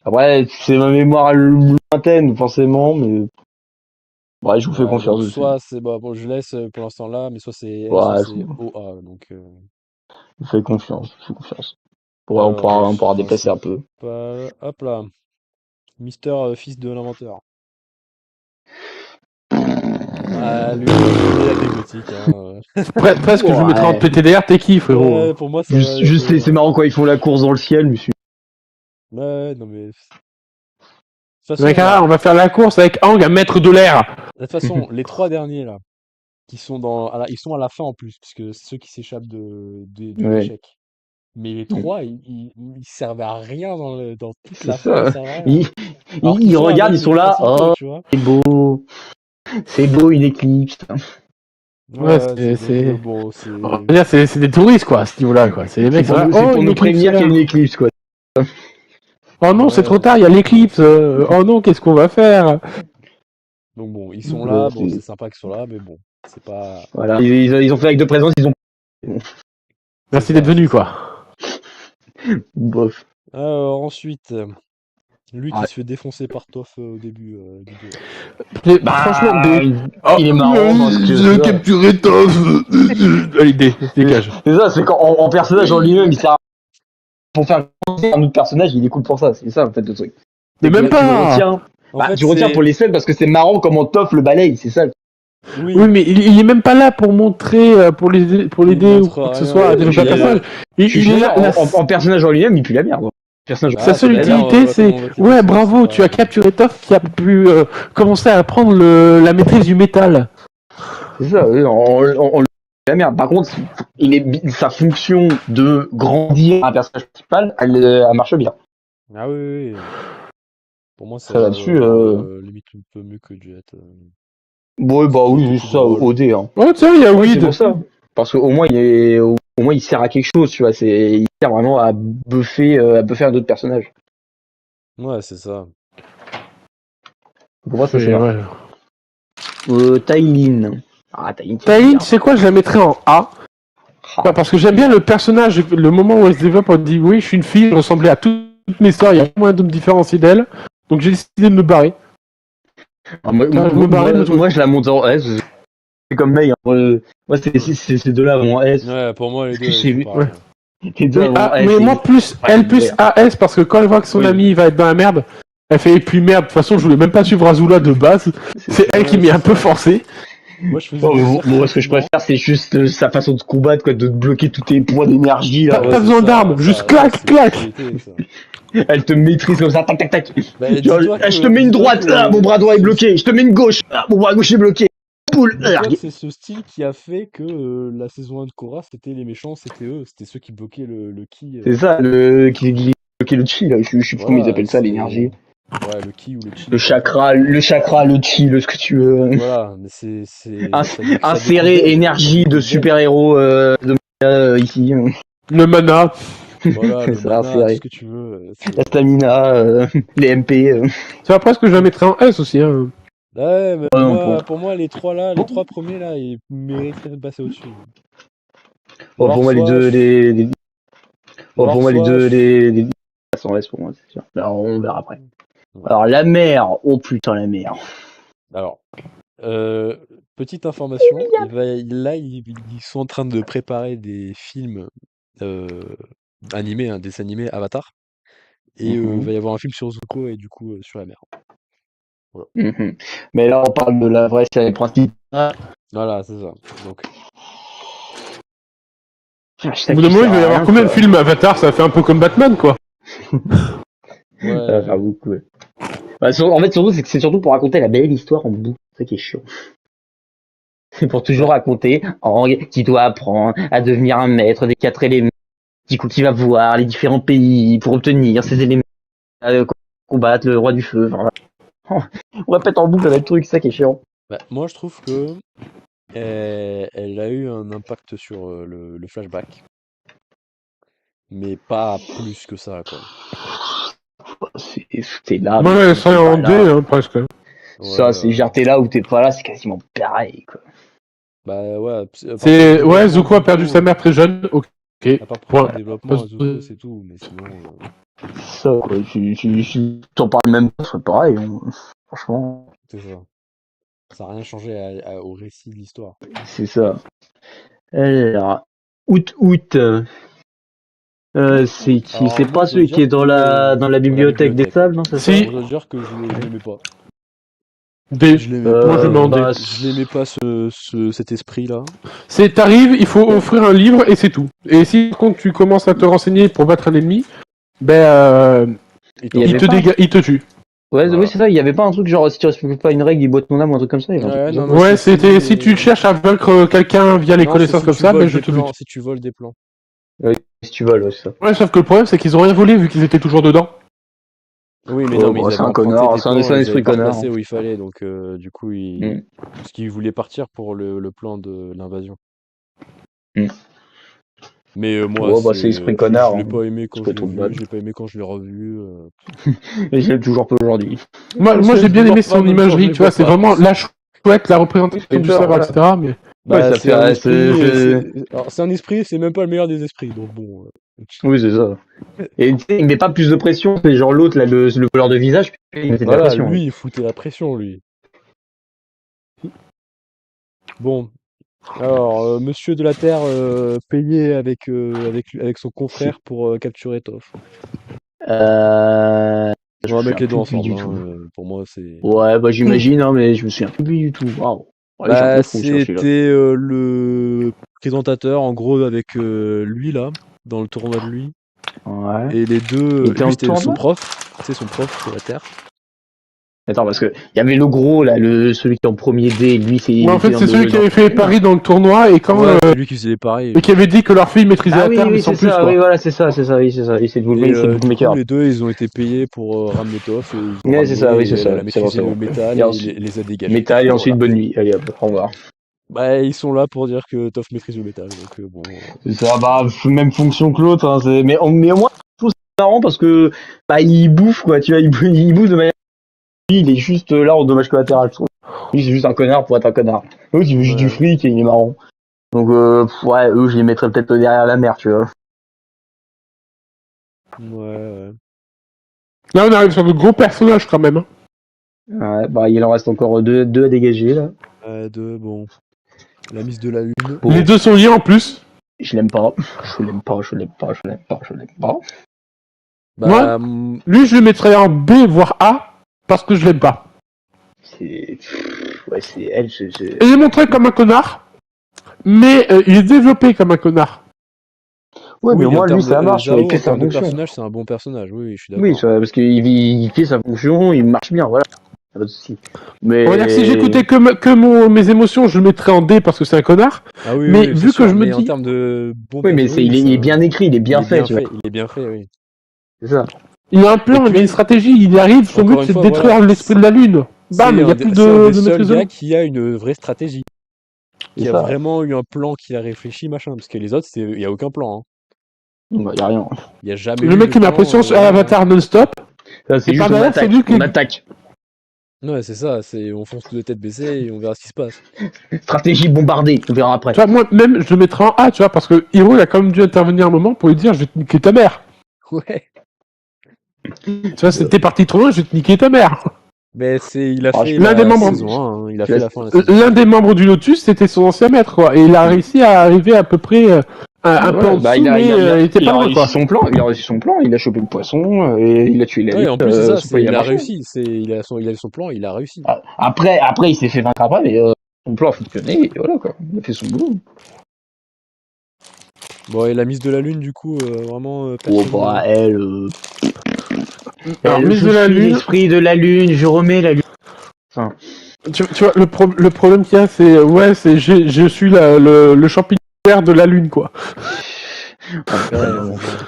Speaker 3: Après, c'est ma mémoire lointaine, forcément, mais... Ouais, je vous fais confiance
Speaker 1: donc,
Speaker 3: dessus.
Speaker 1: soit c'est... bon, je laisse pour l'instant là, mais soit c'est S,
Speaker 3: Ouais,
Speaker 1: soit c'est OA, donc...
Speaker 3: Je vous fais confiance, on pourra déplacer un peu.
Speaker 1: Hop là. Mister Fils de l'inventeur. Ah, lui, il est anecdotique. Hein.
Speaker 2: Presque, je le mettrais en PTDR, t'es qui, frérot?
Speaker 1: Ouais, pour moi, ça
Speaker 3: Juste c'est marrant quand ils font la course dans le ciel, monsieur.
Speaker 1: Ouais, non mais... De toute
Speaker 2: Mec,
Speaker 1: façon,
Speaker 2: on va faire la course avec Hang, un maître de l'air.
Speaker 1: de toute façon, les trois derniers là, qui sont ils sont à la fin en plus, parce que c'est ceux qui s'échappent de
Speaker 3: Ouais.
Speaker 1: l'échec. Mais les trois, ils servaient à rien dans toute
Speaker 3: C'est
Speaker 1: la fin, ils
Speaker 3: ça.
Speaker 1: servaient à rien.
Speaker 3: Ils,
Speaker 1: Alors qu'ils
Speaker 3: ils
Speaker 1: sont
Speaker 3: regardent,
Speaker 1: avec
Speaker 3: ils sont là.
Speaker 1: Despacito,
Speaker 3: Oh,
Speaker 1: tu vois.
Speaker 3: c'est beau une éclipse.
Speaker 2: Ouais,
Speaker 1: Donc bon, c'est...
Speaker 2: on va dire, c'est des touristes, quoi, à ce niveau-là, quoi. C'est les mecs,
Speaker 3: C'est pour,
Speaker 2: là,
Speaker 3: nous, c'est
Speaker 2: oh,
Speaker 3: pour
Speaker 2: une
Speaker 3: nous
Speaker 2: éclipse
Speaker 3: prévenir qu'il y a
Speaker 2: solaire.
Speaker 3: une éclipse, quoi.
Speaker 2: Oh non, c'est
Speaker 1: Ouais.
Speaker 2: trop tard, il y a l'éclipse. Oh non, qu'est-ce qu'on va faire?
Speaker 1: Donc bon, ils sont là, bon,
Speaker 3: C'est-
Speaker 1: c'est sympa qu'ils soient là, mais bon, c'est pas...
Speaker 3: Voilà. Ils ont fait avec de présence, ils ont.
Speaker 2: Merci
Speaker 1: c'est
Speaker 2: d'être
Speaker 1: ça,
Speaker 2: venu,
Speaker 1: c'est ça.
Speaker 2: quoi.
Speaker 3: Bof.
Speaker 1: Ensuite, lui qui
Speaker 3: Ouais.
Speaker 1: se fait défoncer par Toph au début du jeu.
Speaker 2: Mais
Speaker 3: Bah,
Speaker 2: franchement,
Speaker 3: il est marrant parce que.
Speaker 2: je capturé Toph. Allez, dégage.
Speaker 3: C'est ça, c'est qu'en personnage en lui-même, il sert pour faire un autre personnage, il est cool pour ça. C'est ça, en fait, le truc.
Speaker 2: Mais même
Speaker 3: Tu le
Speaker 2: pas.
Speaker 3: retiens.
Speaker 1: En fait,
Speaker 3: Tu retiens pour les scènes parce que c'est marrant comment Toph le balaye, c'est ça.
Speaker 1: Oui,
Speaker 2: Oui, mais il est même pas là pour montrer, pour l'aider ou
Speaker 1: montre
Speaker 2: quoi que ce
Speaker 1: rien,
Speaker 2: soit à
Speaker 1: ouais,
Speaker 2: développer un
Speaker 3: puis,
Speaker 2: personnage.
Speaker 3: Je suis
Speaker 2: Il est là.
Speaker 3: en personnage en lui-même, il pue la merde. Personnage
Speaker 1: Bah,
Speaker 2: Sa seule
Speaker 1: c'est pas bien,
Speaker 2: utilité,
Speaker 1: on
Speaker 2: c'est
Speaker 1: va te laisser
Speaker 2: ouais,
Speaker 1: ça,
Speaker 2: bravo,
Speaker 1: c'est
Speaker 2: tu as
Speaker 1: pas-
Speaker 2: capturé Toph qui a pu commencer à prendre la maîtrise du métal.
Speaker 3: C'est ça, on la merde. Par contre, sa fonction de grandir un personnage principal, elle marche bien.
Speaker 1: Ah oui, oui, oui. Pour moi,
Speaker 3: Ça là-dessus,
Speaker 1: limite un peu mieux que Jet.
Speaker 3: Bon, bah
Speaker 1: C'est
Speaker 3: oui,
Speaker 1: beaucoup
Speaker 3: c'est
Speaker 1: plus
Speaker 3: ça,
Speaker 1: drôle.
Speaker 3: OD. Hein.
Speaker 2: Oh tiens, il y a
Speaker 3: Ouais, c'est
Speaker 2: Weed.
Speaker 3: pour ça. Parce qu'au moins, au moins, il sert à quelque chose, tu vois. Il sert vraiment à buffer un autre personnage.
Speaker 1: Ouais, c'est ça.
Speaker 3: Pour moi, ça c'est
Speaker 2: Mais
Speaker 3: bien.
Speaker 2: ouais.
Speaker 3: Tailin. Ah, Tailin, c'est
Speaker 2: Taïn,
Speaker 3: bien.
Speaker 2: tu sais quoi, je la mettrais en A.
Speaker 3: Ah,
Speaker 2: Parce que j'aime bien le personnage, le moment où elle se développe, on dit oui, je suis une fille, je ressemblais à toutes mes sœurs, il y a pas moyen de me différencier d'elle. Donc j'ai décidé de me barrer.
Speaker 3: moi,
Speaker 2: je me barrais de mon truc.
Speaker 3: moi, je la monte en S. C'est comme May. Hein. Moi, ces deux-là vont en S.
Speaker 1: Ouais, pour moi, les deux,
Speaker 3: que
Speaker 1: ils
Speaker 3: j'ai
Speaker 1: sont
Speaker 3: vu-
Speaker 1: pareils.
Speaker 3: Les deux
Speaker 2: Mais,
Speaker 3: vont en S.
Speaker 2: mais
Speaker 3: et-
Speaker 2: moi, plus elle, plus AS, parce que quand elle voit que son
Speaker 3: Oui.
Speaker 2: ami va être dans la merde, elle fait et puis merde, de toute façon, je voulais même pas suivre Azula de base. C'est elle qui
Speaker 1: Ouais,
Speaker 2: m'y a
Speaker 1: c'est
Speaker 2: un peu
Speaker 1: ça.
Speaker 2: forcé.
Speaker 1: Moi, je faisais
Speaker 3: Oh,
Speaker 1: des
Speaker 3: moi, ce que je
Speaker 1: circoncis,
Speaker 3: préfère, c'est juste sa façon de combattre, quoi, de te bloquer tous tes points d'énergie, là.
Speaker 2: T'as
Speaker 1: Ouais,
Speaker 2: pas
Speaker 1: c'est
Speaker 2: besoin
Speaker 1: ça,
Speaker 2: d'armes,
Speaker 1: ça,
Speaker 2: juste
Speaker 1: ça,
Speaker 2: clac,
Speaker 1: c'est
Speaker 2: clac.
Speaker 1: utilité, ça.
Speaker 3: Elle te maîtrise comme ça, tac, tac, tac.
Speaker 1: Bah,
Speaker 3: Genre,
Speaker 1: dis-toi que-
Speaker 3: je te mets une
Speaker 1: dis-toi
Speaker 3: droite,
Speaker 1: que
Speaker 3: ah, mon bras droit est
Speaker 1: ce-
Speaker 3: bloqué. Je te mets une gauche, ah, mon bras gauche est bloqué. Poule,
Speaker 1: Dis-toi que c'est ce style qui a fait que la saison 1 de Korra, c'était les méchants, c'était eux, c'était ceux qui bloquaient le ki.
Speaker 3: C'est ça, qui bloqué le chi, là. Je sais plus comment ils
Speaker 1: Voilà,
Speaker 3: appellent ça,
Speaker 1: c'est...
Speaker 3: l'énergie.
Speaker 1: Ouais, le ki ou le chi.
Speaker 3: Le chakra, le chi, ce que tu veux.
Speaker 1: Voilà, mais c'est... ça
Speaker 3: Insérer
Speaker 1: découle d'elle.
Speaker 3: énergie de super-héros, ici.
Speaker 2: Le mana.
Speaker 1: Voilà,
Speaker 3: C'est
Speaker 1: le
Speaker 3: ça,
Speaker 1: mana, tout
Speaker 3: insérer.
Speaker 1: ce que tu veux.
Speaker 3: La stamina, les MP.
Speaker 2: C'est après ce que je la mettrais en S aussi. Hein.
Speaker 1: Ouais, mais
Speaker 3: Oh non,
Speaker 1: pour moi, les trois là, les trois premiers là, ils mériteraient de passer au-dessus. Ou
Speaker 3: Bon,
Speaker 1: alors
Speaker 3: pour moi, les
Speaker 1: soit-
Speaker 3: deux, les...
Speaker 1: ou
Speaker 3: Bon,
Speaker 1: alors
Speaker 3: pour moi, les
Speaker 1: soit-
Speaker 3: deux, les sont S pour moi, c'est sûr. Alors, on verra après. Alors, la mer. Oh putain, la mer.
Speaker 1: Alors, petite information, là, ils sont en train de préparer des films animés, un dessin animé Avatar, et il va y avoir un film sur Zuko et du coup sur la mer.
Speaker 3: Mhm. Mais là, on parle de la vraie série principale.
Speaker 1: Voilà, c'est ça. Donc,
Speaker 2: Au bout d'un moment, il va y avoir combien de films Avatar? Ça fait un peu comme Batman, quoi.
Speaker 3: Ça va faire beaucoup. Ouais. Bah, en fait, surtout, c'est surtout pour raconter la belle histoire en boucle. C'est ça qui est chiant. C'est pour toujours raconter qui doit apprendre à devenir un maître des 4 éléments. Du coup, qui va voir les différents pays pour obtenir ces éléments, combattre le roi du feu. Enfin, on répète en boucle le même truc, c'est ça qui est chiant.
Speaker 1: bah, moi, je trouve que elle a eu un impact sur le flashback, mais pas plus que ça, quoi.
Speaker 3: T'es là.
Speaker 2: Moi,
Speaker 3: mais
Speaker 2: elle
Speaker 3: t'es
Speaker 2: serait
Speaker 3: pas
Speaker 2: en
Speaker 3: là.
Speaker 2: D, hein, presque.
Speaker 3: Ça, c'est genre t'es là ou t'es pas là, c'est quasiment pareil, quoi.
Speaker 1: Bah ouais.
Speaker 2: C'est ouais, Zuko a perdu sa mère très jeune. Ok.
Speaker 1: À part pour
Speaker 2: Point.
Speaker 1: le développement,
Speaker 2: Pas-
Speaker 1: Zuko, c'est tout, mais sinon...
Speaker 3: Ça, quoi. Si t'en parles même pas, ce serait pareil. Hein. Franchement,
Speaker 1: c'est ça. Ça n'a rien changé au récit de l'histoire.
Speaker 3: c'est ça. Alors, août. C'est qui?
Speaker 1: Alors,
Speaker 3: C'est
Speaker 1: moi,
Speaker 3: pas
Speaker 1: je dois
Speaker 3: celui qui est
Speaker 1: dire
Speaker 3: dans
Speaker 1: que-
Speaker 3: la bibliothèque des sables, non? C'est ça?
Speaker 2: Si.
Speaker 1: Je dois dire que je l'aimais pas.
Speaker 2: D.
Speaker 1: Je l'aimais
Speaker 2: Moi, je mets en D.
Speaker 3: bah,
Speaker 1: Je l'aimais pas cet esprit-là.
Speaker 2: C'est t'arrives, il faut offrir un livre et c'est tout. Et si par contre tu commences à te renseigner pour battre un ennemi, ben
Speaker 3: Il y avait pas.
Speaker 2: il te tue.
Speaker 3: Ouais,
Speaker 1: Voilà.
Speaker 3: oui, c'est ça, il y avait pas un truc genre si tu respectes pas une règle, il boite ton âme ou un truc comme ça. Il y avait un
Speaker 1: Ouais,
Speaker 3: truc
Speaker 1: non,
Speaker 3: comme
Speaker 1: non,
Speaker 2: Ouais,
Speaker 1: c'est
Speaker 2: c'était
Speaker 1: fini,
Speaker 2: si tu
Speaker 1: et-
Speaker 2: cherches à vaincre quelqu'un via les
Speaker 1: Non, c'est
Speaker 2: connaissances
Speaker 1: si
Speaker 2: comme
Speaker 1: tu
Speaker 2: ça,
Speaker 1: voles
Speaker 2: ben je
Speaker 1: des
Speaker 2: te
Speaker 1: plans,
Speaker 2: bute.
Speaker 1: si tu voles des plans.
Speaker 3: ça. Si tu voles, ouais, c'est ça.
Speaker 2: Ouais, sauf que le problème, c'est qu'ils ont rien volé vu qu'ils étaient toujours dedans.
Speaker 1: Oui, mais
Speaker 3: Ouais,
Speaker 1: non, mais
Speaker 3: bah,
Speaker 1: ils
Speaker 3: c'est
Speaker 1: avaient
Speaker 3: un
Speaker 1: emprunté
Speaker 3: connard,
Speaker 1: des
Speaker 3: c'est un
Speaker 1: plans, ils
Speaker 3: esprit
Speaker 1: avaient pas
Speaker 3: connard.
Speaker 1: replacé où il fallait, donc du coup,
Speaker 3: Mm.
Speaker 1: parce qu'ils voulaient partir pour le plan de l'invasion.
Speaker 3: Mm.
Speaker 1: Mais moi,
Speaker 3: Ouais, bah, c'est esprit
Speaker 1: je
Speaker 3: connard.
Speaker 1: l'ai
Speaker 3: Hein.
Speaker 1: pas aimé
Speaker 3: C'est
Speaker 1: quand
Speaker 3: pas
Speaker 1: je l'ai
Speaker 3: trop de
Speaker 1: vu,
Speaker 3: balle.
Speaker 1: je l'ai pas aimé quand je l'ai revu.
Speaker 3: Et je l'aime toujours pas aujourd'hui.
Speaker 2: Moi j'ai bien aimé son imagerie, tu vois, c'est vraiment la chouette, la
Speaker 3: Oui,
Speaker 2: représentation
Speaker 3: fait
Speaker 2: du
Speaker 3: peur,
Speaker 2: sabre,
Speaker 3: voilà.
Speaker 2: etc. Mais
Speaker 3: Ouais,
Speaker 1: Bah,
Speaker 3: ça
Speaker 1: c'est un
Speaker 3: fait.
Speaker 1: esprit, alors, c'est un esprit, c'est même pas le meilleur des esprits, donc bon.
Speaker 3: Oui, c'est ça. Et tu sais, il met pas plus de pression, c'est genre l'autre, là, le voleur de visage, il mettait de la
Speaker 1: Voilà,
Speaker 3: pression.
Speaker 1: lui, il foutait la pression, lui. Bon, alors, Monsieur de la Terre payé avec son confrère pour capturer Toph.
Speaker 3: Je
Speaker 1: On
Speaker 3: me
Speaker 1: va mettre
Speaker 3: souviens
Speaker 1: les deux
Speaker 3: plus
Speaker 1: ensemble,
Speaker 3: du
Speaker 1: hein,
Speaker 3: tout.
Speaker 1: pour moi, c'est.
Speaker 3: Ouais, bah j'imagine, hein, mais je me souviens plus du tout. Waouh. Ouais, j'ai un peu
Speaker 1: Bah,
Speaker 3: fou sur celui-là.
Speaker 1: c'était le présentateur, en gros, avec lui, là, dans le tournoi de lui.
Speaker 3: Ouais.
Speaker 1: Et les deux,
Speaker 3: Il était
Speaker 1: lui,
Speaker 3: en
Speaker 1: c'était son
Speaker 3: tournoi?
Speaker 1: prof, tu sais, son prof de la Terre.
Speaker 3: Attends, parce que il y avait le gros, là, celui qui est en premier dé, lui, il
Speaker 2: en fait,
Speaker 3: était
Speaker 2: c'est celui qui
Speaker 3: dans
Speaker 2: avait
Speaker 3: le
Speaker 2: fait
Speaker 3: film.
Speaker 2: Paris dans le tournoi et quand
Speaker 1: Ouais, c'est lui qui faisait pareil.
Speaker 2: et qui avait dit que leur fille maîtrisait
Speaker 3: Ah
Speaker 2: la
Speaker 3: oui,
Speaker 2: terre, mais
Speaker 3: oui,
Speaker 2: sans
Speaker 3: c'est
Speaker 2: plus,
Speaker 3: ça,
Speaker 2: quoi.
Speaker 3: oui, voilà, c'est ça, oui, c'est ça. Et c'est
Speaker 1: Et
Speaker 3: le
Speaker 1: du coup,
Speaker 3: bookmaker.
Speaker 1: les deux, ils ont été payés pour ramener Toph, et ils ont
Speaker 3: Ouais, c'est ça, oui,
Speaker 1: ramené,
Speaker 3: c'est
Speaker 1: et elle,
Speaker 3: ça,
Speaker 1: elle a
Speaker 3: c'est
Speaker 1: maîtrisé
Speaker 3: bon.
Speaker 1: le métal
Speaker 3: Et
Speaker 1: et
Speaker 3: ensuite,
Speaker 1: les a dégagés.
Speaker 3: métal, et ensuite,
Speaker 1: Voilà.
Speaker 3: bonne nuit. Allez, hop, au revoir.
Speaker 1: Bah, ils sont là pour dire que Toph maîtrise le métal, donc bon.
Speaker 3: C'est ça, bah, même fonction que l'autre, hein, mais au moins, je trouve c'est marrant parce que, bah, il bouffe, quoi, tu vois, il bouffe de manière. Lui, il est juste là en dommage collatéral, je trouve. Lui, c'est juste un connard pour être un connard. L'autre, il veut juste du
Speaker 1: Ouais,
Speaker 3: fric et il est marrant. Donc, ouais, eux, je les mettrais peut-être derrière la mer, tu vois.
Speaker 1: ouais.
Speaker 2: Là, on arrive sur de gros personnages quand même. Hein.
Speaker 3: Ouais, bah, il en reste encore deux à dégager, là.
Speaker 1: Bon. La mise de la Lune.
Speaker 2: Les
Speaker 3: Bon,
Speaker 2: deux sont liés en plus.
Speaker 3: je l'aime pas. Je l'aime pas, je l'aime pas, je l'aime pas, je l'aime pas.
Speaker 2: Moi,
Speaker 1: Bah,
Speaker 2: lui, je le mettrais en B, voire A, parce que je l'aime pas.
Speaker 3: C'est. Ouais, c'est elle,
Speaker 2: Et il est montré comme un connard, mais il est développé comme un connard.
Speaker 3: Ouais, mais
Speaker 1: oui, en
Speaker 3: moi, lui,
Speaker 1: termes
Speaker 3: ça
Speaker 1: de
Speaker 3: marche, il
Speaker 1: Zhao,
Speaker 3: fait
Speaker 1: en
Speaker 3: sa
Speaker 1: termes de
Speaker 3: fonction.
Speaker 1: personnage, c'est un bon personnage, oui, je suis
Speaker 3: Oui,
Speaker 1: d'accord.
Speaker 3: parce qu'il fait sa fonction, il marche bien, voilà. Pas de souci.
Speaker 2: On va dire que si
Speaker 3: Mais.
Speaker 2: j'écoutais mes émotions, je le mettrais en D parce que c'est un connard.
Speaker 1: Ah oui,
Speaker 2: Mais
Speaker 1: oui, c'est
Speaker 2: vu que
Speaker 1: sûr,
Speaker 2: je me
Speaker 1: mais en
Speaker 2: dis,
Speaker 1: termes de bon
Speaker 3: Oui, mais
Speaker 1: personnage, oui,
Speaker 3: il est bien écrit, il est bien fait, tu vois.
Speaker 1: il est bien fait, oui.
Speaker 3: C'est ça.
Speaker 2: il a un
Speaker 1: Et
Speaker 2: plan, il a une
Speaker 1: puis,
Speaker 2: stratégie, il y arrive, son
Speaker 1: encore
Speaker 2: but
Speaker 1: une
Speaker 2: c'est de
Speaker 1: fois, voilà,
Speaker 2: détruire l'esprit de la lune. Bam, il y a plus
Speaker 1: c'est un des
Speaker 2: de
Speaker 1: seuls
Speaker 2: maîtrise de
Speaker 1: gars
Speaker 2: l'eau.
Speaker 1: qui a une vraie stratégie,
Speaker 3: C'est
Speaker 1: qui a
Speaker 3: ça.
Speaker 1: vraiment eu un plan, qui a réfléchi, machin, parce que les autres, il y a aucun plan, hein.
Speaker 3: Bah, y a rien.
Speaker 1: Il y a jamais
Speaker 2: Le
Speaker 1: eu
Speaker 2: mec
Speaker 1: de
Speaker 2: qui met la
Speaker 1: plan,
Speaker 2: pression à
Speaker 1: voilà.
Speaker 2: l'avatar non-stop.
Speaker 3: Ça, c'est
Speaker 2: Et par
Speaker 3: juste on
Speaker 2: derrière, c'est
Speaker 3: attaque,
Speaker 2: lui qui
Speaker 3: on
Speaker 2: est...
Speaker 3: attaque.
Speaker 1: Ouais, c'est ça, on fonce tous les têtes baissées et on verra ce qui se passe.
Speaker 3: Stratégie bombardée, on verra après.
Speaker 2: Tu vois, moi, même, je le mettrais en A, tu vois, parce que Hiro, il a quand même dû intervenir un moment pour lui dire, je vais te niquer ta mère.
Speaker 1: Ouais.
Speaker 2: Tu vois, c'était parti trop loin, je vais te niquer ta mère.
Speaker 1: Mais il a
Speaker 3: Ah,
Speaker 1: fait
Speaker 2: L'un des
Speaker 1: la
Speaker 2: membres,
Speaker 1: saison 1, hein, il a
Speaker 3: tu
Speaker 1: fait
Speaker 3: vois,
Speaker 1: la fin de la saison 1.
Speaker 2: l'un des membres du Lotus, c'était son ancien maître, quoi. Et il a réussi à arriver à peu près un peu
Speaker 3: Ouais,
Speaker 2: en
Speaker 3: bah,
Speaker 2: dessous, mais il était pas loin,
Speaker 3: réussi
Speaker 2: quoi.
Speaker 3: son plan, il a réussi son plan, il a chopé le poisson, et il a tué la
Speaker 1: Ouais,
Speaker 3: lune,
Speaker 1: en plus, c'est ça,
Speaker 3: son plan, il a
Speaker 1: il a
Speaker 3: marché.
Speaker 1: réussi, il a son plan, il a réussi.
Speaker 3: Ah, après, il s'est fait vaincre après, mais son plan a fonctionné, et voilà, quoi. Il a fait son boulot.
Speaker 1: Bon, et la mise de la Lune, du coup, vraiment,
Speaker 3: Oh,
Speaker 1: personne.
Speaker 3: bah,
Speaker 2: Alors, mise
Speaker 3: je
Speaker 2: de la
Speaker 3: suis
Speaker 2: lune,
Speaker 3: l'esprit de la lune, je remets la lune. Enfin,
Speaker 2: tu vois, le problème qu'il y a, c'est, ouais, c'est, je suis le champignon vert de la lune, quoi.
Speaker 1: Ouais, c'est ça.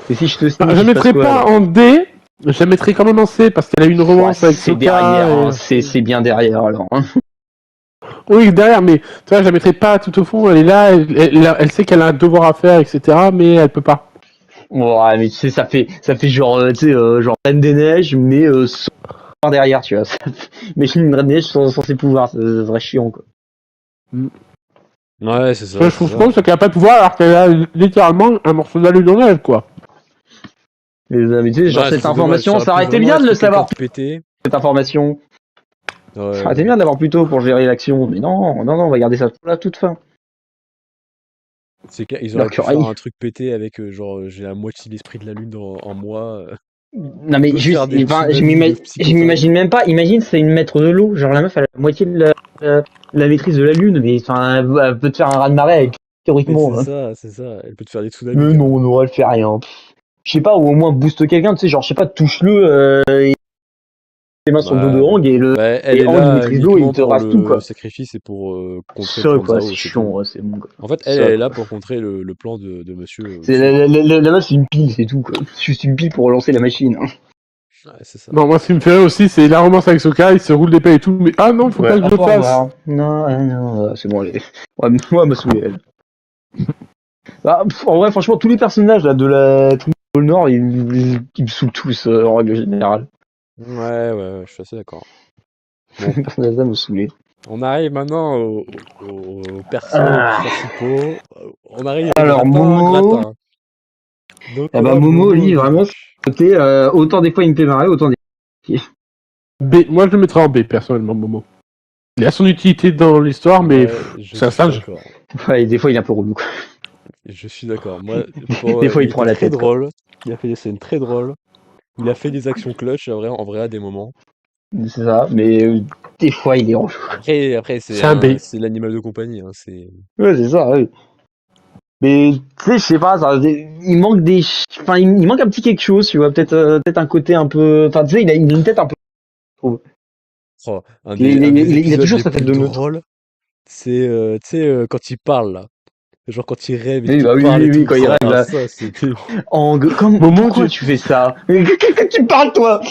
Speaker 3: et si je te
Speaker 2: Enfin,
Speaker 3: signe,
Speaker 2: je
Speaker 3: il se passe
Speaker 2: mettrais
Speaker 3: quoi,
Speaker 2: pas
Speaker 3: alors?
Speaker 2: en D, je la mettrais quand même en C, parce qu'elle a eu une
Speaker 3: Ouais,
Speaker 2: romance avec
Speaker 3: c'est
Speaker 2: Sokka.
Speaker 3: derrière, hein, c'est bien derrière, alors. Hein.
Speaker 2: Oui, derrière, mais tu vois, je la mettrais pas tout au fond, elle est là, elle sait qu'elle a un devoir à faire, etc., mais elle peut pas.
Speaker 3: Ouais, mais tu sais, ça fait genre, tu sais, genre Reine des Neiges, mais sans pouvoir derrière, tu vois. Mais une Reine des Neiges sans ses pouvoirs, c'est vrai chiant, quoi.
Speaker 1: Ouais, c'est ça,
Speaker 2: Enfin, je
Speaker 1: c'est
Speaker 2: trouve
Speaker 1: ça.
Speaker 2: qu'elle a pas de pouvoir alors qu'elle a littéralement un morceau de la lune en elle, quoi.
Speaker 3: Mais tu sais, genre
Speaker 1: Ouais,
Speaker 3: cette
Speaker 1: c'est dommage,
Speaker 3: information, ça
Speaker 1: pu
Speaker 3: aurait été
Speaker 1: vraiment
Speaker 3: bien de le
Speaker 1: être quelqu'un
Speaker 3: savoir,
Speaker 1: de pété.
Speaker 3: cette information. Ça aurait été
Speaker 1: Ouais.
Speaker 3: bien d'avoir plus tôt pour gérer l'action, mais non, on va garder ça pour la toute fin.
Speaker 1: Ils auraient
Speaker 3: Alors
Speaker 1: pu
Speaker 3: que
Speaker 1: faire un truc pété avec, genre, j'ai la moitié de l'esprit de la Lune en moi.
Speaker 3: non mais
Speaker 1: On peut faire
Speaker 3: juste,
Speaker 1: des
Speaker 3: enfin,
Speaker 1: tsunamis de
Speaker 3: je
Speaker 1: psychopathes.
Speaker 3: m'imagine même pas. Imagine, c'est une maître de l'eau, genre la meuf, elle a la moitié de la maîtrise de la lune, mais enfin, elle peut te faire un raz-de-marée avec
Speaker 1: Mais
Speaker 3: théoriquement. Hein.
Speaker 1: c'est ça. Elle peut te faire des tsunamis,
Speaker 3: Mais non,
Speaker 1: carrément.
Speaker 3: non, elle fait rien. Je sais pas, ou au moins booste quelqu'un, tu sais, genre, je sais pas, touche-le, les mains sur le dos de
Speaker 1: Ouais.
Speaker 3: Hang et
Speaker 1: Bah, elle
Speaker 3: et
Speaker 1: est
Speaker 3: Hang il
Speaker 1: là
Speaker 3: maîtrise l'eau et
Speaker 1: uniquement
Speaker 3: il te
Speaker 1: pour
Speaker 3: rase tout, quoi.
Speaker 1: le sacrifice et pour contrer le
Speaker 3: Ça,
Speaker 1: plan de
Speaker 3: quoi,
Speaker 1: Zhao,
Speaker 3: c'est
Speaker 1: c'est
Speaker 3: chiant,
Speaker 1: tout.
Speaker 3: ouais, c'est bon, quoi.
Speaker 1: En fait, elle
Speaker 3: Ça,
Speaker 1: est
Speaker 3: quoi.
Speaker 1: là pour contrer le plan de monsieur
Speaker 3: C'est
Speaker 1: au-dessus, quoi.
Speaker 3: la meuf, c'est une pile, c'est tout, quoi. C'est juste une pile pour relancer la machine. Hein.
Speaker 1: Ouais, c'est ça.
Speaker 2: Non, moi, ce qui me fait rire aussi, c'est la romance avec Sokka, il se roule des et tout, mais ah non, faut
Speaker 3: Ouais,
Speaker 2: pas que je le
Speaker 3: au
Speaker 2: fasse.
Speaker 3: revoir. Non, non, c'est bon, allez. Ouais, moi, elle m'a saoulé, elle. Bah, en vrai, franchement, tous les personnages là, de la tribu du Nord, ils me saoulent tous, en règle générale.
Speaker 1: Ouais, je suis assez d'accord. Bon,
Speaker 3: Les personnages là me saoulaient.
Speaker 1: on arrive maintenant aux persos
Speaker 3: Ah.
Speaker 1: principaux. On arrive au
Speaker 3: Alors,
Speaker 1: gratin,
Speaker 3: Momo.
Speaker 1: gratin. Donc
Speaker 3: Ah
Speaker 1: on
Speaker 3: bah,
Speaker 1: a
Speaker 3: Momo,
Speaker 1: Momo au
Speaker 3: lui, vraiment,
Speaker 1: début.
Speaker 3: c'est côté, autant des fois il me fait marrer, autant des.
Speaker 2: B, moi, je le mettrais en B, personnellement, Momo. Il a son utilité dans l'histoire, mais
Speaker 1: Ouais, je
Speaker 2: c'est un
Speaker 1: suis
Speaker 2: singe.
Speaker 1: d'accord.
Speaker 3: Ouais, et des fois il est un peu relou, quoi.
Speaker 1: Je suis d'accord. Moi,
Speaker 3: Des fois il
Speaker 1: il
Speaker 3: prend
Speaker 1: était
Speaker 3: la
Speaker 1: très
Speaker 3: tête, quoi.
Speaker 1: drôle. Il a fait des scènes très drôles. Il a fait des actions clutch, en vrai, à des moments.
Speaker 3: C'est ça, mais des fois il est relou.
Speaker 1: Après,
Speaker 2: C'est un B.
Speaker 1: c'est l'animal de compagnie. Hein, c'est.
Speaker 3: Ouais, c'est ça, ouais. Mais tu sais, je sais pas, ça, il manque des, enfin, il manque un petit quelque chose, tu vois, peut-être un côté un peu, enfin, tu sais, il a une tête un peu. Je trouve.
Speaker 1: Oh, un des
Speaker 3: Il a
Speaker 1: épisodes
Speaker 3: toujours
Speaker 1: les
Speaker 3: sa tête
Speaker 1: plus
Speaker 3: de neutre.
Speaker 1: drôles, c'est, tu sais, quand il parle, là. Genre quand il rêve et
Speaker 3: Oui,
Speaker 1: qu'il
Speaker 3: bah oui,
Speaker 1: parle et
Speaker 3: oui, oui,
Speaker 1: tout.
Speaker 3: quand il rêve,
Speaker 1: Oh,
Speaker 3: là.
Speaker 1: ça, c'était.
Speaker 2: Momo,
Speaker 3: Pourquoi tu fais ça? Mais que tu parles, toi?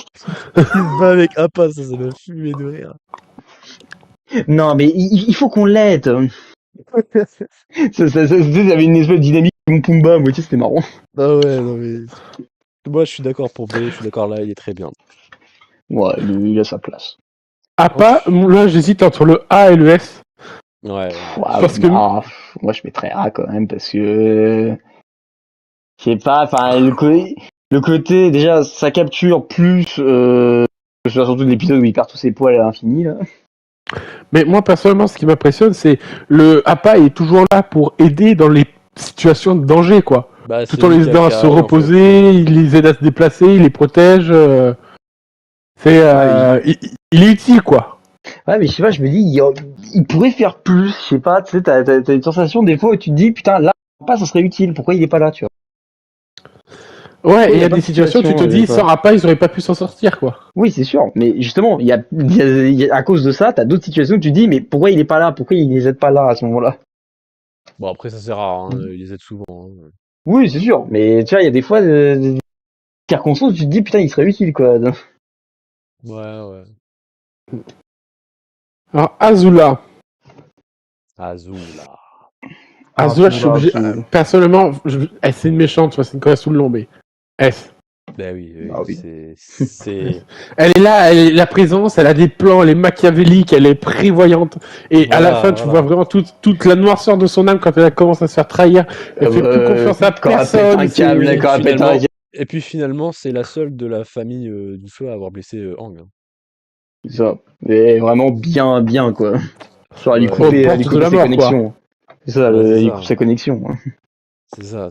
Speaker 1: Il se bat avec Appa, ça m'a fumé de rire.
Speaker 3: Non, mais il faut qu'on l'aide. Il y avait une espèce de dynamique Mon Pumba, à moitié, c'était marrant.
Speaker 1: Ah ouais, non mais. Moi, je suis d'accord pour B, je suis d'accord là, il est très bien.
Speaker 3: Ouais, il a sa place.
Speaker 2: Appa, là, j'hésite entre le A et le S.
Speaker 1: Ouais.
Speaker 2: Parce que,
Speaker 3: Bah, moi, je mettrais A quand même, parce que, je sais pas, enfin, le côté, déjà, ça capture plus, surtout de l'épisode où il perd tous ses poils à l'infini, là.
Speaker 2: mais moi, personnellement, ce qui m'impressionne, c'est le Appa est toujours là pour aider dans les situations de danger, quoi.
Speaker 1: Bah, c'est
Speaker 2: Tout en
Speaker 1: lui
Speaker 2: les aidant à
Speaker 1: qui
Speaker 2: se
Speaker 1: arrive en fait.
Speaker 2: reposer, il les aide à se déplacer, il les protège. C'est,
Speaker 3: Ouais,
Speaker 2: il est utile, quoi.
Speaker 3: ouais, mais je sais pas, je me dis, il pourrait faire plus, je sais pas, tu sais, t'as une sensation des fois où tu te dis, putain, là, pas, ça serait utile, pourquoi il est pas là, tu vois.
Speaker 2: Ouais,
Speaker 3: Pourquoi
Speaker 2: et il y
Speaker 3: a
Speaker 2: a
Speaker 3: pas
Speaker 2: des
Speaker 3: de
Speaker 2: situations où tu te
Speaker 3: situation, des
Speaker 2: dis,
Speaker 3: fois.
Speaker 2: sans Appa, ils auraient pas pu s'en sortir, quoi.
Speaker 3: Oui, c'est sûr, mais justement, à cause de ça, t'as d'autres situations où tu te dis, mais pourquoi il est pas là, pourquoi il les aide pas là, à ce moment-là.
Speaker 1: Bon, après, ça c'est rare, hein, il les aide souvent. Hein.
Speaker 3: Oui, c'est sûr, mais tu vois, il y a des fois, des circonstances où tu te dis, putain, il serait utile, quoi.
Speaker 1: Ouais.
Speaker 2: Alors, Azula.
Speaker 1: Azula.
Speaker 2: Azula, je suis obligé.
Speaker 3: Azula.
Speaker 2: Personnellement, c'est une méchante, tu vois, c'est une connasse sous le long, mais. S.
Speaker 1: Bah oui,
Speaker 3: Ah oui.
Speaker 1: c'est.
Speaker 2: Elle est là, elle est la présence, elle a des plans, elle est machiavélique, elle est prévoyante. Et à la fin, tu vois vraiment toute la noirceur de son âme quand elle commence à se faire trahir. Elle fait plus confiance à
Speaker 3: Quand elle pète
Speaker 2: personne.
Speaker 3: un câble,
Speaker 2: c'est-
Speaker 3: quand elle pète un
Speaker 1: Finalement,
Speaker 3: câble.
Speaker 1: et puis finalement, c'est la seule de la famille du feu à avoir blessé Aang. Hein.
Speaker 3: C'est ça. Mais vraiment bien, bien, quoi. Genre,
Speaker 1: Ouais,
Speaker 2: Aux
Speaker 3: elle lui
Speaker 2: portes de
Speaker 3: couper
Speaker 2: la
Speaker 3: ses
Speaker 2: mort, quoi.
Speaker 3: connexions. C'est ça,
Speaker 1: ouais, c'est
Speaker 3: il
Speaker 1: ça.
Speaker 3: coupe ses connexions.
Speaker 1: C'est ça.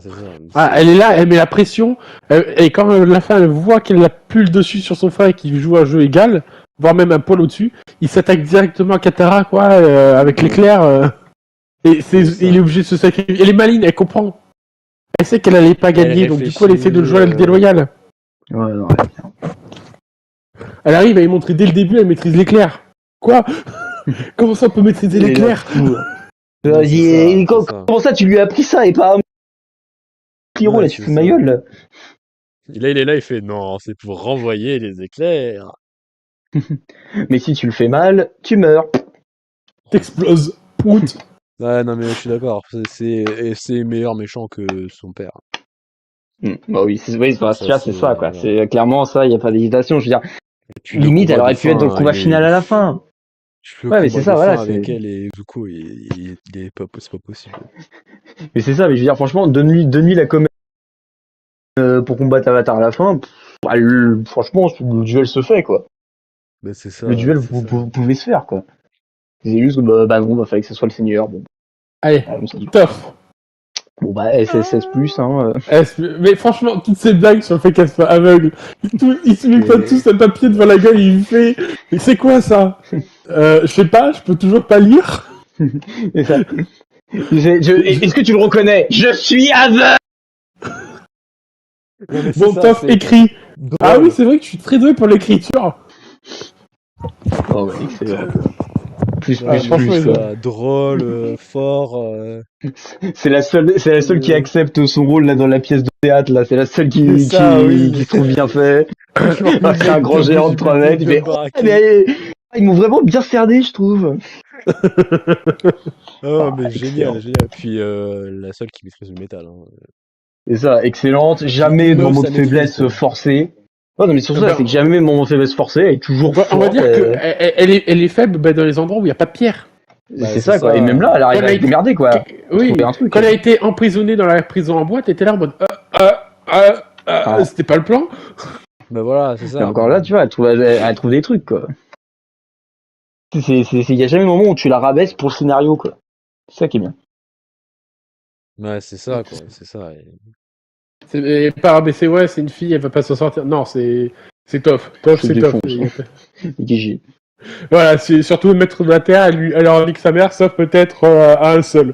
Speaker 2: Ah, elle est là, elle met la pression. Et quand la fin, elle voit qu'elle a plus le dessus sur son frère et qu'il joue un jeu égal, voire même un poil au-dessus, il s'attaque directement à Katara, quoi, avec l'éclair. Et il est obligé de se sacrifier. Elle est maligne, elle comprend. Elle sait qu'elle allait pas
Speaker 1: Elle
Speaker 2: gagner, donc du coup, elle essaie de
Speaker 1: réfléchit,
Speaker 2: jouer à le déloyal.
Speaker 3: Ouais, non, elle est bien.
Speaker 2: Elle arrive à y montrer dès le début, elle maîtrise l'éclair. Quoi? Comment ça on peut maîtriser l'éclair?
Speaker 1: Ouais, c'est ça.
Speaker 3: Comment ça, tu lui as appris ça et pas un Pyro,
Speaker 1: Ouais,
Speaker 3: là, tu
Speaker 1: c'est
Speaker 3: fous de ma
Speaker 1: ça.
Speaker 3: gueule, là.
Speaker 1: Et là, il est là, il fait non, c'est pour renvoyer les éclairs.
Speaker 3: Mais si tu le fais mal, tu meurs.
Speaker 2: T'exploses. Prout.
Speaker 1: Ouais, non, mais je suis d'accord. C'est meilleur méchant que son père.
Speaker 3: Bah oui,
Speaker 1: Ça,
Speaker 3: c'est ça, quoi.
Speaker 1: voilà.
Speaker 3: C'est clairement ça, il y a pas d'hésitation. Je veux dire,
Speaker 1: Et puis le
Speaker 3: limite, elle
Speaker 1: combat de
Speaker 3: aurait pu être dans le
Speaker 1: fin,
Speaker 3: combat final à la fin.
Speaker 1: le
Speaker 3: Ouais, mais c'est
Speaker 1: combat
Speaker 3: ça,
Speaker 1: de
Speaker 3: voilà,
Speaker 1: fin
Speaker 3: c'est.
Speaker 1: avec elle et Zuko, c'est pas possible.
Speaker 3: Mais c'est ça, mais je veux dire, franchement, donne-lui la comète pour combattre Avatar à la fin. Franchement, le duel se fait, quoi.
Speaker 1: Mais c'est ça,
Speaker 3: Le duel,
Speaker 1: c'est ça.
Speaker 3: vous pouvez se faire, quoi. C'est juste, bah non, fallait que ce soit le Seigneur. Bon,
Speaker 2: Allez,
Speaker 3: on se dit.
Speaker 2: tough.
Speaker 3: Bon, bah, SSS+, hein.
Speaker 2: Mais franchement, toutes ces blagues sur le fait qu'elle soit aveugle, il se met pas tous un papier devant la gueule, il fait. Mais c'est quoi ça? Je sais pas, je peux toujours pas lire.
Speaker 3: Et ça. Est-ce que tu le reconnais? Je suis aveugle!
Speaker 1: Non, mais c'est
Speaker 2: Bon,
Speaker 1: ça,
Speaker 2: tough,
Speaker 1: c'est
Speaker 2: écrit.
Speaker 1: drôle.
Speaker 2: Ah oui, c'est vrai que je suis très doué pour l'écriture.
Speaker 3: Oh, ouais, excellent. Plus,
Speaker 1: Ouais,
Speaker 3: plus,
Speaker 2: franchement,
Speaker 3: plus,
Speaker 2: ils ont-
Speaker 3: quoi.
Speaker 1: drôle, fort.
Speaker 3: C'est la seule qui accepte son rôle là dans la pièce de théâtre là. C'est la seule
Speaker 1: C'est
Speaker 3: qui,
Speaker 1: ça, oui.
Speaker 3: qui se trouve bien fait.
Speaker 1: Genre le
Speaker 3: C'est un
Speaker 1: mec
Speaker 3: grand géant de 3 mètres. Il
Speaker 1: bien
Speaker 3: fait oh,
Speaker 1: baraqué.
Speaker 3: mais ils m'ont vraiment bien cerné, je trouve.
Speaker 1: Oh,
Speaker 3: Ah,
Speaker 1: mais
Speaker 3: excellent.
Speaker 1: génial, génial. Puis la seule qui maîtrise le métal. Hein.
Speaker 3: C'est ça, excellente.
Speaker 1: Une
Speaker 3: Jamais de
Speaker 1: meuf,
Speaker 3: moment de
Speaker 1: ça maîtrise,
Speaker 3: faiblesse
Speaker 1: quoi.
Speaker 3: forcé. Ouais, non, mais surtout ça,
Speaker 2: Bah,
Speaker 3: c'est que jamais de moment de faiblesse forcé. Elle est toujours
Speaker 2: on va
Speaker 3: forte.
Speaker 2: dire que elle est faible bah, dans les endroits où il n'y a pas de pierre.
Speaker 1: Bah,
Speaker 3: C'est
Speaker 1: c'est
Speaker 3: ça, quoi. Et même
Speaker 1: ça.
Speaker 3: là, elle
Speaker 2: Quand
Speaker 3: arrive
Speaker 2: elle
Speaker 3: à
Speaker 2: a
Speaker 3: se
Speaker 2: été,
Speaker 3: démerder, quoi. Pour trouver
Speaker 2: oui,
Speaker 3: un truc.
Speaker 2: quand elle a été emprisonnée dans la prison en boîte, elle était là en mode
Speaker 3: Ah.
Speaker 2: c'était pas le plan.
Speaker 1: Bah voilà, c'est
Speaker 3: Mais
Speaker 1: ça.
Speaker 3: encore là, tu vois, elle trouve des trucs, quoi. Il y a jamais un moment où tu la rabaisses pour le scénario, quoi. C'est ça qui est bien.
Speaker 1: Ouais, c'est ça, quoi. C'est ça.
Speaker 2: Et pas rabaisser, ouais, c'est une fille, elle va pas s'en sortir. Non, c'est Toff. Toff,
Speaker 3: Je
Speaker 2: c'est
Speaker 3: te
Speaker 2: Toff.
Speaker 3: défonce. Gigi.
Speaker 2: Voilà, c'est surtout le maître de la terre, elle leur nique sa mère, sauf peut-être à un seul.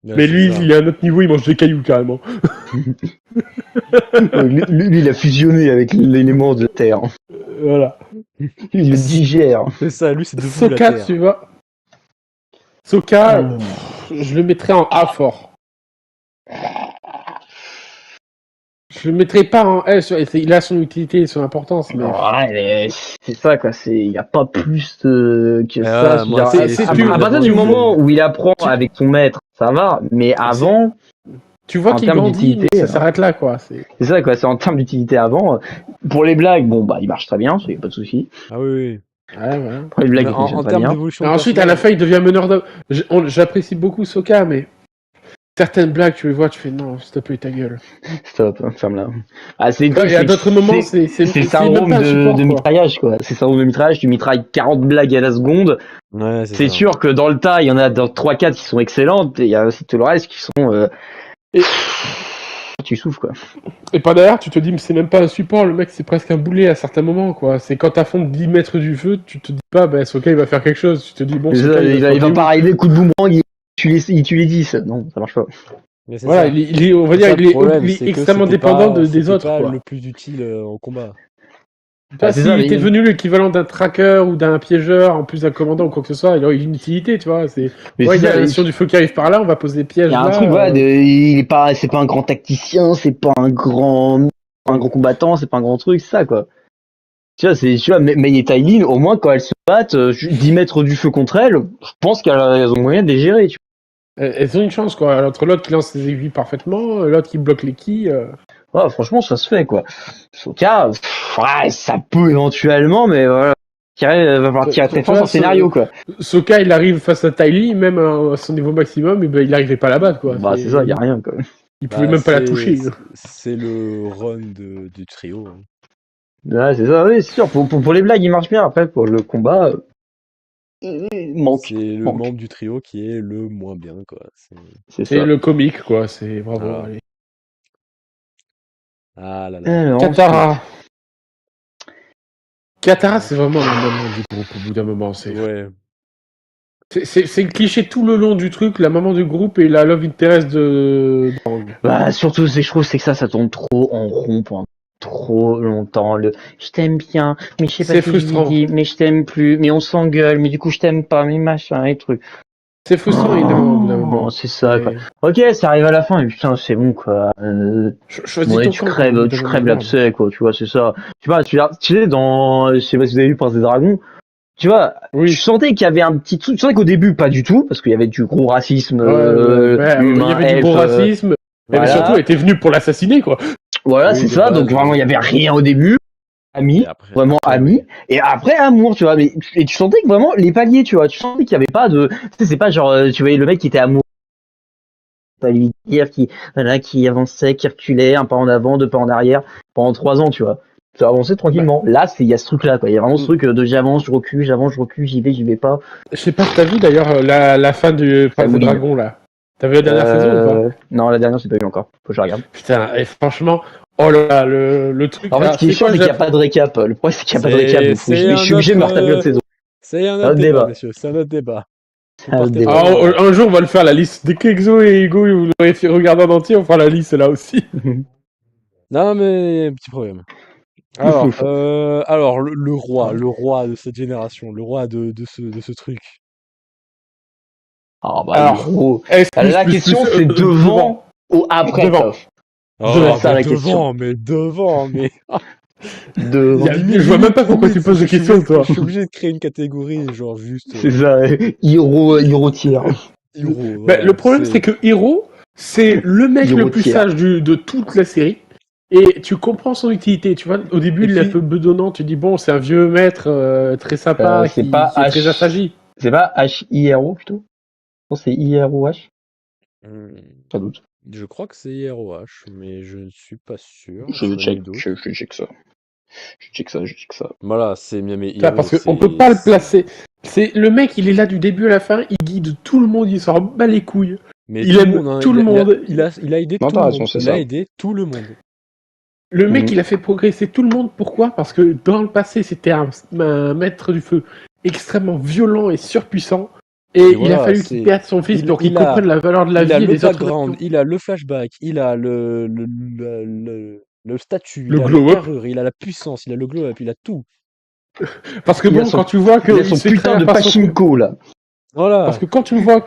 Speaker 1: Ouais,
Speaker 2: Mais
Speaker 1: c'est
Speaker 2: lui,
Speaker 1: ça.
Speaker 2: il est à un autre niveau, il mange des cailloux carrément.
Speaker 3: Lui, il a fusionné avec l'élément de terre.
Speaker 2: Voilà.
Speaker 3: Il le digère.
Speaker 1: C'est ça, lui, c'est devenu la
Speaker 2: Sokka,
Speaker 1: terre.
Speaker 2: tu vois. Sokka,
Speaker 3: Mmh.
Speaker 2: je le mettrais en A fort. Je le mettrais pas en S. Il a son utilité et son importance, mais.
Speaker 3: Ouais, mais c'est ça, quoi. Il n'y a pas plus que ça.
Speaker 1: Ouais,
Speaker 3: Je veux
Speaker 1: moi,
Speaker 3: dire,
Speaker 2: c'est
Speaker 3: à,
Speaker 2: tu-
Speaker 3: à partir du moment où il apprend avec son maître, ça va. Mais avant,
Speaker 2: Tu vois
Speaker 3: en
Speaker 2: qu'il
Speaker 3: termes
Speaker 2: grandit, mais
Speaker 3: d'utilité,
Speaker 2: ça s'arrête là, quoi.
Speaker 3: c'est ça, quoi. C'est en termes d'utilité avant. Pour les blagues, bon, bah, il marche très bien, il n'y a pas de souci.
Speaker 1: Ah oui, oui.
Speaker 2: Ouais, voilà.
Speaker 3: Pour les blagues,
Speaker 1: Mais
Speaker 3: il fonctionne
Speaker 1: en
Speaker 3: très
Speaker 1: termes
Speaker 3: bien.
Speaker 1: d'évolution
Speaker 2: Mais
Speaker 1: de
Speaker 2: ensuite, à la
Speaker 1: personnage,
Speaker 2: fin, il devient meneur d'hommes. J'apprécie beaucoup Sokka, mais certaines blagues, tu les vois, tu fais non, s'il te plaît, ta gueule.
Speaker 3: Stop, ferme-la. Ah, c'est
Speaker 2: Et à d'autres moments, c'est
Speaker 3: le
Speaker 2: même
Speaker 3: syndrome
Speaker 2: pas un support,
Speaker 3: de
Speaker 2: quoi.
Speaker 3: mitraillage, quoi. C'est le syndrome de mitraillage, tu mitrailles 40 blagues à la seconde.
Speaker 1: ouais, c'est
Speaker 3: C'est
Speaker 1: ça.
Speaker 3: sûr que dans le tas, il y en a dans 3-4 qui sont excellentes, et il y a aussi tout le reste qui sont.
Speaker 2: Et-
Speaker 3: Tu souffles, quoi.
Speaker 2: Et par derrière, tu te dis, mais c'est même pas un support, le mec, c'est presque un boulet à certains moments, quoi. C'est quand t'affrontes 10 mètres du feu, tu te dis pas, bah, Sokka, il va faire quelque chose. Tu te dis, bon,
Speaker 3: C'est
Speaker 2: Sokka,
Speaker 3: ça, il va
Speaker 2: se
Speaker 3: pas
Speaker 2: rendre
Speaker 3: arriver, coup de boomerang, il tue les 10. Non, ça marche pas.
Speaker 1: Mais c'est
Speaker 2: Voilà,
Speaker 1: ça.
Speaker 2: on va
Speaker 1: C'est
Speaker 2: dire,
Speaker 1: ça le problème,
Speaker 2: il
Speaker 1: c'est
Speaker 2: est
Speaker 1: que
Speaker 2: extrêmement
Speaker 1: c'était
Speaker 2: dépendant
Speaker 1: pas,
Speaker 2: des
Speaker 1: c'était
Speaker 2: autres,
Speaker 1: pas
Speaker 2: quoi.
Speaker 1: le plus utile en combat.
Speaker 2: Tu vois,
Speaker 3: C'est ça,
Speaker 2: s'il
Speaker 3: mais
Speaker 2: était devenu l'équivalent d'un tracker ou d'un piégeur, en plus d'un commandant ou quoi que ce soit, il aurait une utilité, tu vois.
Speaker 3: mais
Speaker 2: Ouais,
Speaker 3: c'est
Speaker 2: il y a
Speaker 3: ça,
Speaker 2: un sion du feu qui arrive par là, on va poser des pièges
Speaker 3: il y a un
Speaker 2: là.
Speaker 3: truc, voilà, c'est pas un grand tacticien, c'est pas un grand combattant, c'est pas un grand truc, c'est ça, quoi. Tu vois, Mei et Tailin, au moins, quand elles se battent, 10 mètres du feu contre elles, je pense qu'elles ont moyen de les gérer, tu
Speaker 2: Elles ont une chance, quoi. Entre l'autre qui lance ses aiguilles parfaitement, l'autre qui bloque les quilles.
Speaker 3: vois. Ouais, franchement, ça se fait, quoi. Sokka, ouais, ça peut éventuellement, mais voilà. Va falloir tirer très
Speaker 2: Tu
Speaker 3: fort
Speaker 2: vois,
Speaker 3: sur le scénario, quoi.
Speaker 2: Sokka, il arrive face à Ty Lee, même à son niveau maximum, et ben, il arrivait pas à la battre, quoi.
Speaker 3: Bah, c'est ça, y a rien, quoi.
Speaker 2: Il pouvait
Speaker 1: Bah,
Speaker 2: même pas la toucher.
Speaker 1: c'est le run du trio. Hein.
Speaker 3: Ouais, c'est ça, oui, c'est sûr. Pour les blagues, il marche bien. Après, pour le combat, manque.
Speaker 1: C'est le
Speaker 3: manque.
Speaker 1: membre du trio qui est le moins bien, quoi.
Speaker 3: C'est
Speaker 2: C'est
Speaker 3: ça.
Speaker 2: le comique, quoi. C'est bravo.
Speaker 1: Voilà.
Speaker 2: Allez.
Speaker 1: Ah là là.
Speaker 3: Alors,
Speaker 2: Katara. Katara, c'est vraiment la maman du groupe au bout d'un moment.
Speaker 1: Ouais.
Speaker 2: C'est le cliché tout le long du truc, la maman du groupe et la love interest de Bang.
Speaker 3: bah, surtout, je trouve, c'est que ça tourne trop en rond pendant trop longtemps. Je t'aime bien, mais je sais pas
Speaker 2: C'est
Speaker 3: ce que je lui
Speaker 2: frustrant.
Speaker 3: dis, mais je t'aime plus, mais on s'engueule, mais du coup, je t'aime pas, mais machin, et trucs.
Speaker 2: C'est frustrant, évidemment, au bout d'un moment.
Speaker 3: C'est ça, quoi.
Speaker 2: Et-
Speaker 3: Ok, ça arrive à la fin, mais putain, c'est bon, quoi.
Speaker 2: Choisis
Speaker 3: Bon,
Speaker 2: ton
Speaker 3: tu
Speaker 2: camp, au bout
Speaker 3: crèves
Speaker 2: d'un moment.
Speaker 3: l'abcès, quoi, tu vois, c'est ça. Tu vois, tu sais, je sais pas si vous avez vu Prince des Dragons, tu vois,
Speaker 2: Oui.
Speaker 3: je sentais qu'il y avait un petit truc, tu sentais qu'au début, pas du tout, parce qu'il y avait du gros racisme,
Speaker 2: Ouais,
Speaker 3: humain,
Speaker 2: il y avait du beau
Speaker 3: elfe,
Speaker 2: racisme, mais
Speaker 3: voilà.
Speaker 2: surtout, elle était venue pour l'assassiner, quoi.
Speaker 3: Voilà,
Speaker 1: Oui,
Speaker 3: c'est
Speaker 1: de
Speaker 3: ça,
Speaker 1: base,
Speaker 3: donc vraiment, il y avait rien au début, amis,
Speaker 1: Et après,
Speaker 3: vraiment amis,
Speaker 1: oui.
Speaker 3: et après amour, tu vois, mais, et tu sentais que vraiment, les paliers, tu vois, tu sentais qu'il y avait pas de, tu sais, c'est pas genre, tu voyais le mec qui était amoureux, pas lui dire, qui avançait, qui reculait, un pas en avant, deux pas en arrière, pendant 3 ans, tu vois. Ça avançait tranquillement. Là, il y a ce truc-là, quoi. Il y a vraiment ce truc de j'avance, je recule, j'y vais pas.
Speaker 2: Je sais pas si t'as vu, d'ailleurs, la fin du Prince des
Speaker 3: mouline.
Speaker 2: Dragons, là. T'as vu la dernière saison ou pas?
Speaker 3: Non, la dernière, j'ai pas vu encore. Faut que je regarde.
Speaker 2: Putain, et franchement, oh là là, le truc...
Speaker 3: En fait,
Speaker 2: alors,
Speaker 3: ce qui est chiant,
Speaker 2: quoi,
Speaker 3: c'est qu'il n'y a pas de récap. Le problème, c'est qu'il n'y a pas de récap. Donc, je
Speaker 1: C'est
Speaker 3: suis obligé de me retaper l'autre saison.
Speaker 1: C'est un
Speaker 3: Un autre
Speaker 1: autre débat,
Speaker 3: débat.
Speaker 1: messieurs. C'est un autre débat. Vous
Speaker 3: Un autre
Speaker 1: partez
Speaker 3: débat.
Speaker 1: pas
Speaker 2: Alors,
Speaker 1: loin.
Speaker 2: un jour, on va le faire, la liste. Dès qu'Exo et Hugo, vous l'aurez fait regarder en entier, on fera la liste là aussi.
Speaker 1: Non, mais petit problème. Alors le roi de cette génération, le roi de ce truc.
Speaker 3: Ah bah
Speaker 2: Alors,
Speaker 3: Hiro.
Speaker 2: S
Speaker 3: La question c'est devant ou après
Speaker 2: Devant.
Speaker 3: Toff.
Speaker 1: Oh,
Speaker 3: ça, la question.
Speaker 1: devant, mais
Speaker 3: Devant.
Speaker 2: Je vois même pas pourquoi tu poses des questions, toi.
Speaker 1: Je suis obligé de créer une catégorie, genre juste
Speaker 3: C'est ça, Hiro tier.
Speaker 1: Hiro.
Speaker 2: Bah, le problème, c'est que Hiro, c'est le mec
Speaker 3: Hiro
Speaker 2: le plus
Speaker 3: tier.
Speaker 2: sage de toute la série. Et tu comprends son utilité, tu vois. Au début,
Speaker 1: Et
Speaker 2: il est un
Speaker 1: puis-
Speaker 2: peu bedonnant. Tu dis, bon, c'est un vieux maître très sympa,
Speaker 3: c'est
Speaker 2: qui
Speaker 3: pas
Speaker 2: est très assagi.
Speaker 3: C'est pas H-I-R-O plutôt? Non, c'est I-R-O-H?
Speaker 1: Hmm,
Speaker 3: Pas doute.
Speaker 1: je crois que c'est IROH, mais je ne suis pas sûr.
Speaker 3: Je
Speaker 1: J'en ai
Speaker 3: check,
Speaker 1: d'autres.
Speaker 3: je check ça. Je check ça.
Speaker 1: Voilà, c'est mais
Speaker 2: Ça,
Speaker 1: Hiro,
Speaker 2: parce qu'on peut pas le placer. C'est le mec, il est là du début à la fin, il guide tout le monde, il s'en bat les couilles.
Speaker 1: Mais
Speaker 2: Il
Speaker 1: tout
Speaker 2: aime
Speaker 1: le monde, hein,
Speaker 2: tout le monde.
Speaker 1: il a aidé
Speaker 3: Non,
Speaker 1: tout
Speaker 3: t'as
Speaker 1: le
Speaker 3: raison,
Speaker 1: monde.
Speaker 3: c'est
Speaker 1: Il
Speaker 3: ça.
Speaker 1: a aidé tout le monde.
Speaker 2: Le mec,
Speaker 3: Mhm.
Speaker 2: il a fait progresser tout le monde. Pourquoi? Parce que dans le passé, c'était un maître du feu extrêmement violent et surpuissant. Et
Speaker 1: Mais
Speaker 2: il a
Speaker 1: voilà,
Speaker 2: fallu qu'il perde son fils pour qu'il
Speaker 1: il a,
Speaker 2: comprenne la valeur de la
Speaker 1: il a
Speaker 2: vie et
Speaker 1: le
Speaker 2: des autres
Speaker 1: background,
Speaker 2: actions.
Speaker 1: il a le flashback, il a le statut,
Speaker 2: Le
Speaker 1: il a la
Speaker 2: glow-up.
Speaker 1: carrure, il a la puissance, il a le glow-up, il a tout.
Speaker 2: Parce que
Speaker 3: Il a
Speaker 2: bon,
Speaker 3: son-
Speaker 2: quand tu vois
Speaker 3: Il a
Speaker 2: qu'il
Speaker 3: son
Speaker 2: se fait
Speaker 3: putain
Speaker 2: trahir
Speaker 3: de
Speaker 2: par son...
Speaker 3: pachinko là.
Speaker 1: Voilà.
Speaker 2: Parce que quand tu le vois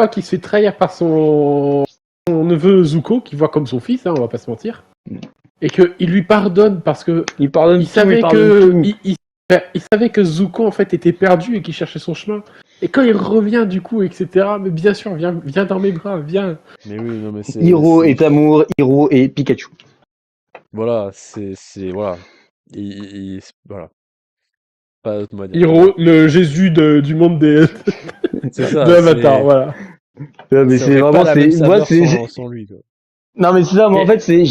Speaker 2: qu'il se fait trahir par son neveu Zuko, qu'il voit comme son fils, hein, on va pas se mentir, et qu'il lui pardonne parce que
Speaker 3: Il pardonne
Speaker 2: il
Speaker 3: tout,
Speaker 2: savait
Speaker 3: il pardonne
Speaker 2: que
Speaker 3: tout.
Speaker 2: il savait que Zuko en fait était perdu et qu'il cherchait son chemin. Et quand il revient du coup, etc. Mais bien sûr, viens dans mes bras, viens.
Speaker 1: Mais oui, non, mais c'est.
Speaker 3: Hiro est amour, Hiro et Pikachu.
Speaker 1: Voilà, voilà. Voilà. Pas d'autre mot à dire.
Speaker 2: Hiro, le Jésus du monde
Speaker 1: C'est ça.
Speaker 2: de Avatar, voilà.
Speaker 3: Ouais, mais
Speaker 1: Ça
Speaker 3: c'est
Speaker 1: aurait pas
Speaker 3: vraiment,
Speaker 1: la même
Speaker 3: c'est, moi,
Speaker 1: saveur sans lui, quoi.
Speaker 3: non, mais c'est ça, moi, en fait, c'est,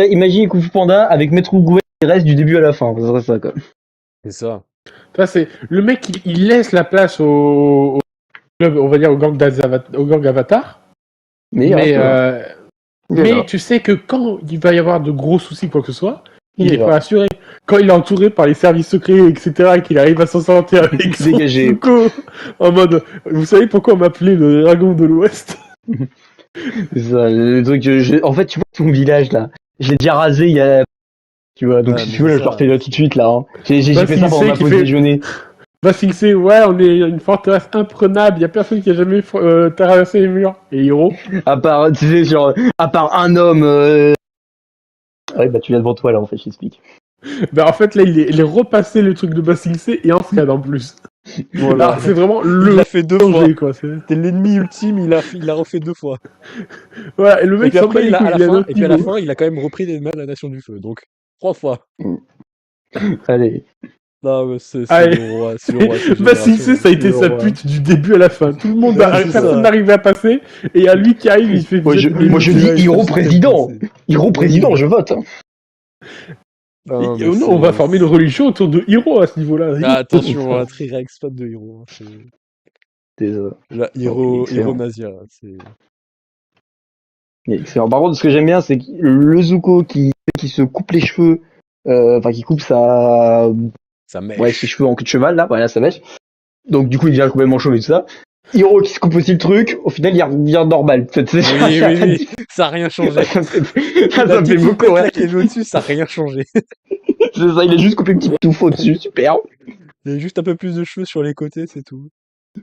Speaker 3: imagine Kung Fu Panda avec Maître Ougouet qui reste du début à la fin. Ça serait ça, quoi.
Speaker 1: C'est ça.
Speaker 2: Ça, c'est le mec, il laisse la place au club, on va dire au gang Avatar.
Speaker 3: Mais
Speaker 2: Mais tu sais que quand il va y avoir de gros soucis, quoi que ce soit, il
Speaker 3: Il
Speaker 2: est
Speaker 3: est là.
Speaker 2: pas assuré. Quand il est entouré par les services secrets, etc., et qu'il arrive à s'en sortir avec son
Speaker 3: Dégagé.
Speaker 2: Zuko, en mode, vous savez pourquoi on m'appelait le dragon de l'Ouest?
Speaker 3: C'est ça, le truc, en fait, tu vois, ton village, là, je l'ai déjà rasé il y a, tu vois, donc
Speaker 1: Ouais,
Speaker 3: si
Speaker 1: mais
Speaker 3: tu veux,
Speaker 1: c'est
Speaker 3: je le
Speaker 1: ça.
Speaker 3: refais là tout de suite, là, hein. J'ai
Speaker 2: Bah,
Speaker 3: fait
Speaker 2: si,
Speaker 3: ça pendant
Speaker 2: c'est
Speaker 3: ma
Speaker 2: qui
Speaker 3: pause
Speaker 2: fait-
Speaker 3: déjeuner.
Speaker 2: Va fixer, ouais, on est une forteresse imprenable, y a personne qui a jamais traversé les murs. Et Hiro,
Speaker 3: À part, tu sais, genre, à part un homme, ouais, bah, tu viens devant toi, là, en fait, je t'explique.
Speaker 2: bah en fait là il est repassé le truc de Basing C et en Fred en plus.
Speaker 1: Voilà.
Speaker 2: Alors c'est vraiment
Speaker 1: Il
Speaker 2: le
Speaker 1: l'a fait 2 fois.
Speaker 2: danger quoi.
Speaker 1: C'était l'ennemi ultime, il l'a refait 2 fois.
Speaker 2: Voilà, et le
Speaker 1: Et
Speaker 2: mec
Speaker 1: puis
Speaker 2: s'en
Speaker 1: après,
Speaker 2: bat les couilles, il est à notre
Speaker 1: et puis à la
Speaker 2: niveau.
Speaker 1: fin, il a quand même repris des mains de la Nation du Feu. Donc, 3 fois.
Speaker 3: Allez.
Speaker 1: Non, mais c'est
Speaker 2: Allez.
Speaker 1: le roi, c'est le roi de cette
Speaker 2: Basing
Speaker 1: génération.
Speaker 2: C ça a été
Speaker 1: C'est le
Speaker 2: sa
Speaker 1: roi.
Speaker 2: pute du début à la fin. Tout le monde,
Speaker 1: Ouais, c'est
Speaker 2: personne
Speaker 1: ça.
Speaker 2: n'arrivait à passer, et il y a lui qui arrive, il se fait...
Speaker 3: Moi, je dis Hiro président. Hiro président, je vote. Hein.
Speaker 1: Non, mais
Speaker 2: Non, on va former une religion autour de Hiro à ce niveau-là.
Speaker 1: Ah, attention, un Trirex fan de Hiro. Hein, la Hiro
Speaker 3: excellent.
Speaker 1: Nazia. C'est...
Speaker 3: Excellent. Par contre, ce que j'aime bien, c'est que le Zuko qui se coupe les cheveux, enfin, qui coupe
Speaker 1: Ça mèche.
Speaker 3: ouais, ses cheveux en queue de cheval, là, voilà, ça mèche. Donc, du coup, il devient complètement chauve et tout ça. Hiro qui se coupe aussi le truc, au final, il revient normal.
Speaker 1: Oui. Ça a rien changé.
Speaker 3: Ça me fait beaucoup rire.
Speaker 1: Qui est au-dessus, ça a rien changé.
Speaker 3: C'est ça, il a juste coupé une petite touffe au-dessus, super.
Speaker 1: Il y a juste un peu plus de cheveux sur les côtés, c'est tout.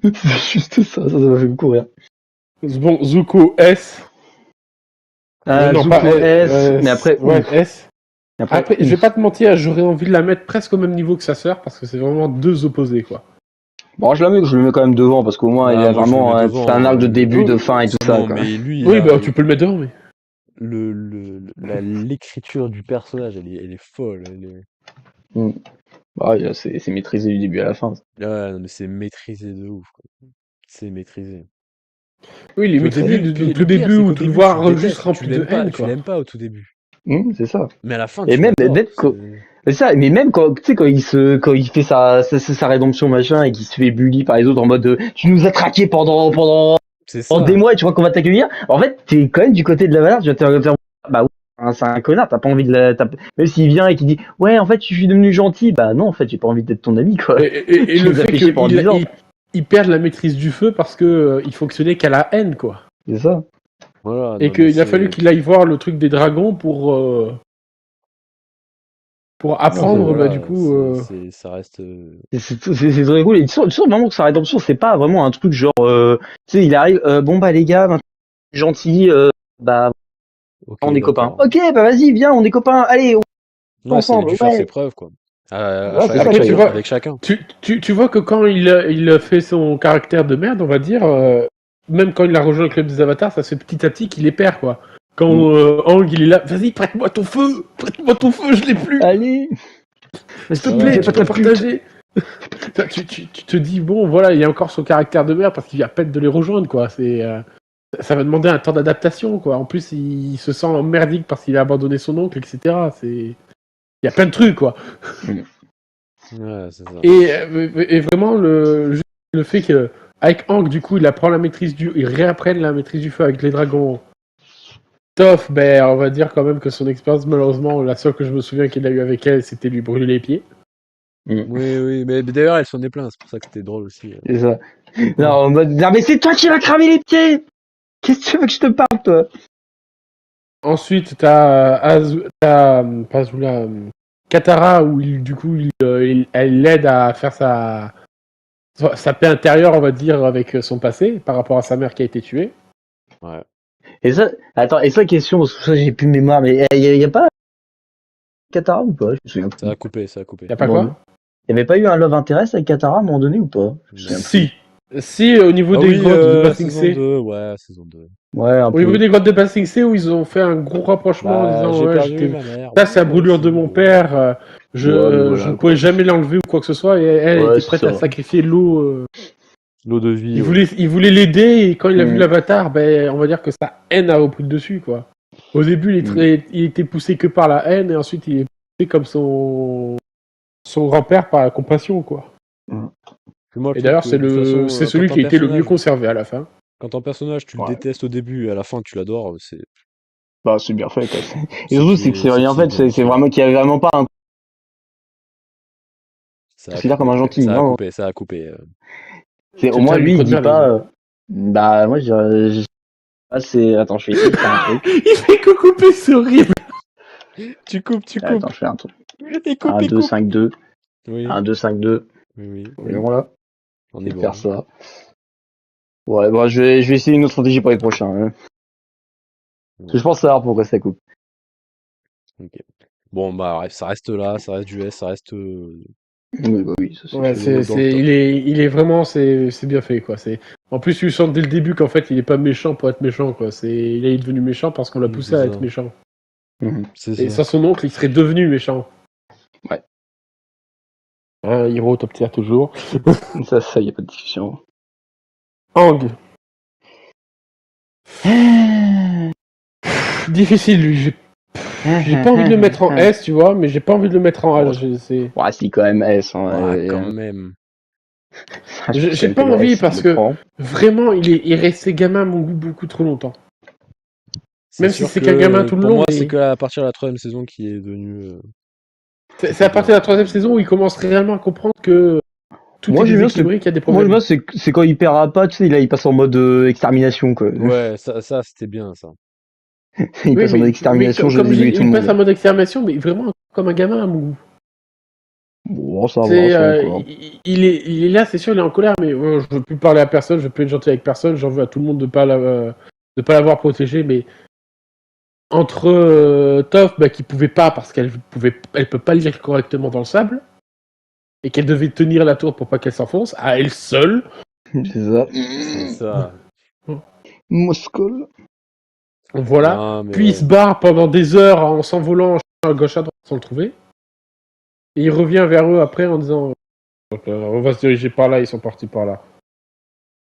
Speaker 3: C'est juste ça m'a fait beaucoup rire.
Speaker 2: Bon, Zuko S. Non,
Speaker 3: Zuko
Speaker 2: pas
Speaker 3: S, mais après,
Speaker 2: ouais, S. Après, je vais
Speaker 3: ouf.
Speaker 2: pas te mentir, j'aurais envie de la mettre presque au même niveau que sa sœur, parce que c'est vraiment deux opposés, quoi.
Speaker 3: Bon, je le mets quand même devant, parce qu'au moins, il a vraiment, c'est un arc de début, de fin et tout ça,
Speaker 1: Non,
Speaker 3: quoi.
Speaker 1: mais lui,
Speaker 2: Oui, bah tu peux le mettre devant, mais...
Speaker 1: l'écriture du personnage, elle est folle.
Speaker 3: Bah, c'est maîtrisé du début à la fin.
Speaker 1: Ouais, non, mais c'est maîtrisé de ouf, quoi. C'est maîtrisé.
Speaker 2: Oui, il est maîtrisé
Speaker 1: Puis
Speaker 2: le
Speaker 1: pire,
Speaker 2: début
Speaker 1: c'est
Speaker 2: où
Speaker 1: qu'au
Speaker 2: tu le
Speaker 1: début,
Speaker 2: vois
Speaker 1: tu le
Speaker 2: juste
Speaker 1: détestes,
Speaker 2: rempli de haine,
Speaker 1: tu
Speaker 2: quoi.
Speaker 1: l'aimes pas au tout début.
Speaker 3: C'est ça.
Speaker 1: Mais à la fin,
Speaker 3: Et
Speaker 1: tu
Speaker 3: même,
Speaker 1: l'adores,
Speaker 3: c'est ça, mais même quand, tu sais, quand il fait sa rédemption, machin, et qu'il se fait bully par les autres en mode, tu nous as traqué pendant
Speaker 1: c'est ça.
Speaker 3: des mois et tu crois qu'on va t'accueillir. En fait, t'es quand même du côté de la valeur, tu vas te dire, bah ouais, hein, c'est un connard, t'as pas envie de même s'il vient et qu'il dit, ouais, en fait, je suis devenu gentil, bah non, en fait, j'ai pas envie d'être ton ami, quoi.
Speaker 2: Et
Speaker 3: Tu
Speaker 2: le
Speaker 3: nous as
Speaker 2: fait
Speaker 3: fait chier pendant 10 ans.
Speaker 2: qu'il perde la maîtrise du feu parce que il fonctionnait qu'à la haine, quoi.
Speaker 3: C'est ça.
Speaker 1: Voilà,
Speaker 2: Et
Speaker 1: non,
Speaker 2: qu'il
Speaker 1: mais
Speaker 2: a fallu qu'il aille voir le truc des dragons pour pour apprendre,
Speaker 1: Voilà,
Speaker 2: du coup.
Speaker 1: ça reste.
Speaker 3: C'est très cool. Et tu sens vraiment que sa rédemption, c'est pas vraiment un truc genre, tu sais, il arrive, bon bah les gars, maintenant, gentil, bah
Speaker 1: Ok,
Speaker 3: on est copains.
Speaker 1: d'accord.
Speaker 3: Ok, bah vas-y, viens, on est copains. Allez, on est
Speaker 1: Ouais, c'est il a
Speaker 3: ensemble.
Speaker 1: dû faire ses
Speaker 3: Ouais.
Speaker 1: preuves, quoi.
Speaker 3: Ouais, c'est ça
Speaker 2: Après,
Speaker 3: quoi.
Speaker 2: tu vois,
Speaker 1: Avec chacun.
Speaker 2: tu vois que quand il fait son caractère de merde, on va dire, même quand il a rejoint le club des avatars, ça se fait petit à petit qu'il les perd, quoi. Quand Aang, il est là, vas-y, prête-moi ton feu, je l'ai plus,
Speaker 3: Allez.
Speaker 2: s'il te
Speaker 1: Ouais,
Speaker 2: plaît,
Speaker 1: ouais,
Speaker 2: tu peux partager. Ça, tu te dis, bon, voilà, il y a encore son caractère de merde parce qu'il vient à peine de les rejoindre, quoi. Ça va demander un temps d'adaptation, quoi. En plus, il se sent merdique parce qu'il a abandonné son oncle, etc. Il y a plein de trucs, quoi.
Speaker 1: ouais, c'est ça.
Speaker 2: Et vraiment, juste le fait que avec Hank, du coup, il réapprenne la maîtrise du feu avec les dragons. Toph, ben, on va dire quand même que son expérience, malheureusement, la seule que je me souviens qu'il a eu avec elle, c'était lui brûler les pieds.
Speaker 1: Oui, oui, mais d'ailleurs, elle s'en est plainte, c'est pour ça que c'était drôle aussi.
Speaker 3: C'est ça. Non, en mode, non, mais c'est toi qui vas cramer les pieds. Qu'est-ce que tu veux que je te parle, toi?
Speaker 2: Ensuite, t'as pas Azula, Katara, où elle l'aide à faire sa paix intérieure, on va dire, avec son passé, par rapport à sa mère qui a été tuée.
Speaker 1: Ouais.
Speaker 3: Et ça, attends, et ça, question, parce que ça, j'ai plus de mémoire, mais y a pas Katara ou pas? Je me souviens
Speaker 1: Ça
Speaker 3: plus.
Speaker 1: a coupé, ça a coupé.
Speaker 2: Y a pas
Speaker 3: Bon,
Speaker 2: quoi?
Speaker 3: y avait pas eu un love interest avec Katara à un moment donné ou pas? Je me souviens plus.
Speaker 2: Si. Si, au niveau
Speaker 1: Ah
Speaker 2: des
Speaker 1: oui,
Speaker 2: grottes de Ba Sing
Speaker 1: saison
Speaker 2: Se.
Speaker 1: 2, ouais, saison 2.
Speaker 3: Ouais, un
Speaker 2: Au niveau
Speaker 3: peu.
Speaker 2: des grottes de Ba Sing Se, où ils ont fait un gros rapprochement en
Speaker 1: Bah,
Speaker 2: disant
Speaker 1: j'ai
Speaker 2: ouais,
Speaker 1: perdu ma mère.
Speaker 2: ça c'est la
Speaker 1: Moi
Speaker 2: brûlure de
Speaker 1: aussi.
Speaker 2: mon père,
Speaker 3: Ouais, mais
Speaker 2: je
Speaker 3: voilà,
Speaker 2: ne pouvais
Speaker 3: quoi.
Speaker 2: jamais l'enlever ou quoi que ce soit, et elle
Speaker 3: Ouais,
Speaker 2: était
Speaker 3: c'est
Speaker 2: prête à
Speaker 3: ça.
Speaker 2: sacrifier l'eau.
Speaker 1: L'eau de vie, ouais.
Speaker 2: Il voulait l'aider, et quand il a vu
Speaker 3: Mm.
Speaker 2: l'avatar, ben, on va dire que sa haine a repris le dessus, quoi. Au début, il était poussé que par la haine, et ensuite il est poussé comme son grand-père par la compassion, quoi.
Speaker 1: Puis moi, je
Speaker 2: Et
Speaker 1: trouve
Speaker 2: d'ailleurs,
Speaker 1: que de toute façon,
Speaker 2: c'est
Speaker 1: quand
Speaker 2: celui
Speaker 1: un
Speaker 2: qui a été le mieux
Speaker 1: personnage,
Speaker 2: conservé à la fin.
Speaker 1: quand un personnage, tu le
Speaker 3: Ouais.
Speaker 1: détestes au début et à la fin tu l'adores,
Speaker 3: Bah, c'est bien fait, quoi. Et
Speaker 1: c'est
Speaker 3: surtout, c'est que c'est, en
Speaker 1: qu'il est
Speaker 3: fait,
Speaker 1: bien
Speaker 3: c'est
Speaker 1: écrit.
Speaker 3: vraiment qu'il y a vraiment pas un
Speaker 1: Ça a
Speaker 3: considère comme
Speaker 1: coupé,
Speaker 3: un gentil,
Speaker 1: ça a
Speaker 3: vraiment.
Speaker 1: coupé, ça a coupé.
Speaker 3: C'est, au
Speaker 2: Tu as
Speaker 3: moins,
Speaker 2: le
Speaker 3: lui, il
Speaker 2: micro de
Speaker 3: dit
Speaker 2: merde,
Speaker 3: pas,
Speaker 2: vas-y.
Speaker 3: bah, moi, ah, c'est, attends, je vais essayer de faire un truc.
Speaker 2: Il fait que couper, c'est horrible.
Speaker 1: Tu coupes, tu
Speaker 3: Attends,
Speaker 1: coupes.
Speaker 3: je fais un truc.
Speaker 1: Et coupe,
Speaker 3: 1,
Speaker 1: et
Speaker 3: 2,
Speaker 1: coupe.
Speaker 3: 5, 2.
Speaker 1: Oui,
Speaker 3: 1, 2, 5, 2.
Speaker 1: oui, oui.
Speaker 3: Et voilà.
Speaker 1: On
Speaker 3: Je
Speaker 1: est
Speaker 3: vais faire
Speaker 1: bon.
Speaker 3: ça. Ouais, bah, je vais essayer une autre stratégie pour les prochains, hein. Parce que je pense savoir pourquoi ça coupe.
Speaker 1: Ok. Bon, bah, bref, ça reste là, ça reste du S, ça reste
Speaker 3: Oui, bah oui, ça c'est
Speaker 2: Ouais,
Speaker 3: sûr.
Speaker 1: dans le top.
Speaker 2: il est vraiment, c'est bien fait, quoi. En plus, tu sens dès le début qu'en fait, il est pas méchant pour être méchant, quoi. Il est devenu méchant parce qu'on l'a poussé
Speaker 1: C'est
Speaker 2: à
Speaker 1: ça.
Speaker 2: être méchant.
Speaker 1: C'est
Speaker 2: Et
Speaker 1: ça.
Speaker 2: sans son oncle, il serait devenu méchant.
Speaker 3: Ouais.
Speaker 2: Hein, Hiro, top tier toujours.
Speaker 3: Ça, y a pas de discussion.
Speaker 2: Hang. Difficile, lui. J'ai pas envie de le mettre en S, tu vois, mais j'ai pas envie de le mettre en
Speaker 3: Bon,
Speaker 2: H.
Speaker 3: ouais, si, quand même, S, hein.
Speaker 1: Ah, quand même.
Speaker 3: Je pense
Speaker 2: J'ai
Speaker 3: même
Speaker 2: pas
Speaker 3: que le
Speaker 2: envie
Speaker 3: S, il
Speaker 2: parce
Speaker 3: le
Speaker 2: que
Speaker 3: prend.
Speaker 2: vraiment, il est resté gamin à mon goût beaucoup trop longtemps.
Speaker 1: C'est
Speaker 2: Même si
Speaker 1: sûr
Speaker 2: c'est qu'un gamin
Speaker 1: que
Speaker 2: tout le
Speaker 1: pour
Speaker 2: long,
Speaker 1: moi, c'est
Speaker 2: mais
Speaker 1: que à partir de la troisième saison qui est devenu
Speaker 2: c'est
Speaker 1: c'était
Speaker 2: à partir de
Speaker 1: bien.
Speaker 2: la troisième saison où il commence réellement à comprendre que tout est
Speaker 3: Moi, j'aime bien,
Speaker 2: déséquilibré, qu'il y a des
Speaker 3: moi, j'aime
Speaker 2: problèmes.
Speaker 3: bien, c'est quand il perd un pas, tu sais, il passe en mode extermination, quoi.
Speaker 1: Ouais, ça c'était bien ça.
Speaker 3: Il
Speaker 2: Oui,
Speaker 3: passe en mode extermination, je vais
Speaker 2: comme je dis,
Speaker 3: débrouiller tout le
Speaker 2: il passe en
Speaker 3: monde.
Speaker 2: mode extermination, mais vraiment comme un gamin à mon goût.
Speaker 3: Bon, ça va, ça encore.
Speaker 2: Il est là, c'est sûr, il est en colère, mais je veux plus parler à personne, je veux plus être gentil avec personne, j'en veux à tout le monde de pas l'avoir protégé, mais entre Toph, bah, qui pouvait pas parce elle peut pas lire correctement dans le sable, et qu'elle devait tenir la tour pour pas qu'elle s'enfonce, à elle seule.
Speaker 3: C'est ça.
Speaker 1: C'est ça.
Speaker 3: Moscou.
Speaker 2: Voilà.
Speaker 1: Non, mais
Speaker 2: Puis il
Speaker 1: ouais.
Speaker 2: se barre pendant des heures en s'envolant à gauche à droite sans le trouver. Et il revient vers eux après en disant on va se diriger par là, ils sont partis par là.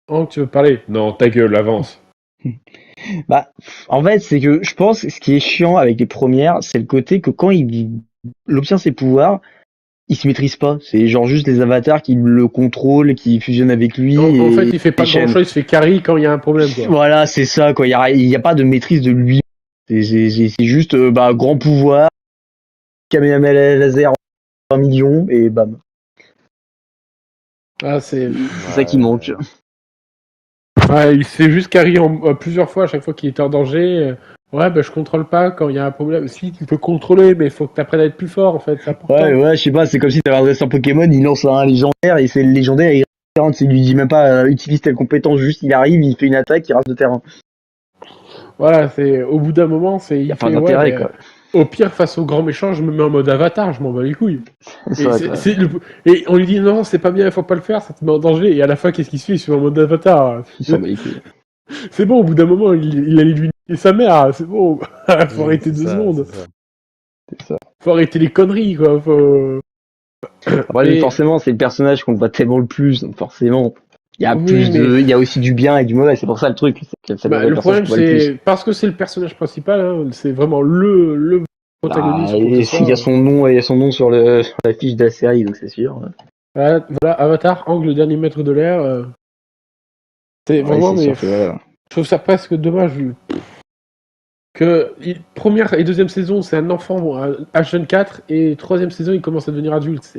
Speaker 2: Oh, tu veux parler? Non, ta gueule, avance.
Speaker 3: Bah, en fait, c'est que je pense que ce qui est chiant avec les premières, c'est le côté que quand il obtient ses pouvoirs, il se maîtrise pas. C'est genre juste les avatars qui le contrôlent, qui fusionnent avec lui
Speaker 2: En fait,
Speaker 3: et
Speaker 2: il fait pas
Speaker 3: les
Speaker 2: grand
Speaker 3: chaînes.
Speaker 2: chose, il se fait carry quand il y a un problème, quoi.
Speaker 3: Voilà, c'est ça, quoi. Il y a pas de maîtrise de lui. C'est juste, bah, grand pouvoir, Kamehameha laser 1 million, et bam.
Speaker 2: Ah,
Speaker 3: C'est ça qui manque.
Speaker 2: Ouais, il s'est juste carry plusieurs fois à chaque fois qu'il était en danger. Ouais, bah je contrôle pas quand il y a un problème. Si, tu peux contrôler, mais il faut que tu apprennes à être plus fort, en fait, c'est important.
Speaker 3: Ouais, je sais pas, c'est comme si t'avais un dresseur Pokémon, il lance un légendaire et c'est le légendaire, il rentre, il lui dit même pas utilise telle compétence, juste il arrive, il fait une attaque, il rase de terrain.
Speaker 2: Voilà, c'est au bout d'un moment, c'est
Speaker 3: Y a
Speaker 2: il
Speaker 3: pas
Speaker 2: fait
Speaker 3: d'intérêt, quoi.
Speaker 2: au pire face au grand méchant, je me mets en mode avatar, je m'en bats les couilles.
Speaker 3: C'est
Speaker 2: Et,
Speaker 3: ça, quoi.
Speaker 2: et on lui dit non, c'est pas bien, il faut pas le faire, ça te met en danger. Et à la fin, qu'est-ce qu'il se fait? Il se met en mode avatar.
Speaker 3: Il s'en bat les couilles.
Speaker 2: C'est bon, au bout d'un moment, il allait lui niquer sa mère, c'est bon. Faut arrêter
Speaker 1: C'est
Speaker 2: 2
Speaker 1: ça,
Speaker 2: secondes.
Speaker 1: c'est ça.
Speaker 3: C'est ça.
Speaker 2: Faut arrêter les conneries, quoi. Faut...
Speaker 3: Après,
Speaker 2: Mais-
Speaker 3: forcément, c'est le personnage qu'on voit tellement le plus, donc forcément, il y a
Speaker 2: Oui, mais
Speaker 3: il y a aussi du bien et du mauvais, c'est pour ça le truc, c'est que c'est
Speaker 2: bah,
Speaker 3: le
Speaker 2: le
Speaker 3: personnage
Speaker 2: problème,
Speaker 3: qu'on voit le plus.
Speaker 2: c'est parce que c'est le personnage principal, hein, c'est vraiment le
Speaker 3: Ah,
Speaker 2: protagoniste, faut que
Speaker 3: et
Speaker 2: ce
Speaker 3: il y a
Speaker 2: soit.
Speaker 3: il y a son nom sur sur la fiche de la série, donc c'est sûr.
Speaker 2: Voilà, Avatar, Aang, le dernier maître de l'air. C'est
Speaker 3: Ouais,
Speaker 2: vraiment,
Speaker 3: c'est
Speaker 2: mais
Speaker 3: sûr que voilà.
Speaker 2: je trouve ça presque dommage que première et deuxième saison, c'est un enfant bon, H24, et troisième saison, il commence à devenir adulte.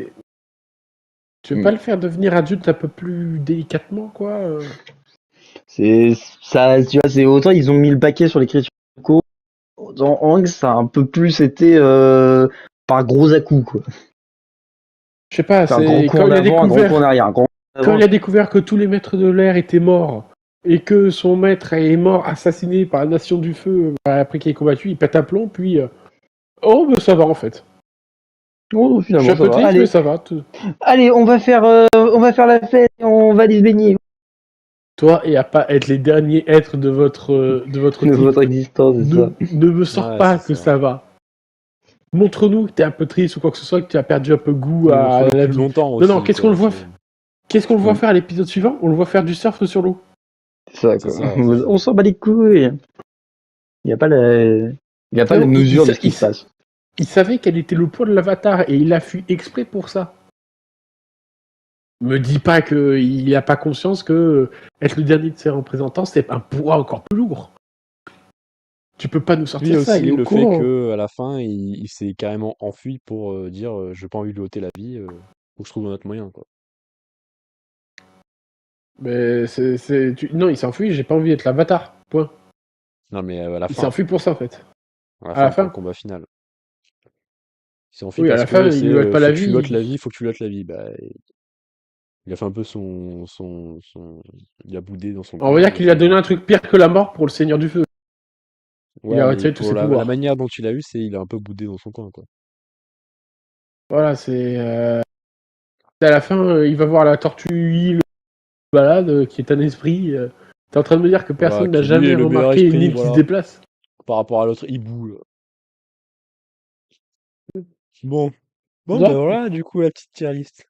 Speaker 2: Tu veux
Speaker 3: Mm.
Speaker 2: pas le faire devenir adulte un peu plus délicatement, quoi
Speaker 3: C'est ça, tu vois, c'est autant ils ont mis le paquet sur l'écriture de Co, dans Hang, ça a un peu plus été par gros à-coups, quoi.
Speaker 2: Je sais pas,
Speaker 3: C'est un grand
Speaker 2: c'est
Speaker 3: coup en avant, un grand coup en arrière, un grand coup en
Speaker 2: quand
Speaker 3: avant.
Speaker 2: il a découvert que tous les maîtres de l'air étaient morts et que son maître est mort assassiné par la Nation du Feu après qu'il ait combattu, il pète un plomb, puis oh, ben ça va en fait.
Speaker 3: Oh,
Speaker 2: Je suis
Speaker 3: finalement,
Speaker 2: un
Speaker 3: ça
Speaker 2: peu
Speaker 3: va.
Speaker 2: triste, mais ça va.
Speaker 3: Allez, on va faire la fête, et on va aller se baigner
Speaker 2: Toi et à pas être les derniers êtres de votre
Speaker 3: de
Speaker 2: type,
Speaker 3: votre existence, c'est ça.
Speaker 2: ne me sors
Speaker 1: Ouais,
Speaker 2: pas
Speaker 1: c'est
Speaker 2: que
Speaker 1: ça.
Speaker 2: ça va. Montre-nous que t'es un peu triste ou quoi que ce soit, que tu as perdu un peu goût à
Speaker 1: Montre-le
Speaker 2: la
Speaker 1: plus
Speaker 2: vie.
Speaker 1: longtemps
Speaker 2: Non, non,
Speaker 1: aussi, quoi.
Speaker 2: qu'est-ce qu'on le voit
Speaker 3: Mm.
Speaker 2: faire à l'épisode suivant? On le voit faire du surf sur l'eau.
Speaker 3: C'est ça,
Speaker 1: C'est
Speaker 3: quoi.
Speaker 1: ça, c'est ça.
Speaker 3: On s'en bat les couilles. Il n'y a pas il y a pas de
Speaker 2: Non,
Speaker 3: mesure de ce qui se passe.
Speaker 2: il savait quel était le poids de l'avatar et il a fui exprès pour ça. Me dis pas qu'il n'a pas conscience que être le dernier de ses représentants, c'est un poids encore plus lourd. Tu peux pas nous
Speaker 1: Puis il y
Speaker 2: sortir
Speaker 1: a
Speaker 2: ça, il
Speaker 1: aussi
Speaker 2: est au
Speaker 1: le fait
Speaker 2: courant.
Speaker 1: que à la fin, il s'est carrément enfui pour dire j'ai pas envie de lui ôter la vie, faut que je trouve un autre moyen, quoi.
Speaker 2: Mais non, il s'est enfui, j'ai pas envie d'être l'avatar. Point.
Speaker 1: Non, mais
Speaker 2: Il s'est enfui pour ça en fait.
Speaker 1: à la
Speaker 2: À la
Speaker 1: fin, pour le
Speaker 2: fin.
Speaker 1: combat final. Il s'est enfui
Speaker 2: Oui, à
Speaker 1: parce
Speaker 2: la fin,
Speaker 1: que
Speaker 2: il
Speaker 1: c'est
Speaker 2: lui ôte pas la
Speaker 1: faut que tu lui ôtes
Speaker 2: vie.
Speaker 1: la vie, faut que tu lui ôtes la vie. Bah, il a fait un peu il a boudé dans son
Speaker 2: On va
Speaker 1: coin,
Speaker 2: dire
Speaker 1: il a
Speaker 2: qu'il a
Speaker 1: fait.
Speaker 2: donné un truc pire que la mort pour le Seigneur du Feu. Il
Speaker 1: Ouais,
Speaker 2: a
Speaker 1: mais
Speaker 2: retiré tous
Speaker 1: pour
Speaker 2: ses
Speaker 1: la
Speaker 2: pouvoirs.
Speaker 1: manière dont il a eu, c'est il a un peu boudé dans son coin, quoi.
Speaker 2: Voilà, c'est. À la fin, il va voir la tortue le balade, qui est un esprit. T'es en train de me dire que
Speaker 1: Voilà,
Speaker 2: personne n'a
Speaker 1: qui lui
Speaker 2: jamais
Speaker 1: est le meilleur
Speaker 2: remarqué une
Speaker 1: esprit,
Speaker 2: île qui se
Speaker 1: voilà,
Speaker 2: déplace?
Speaker 1: par rapport à l'autre hibou, là. Bon, bon, ben
Speaker 2: Non.
Speaker 1: voilà, du coup, la petite tier list.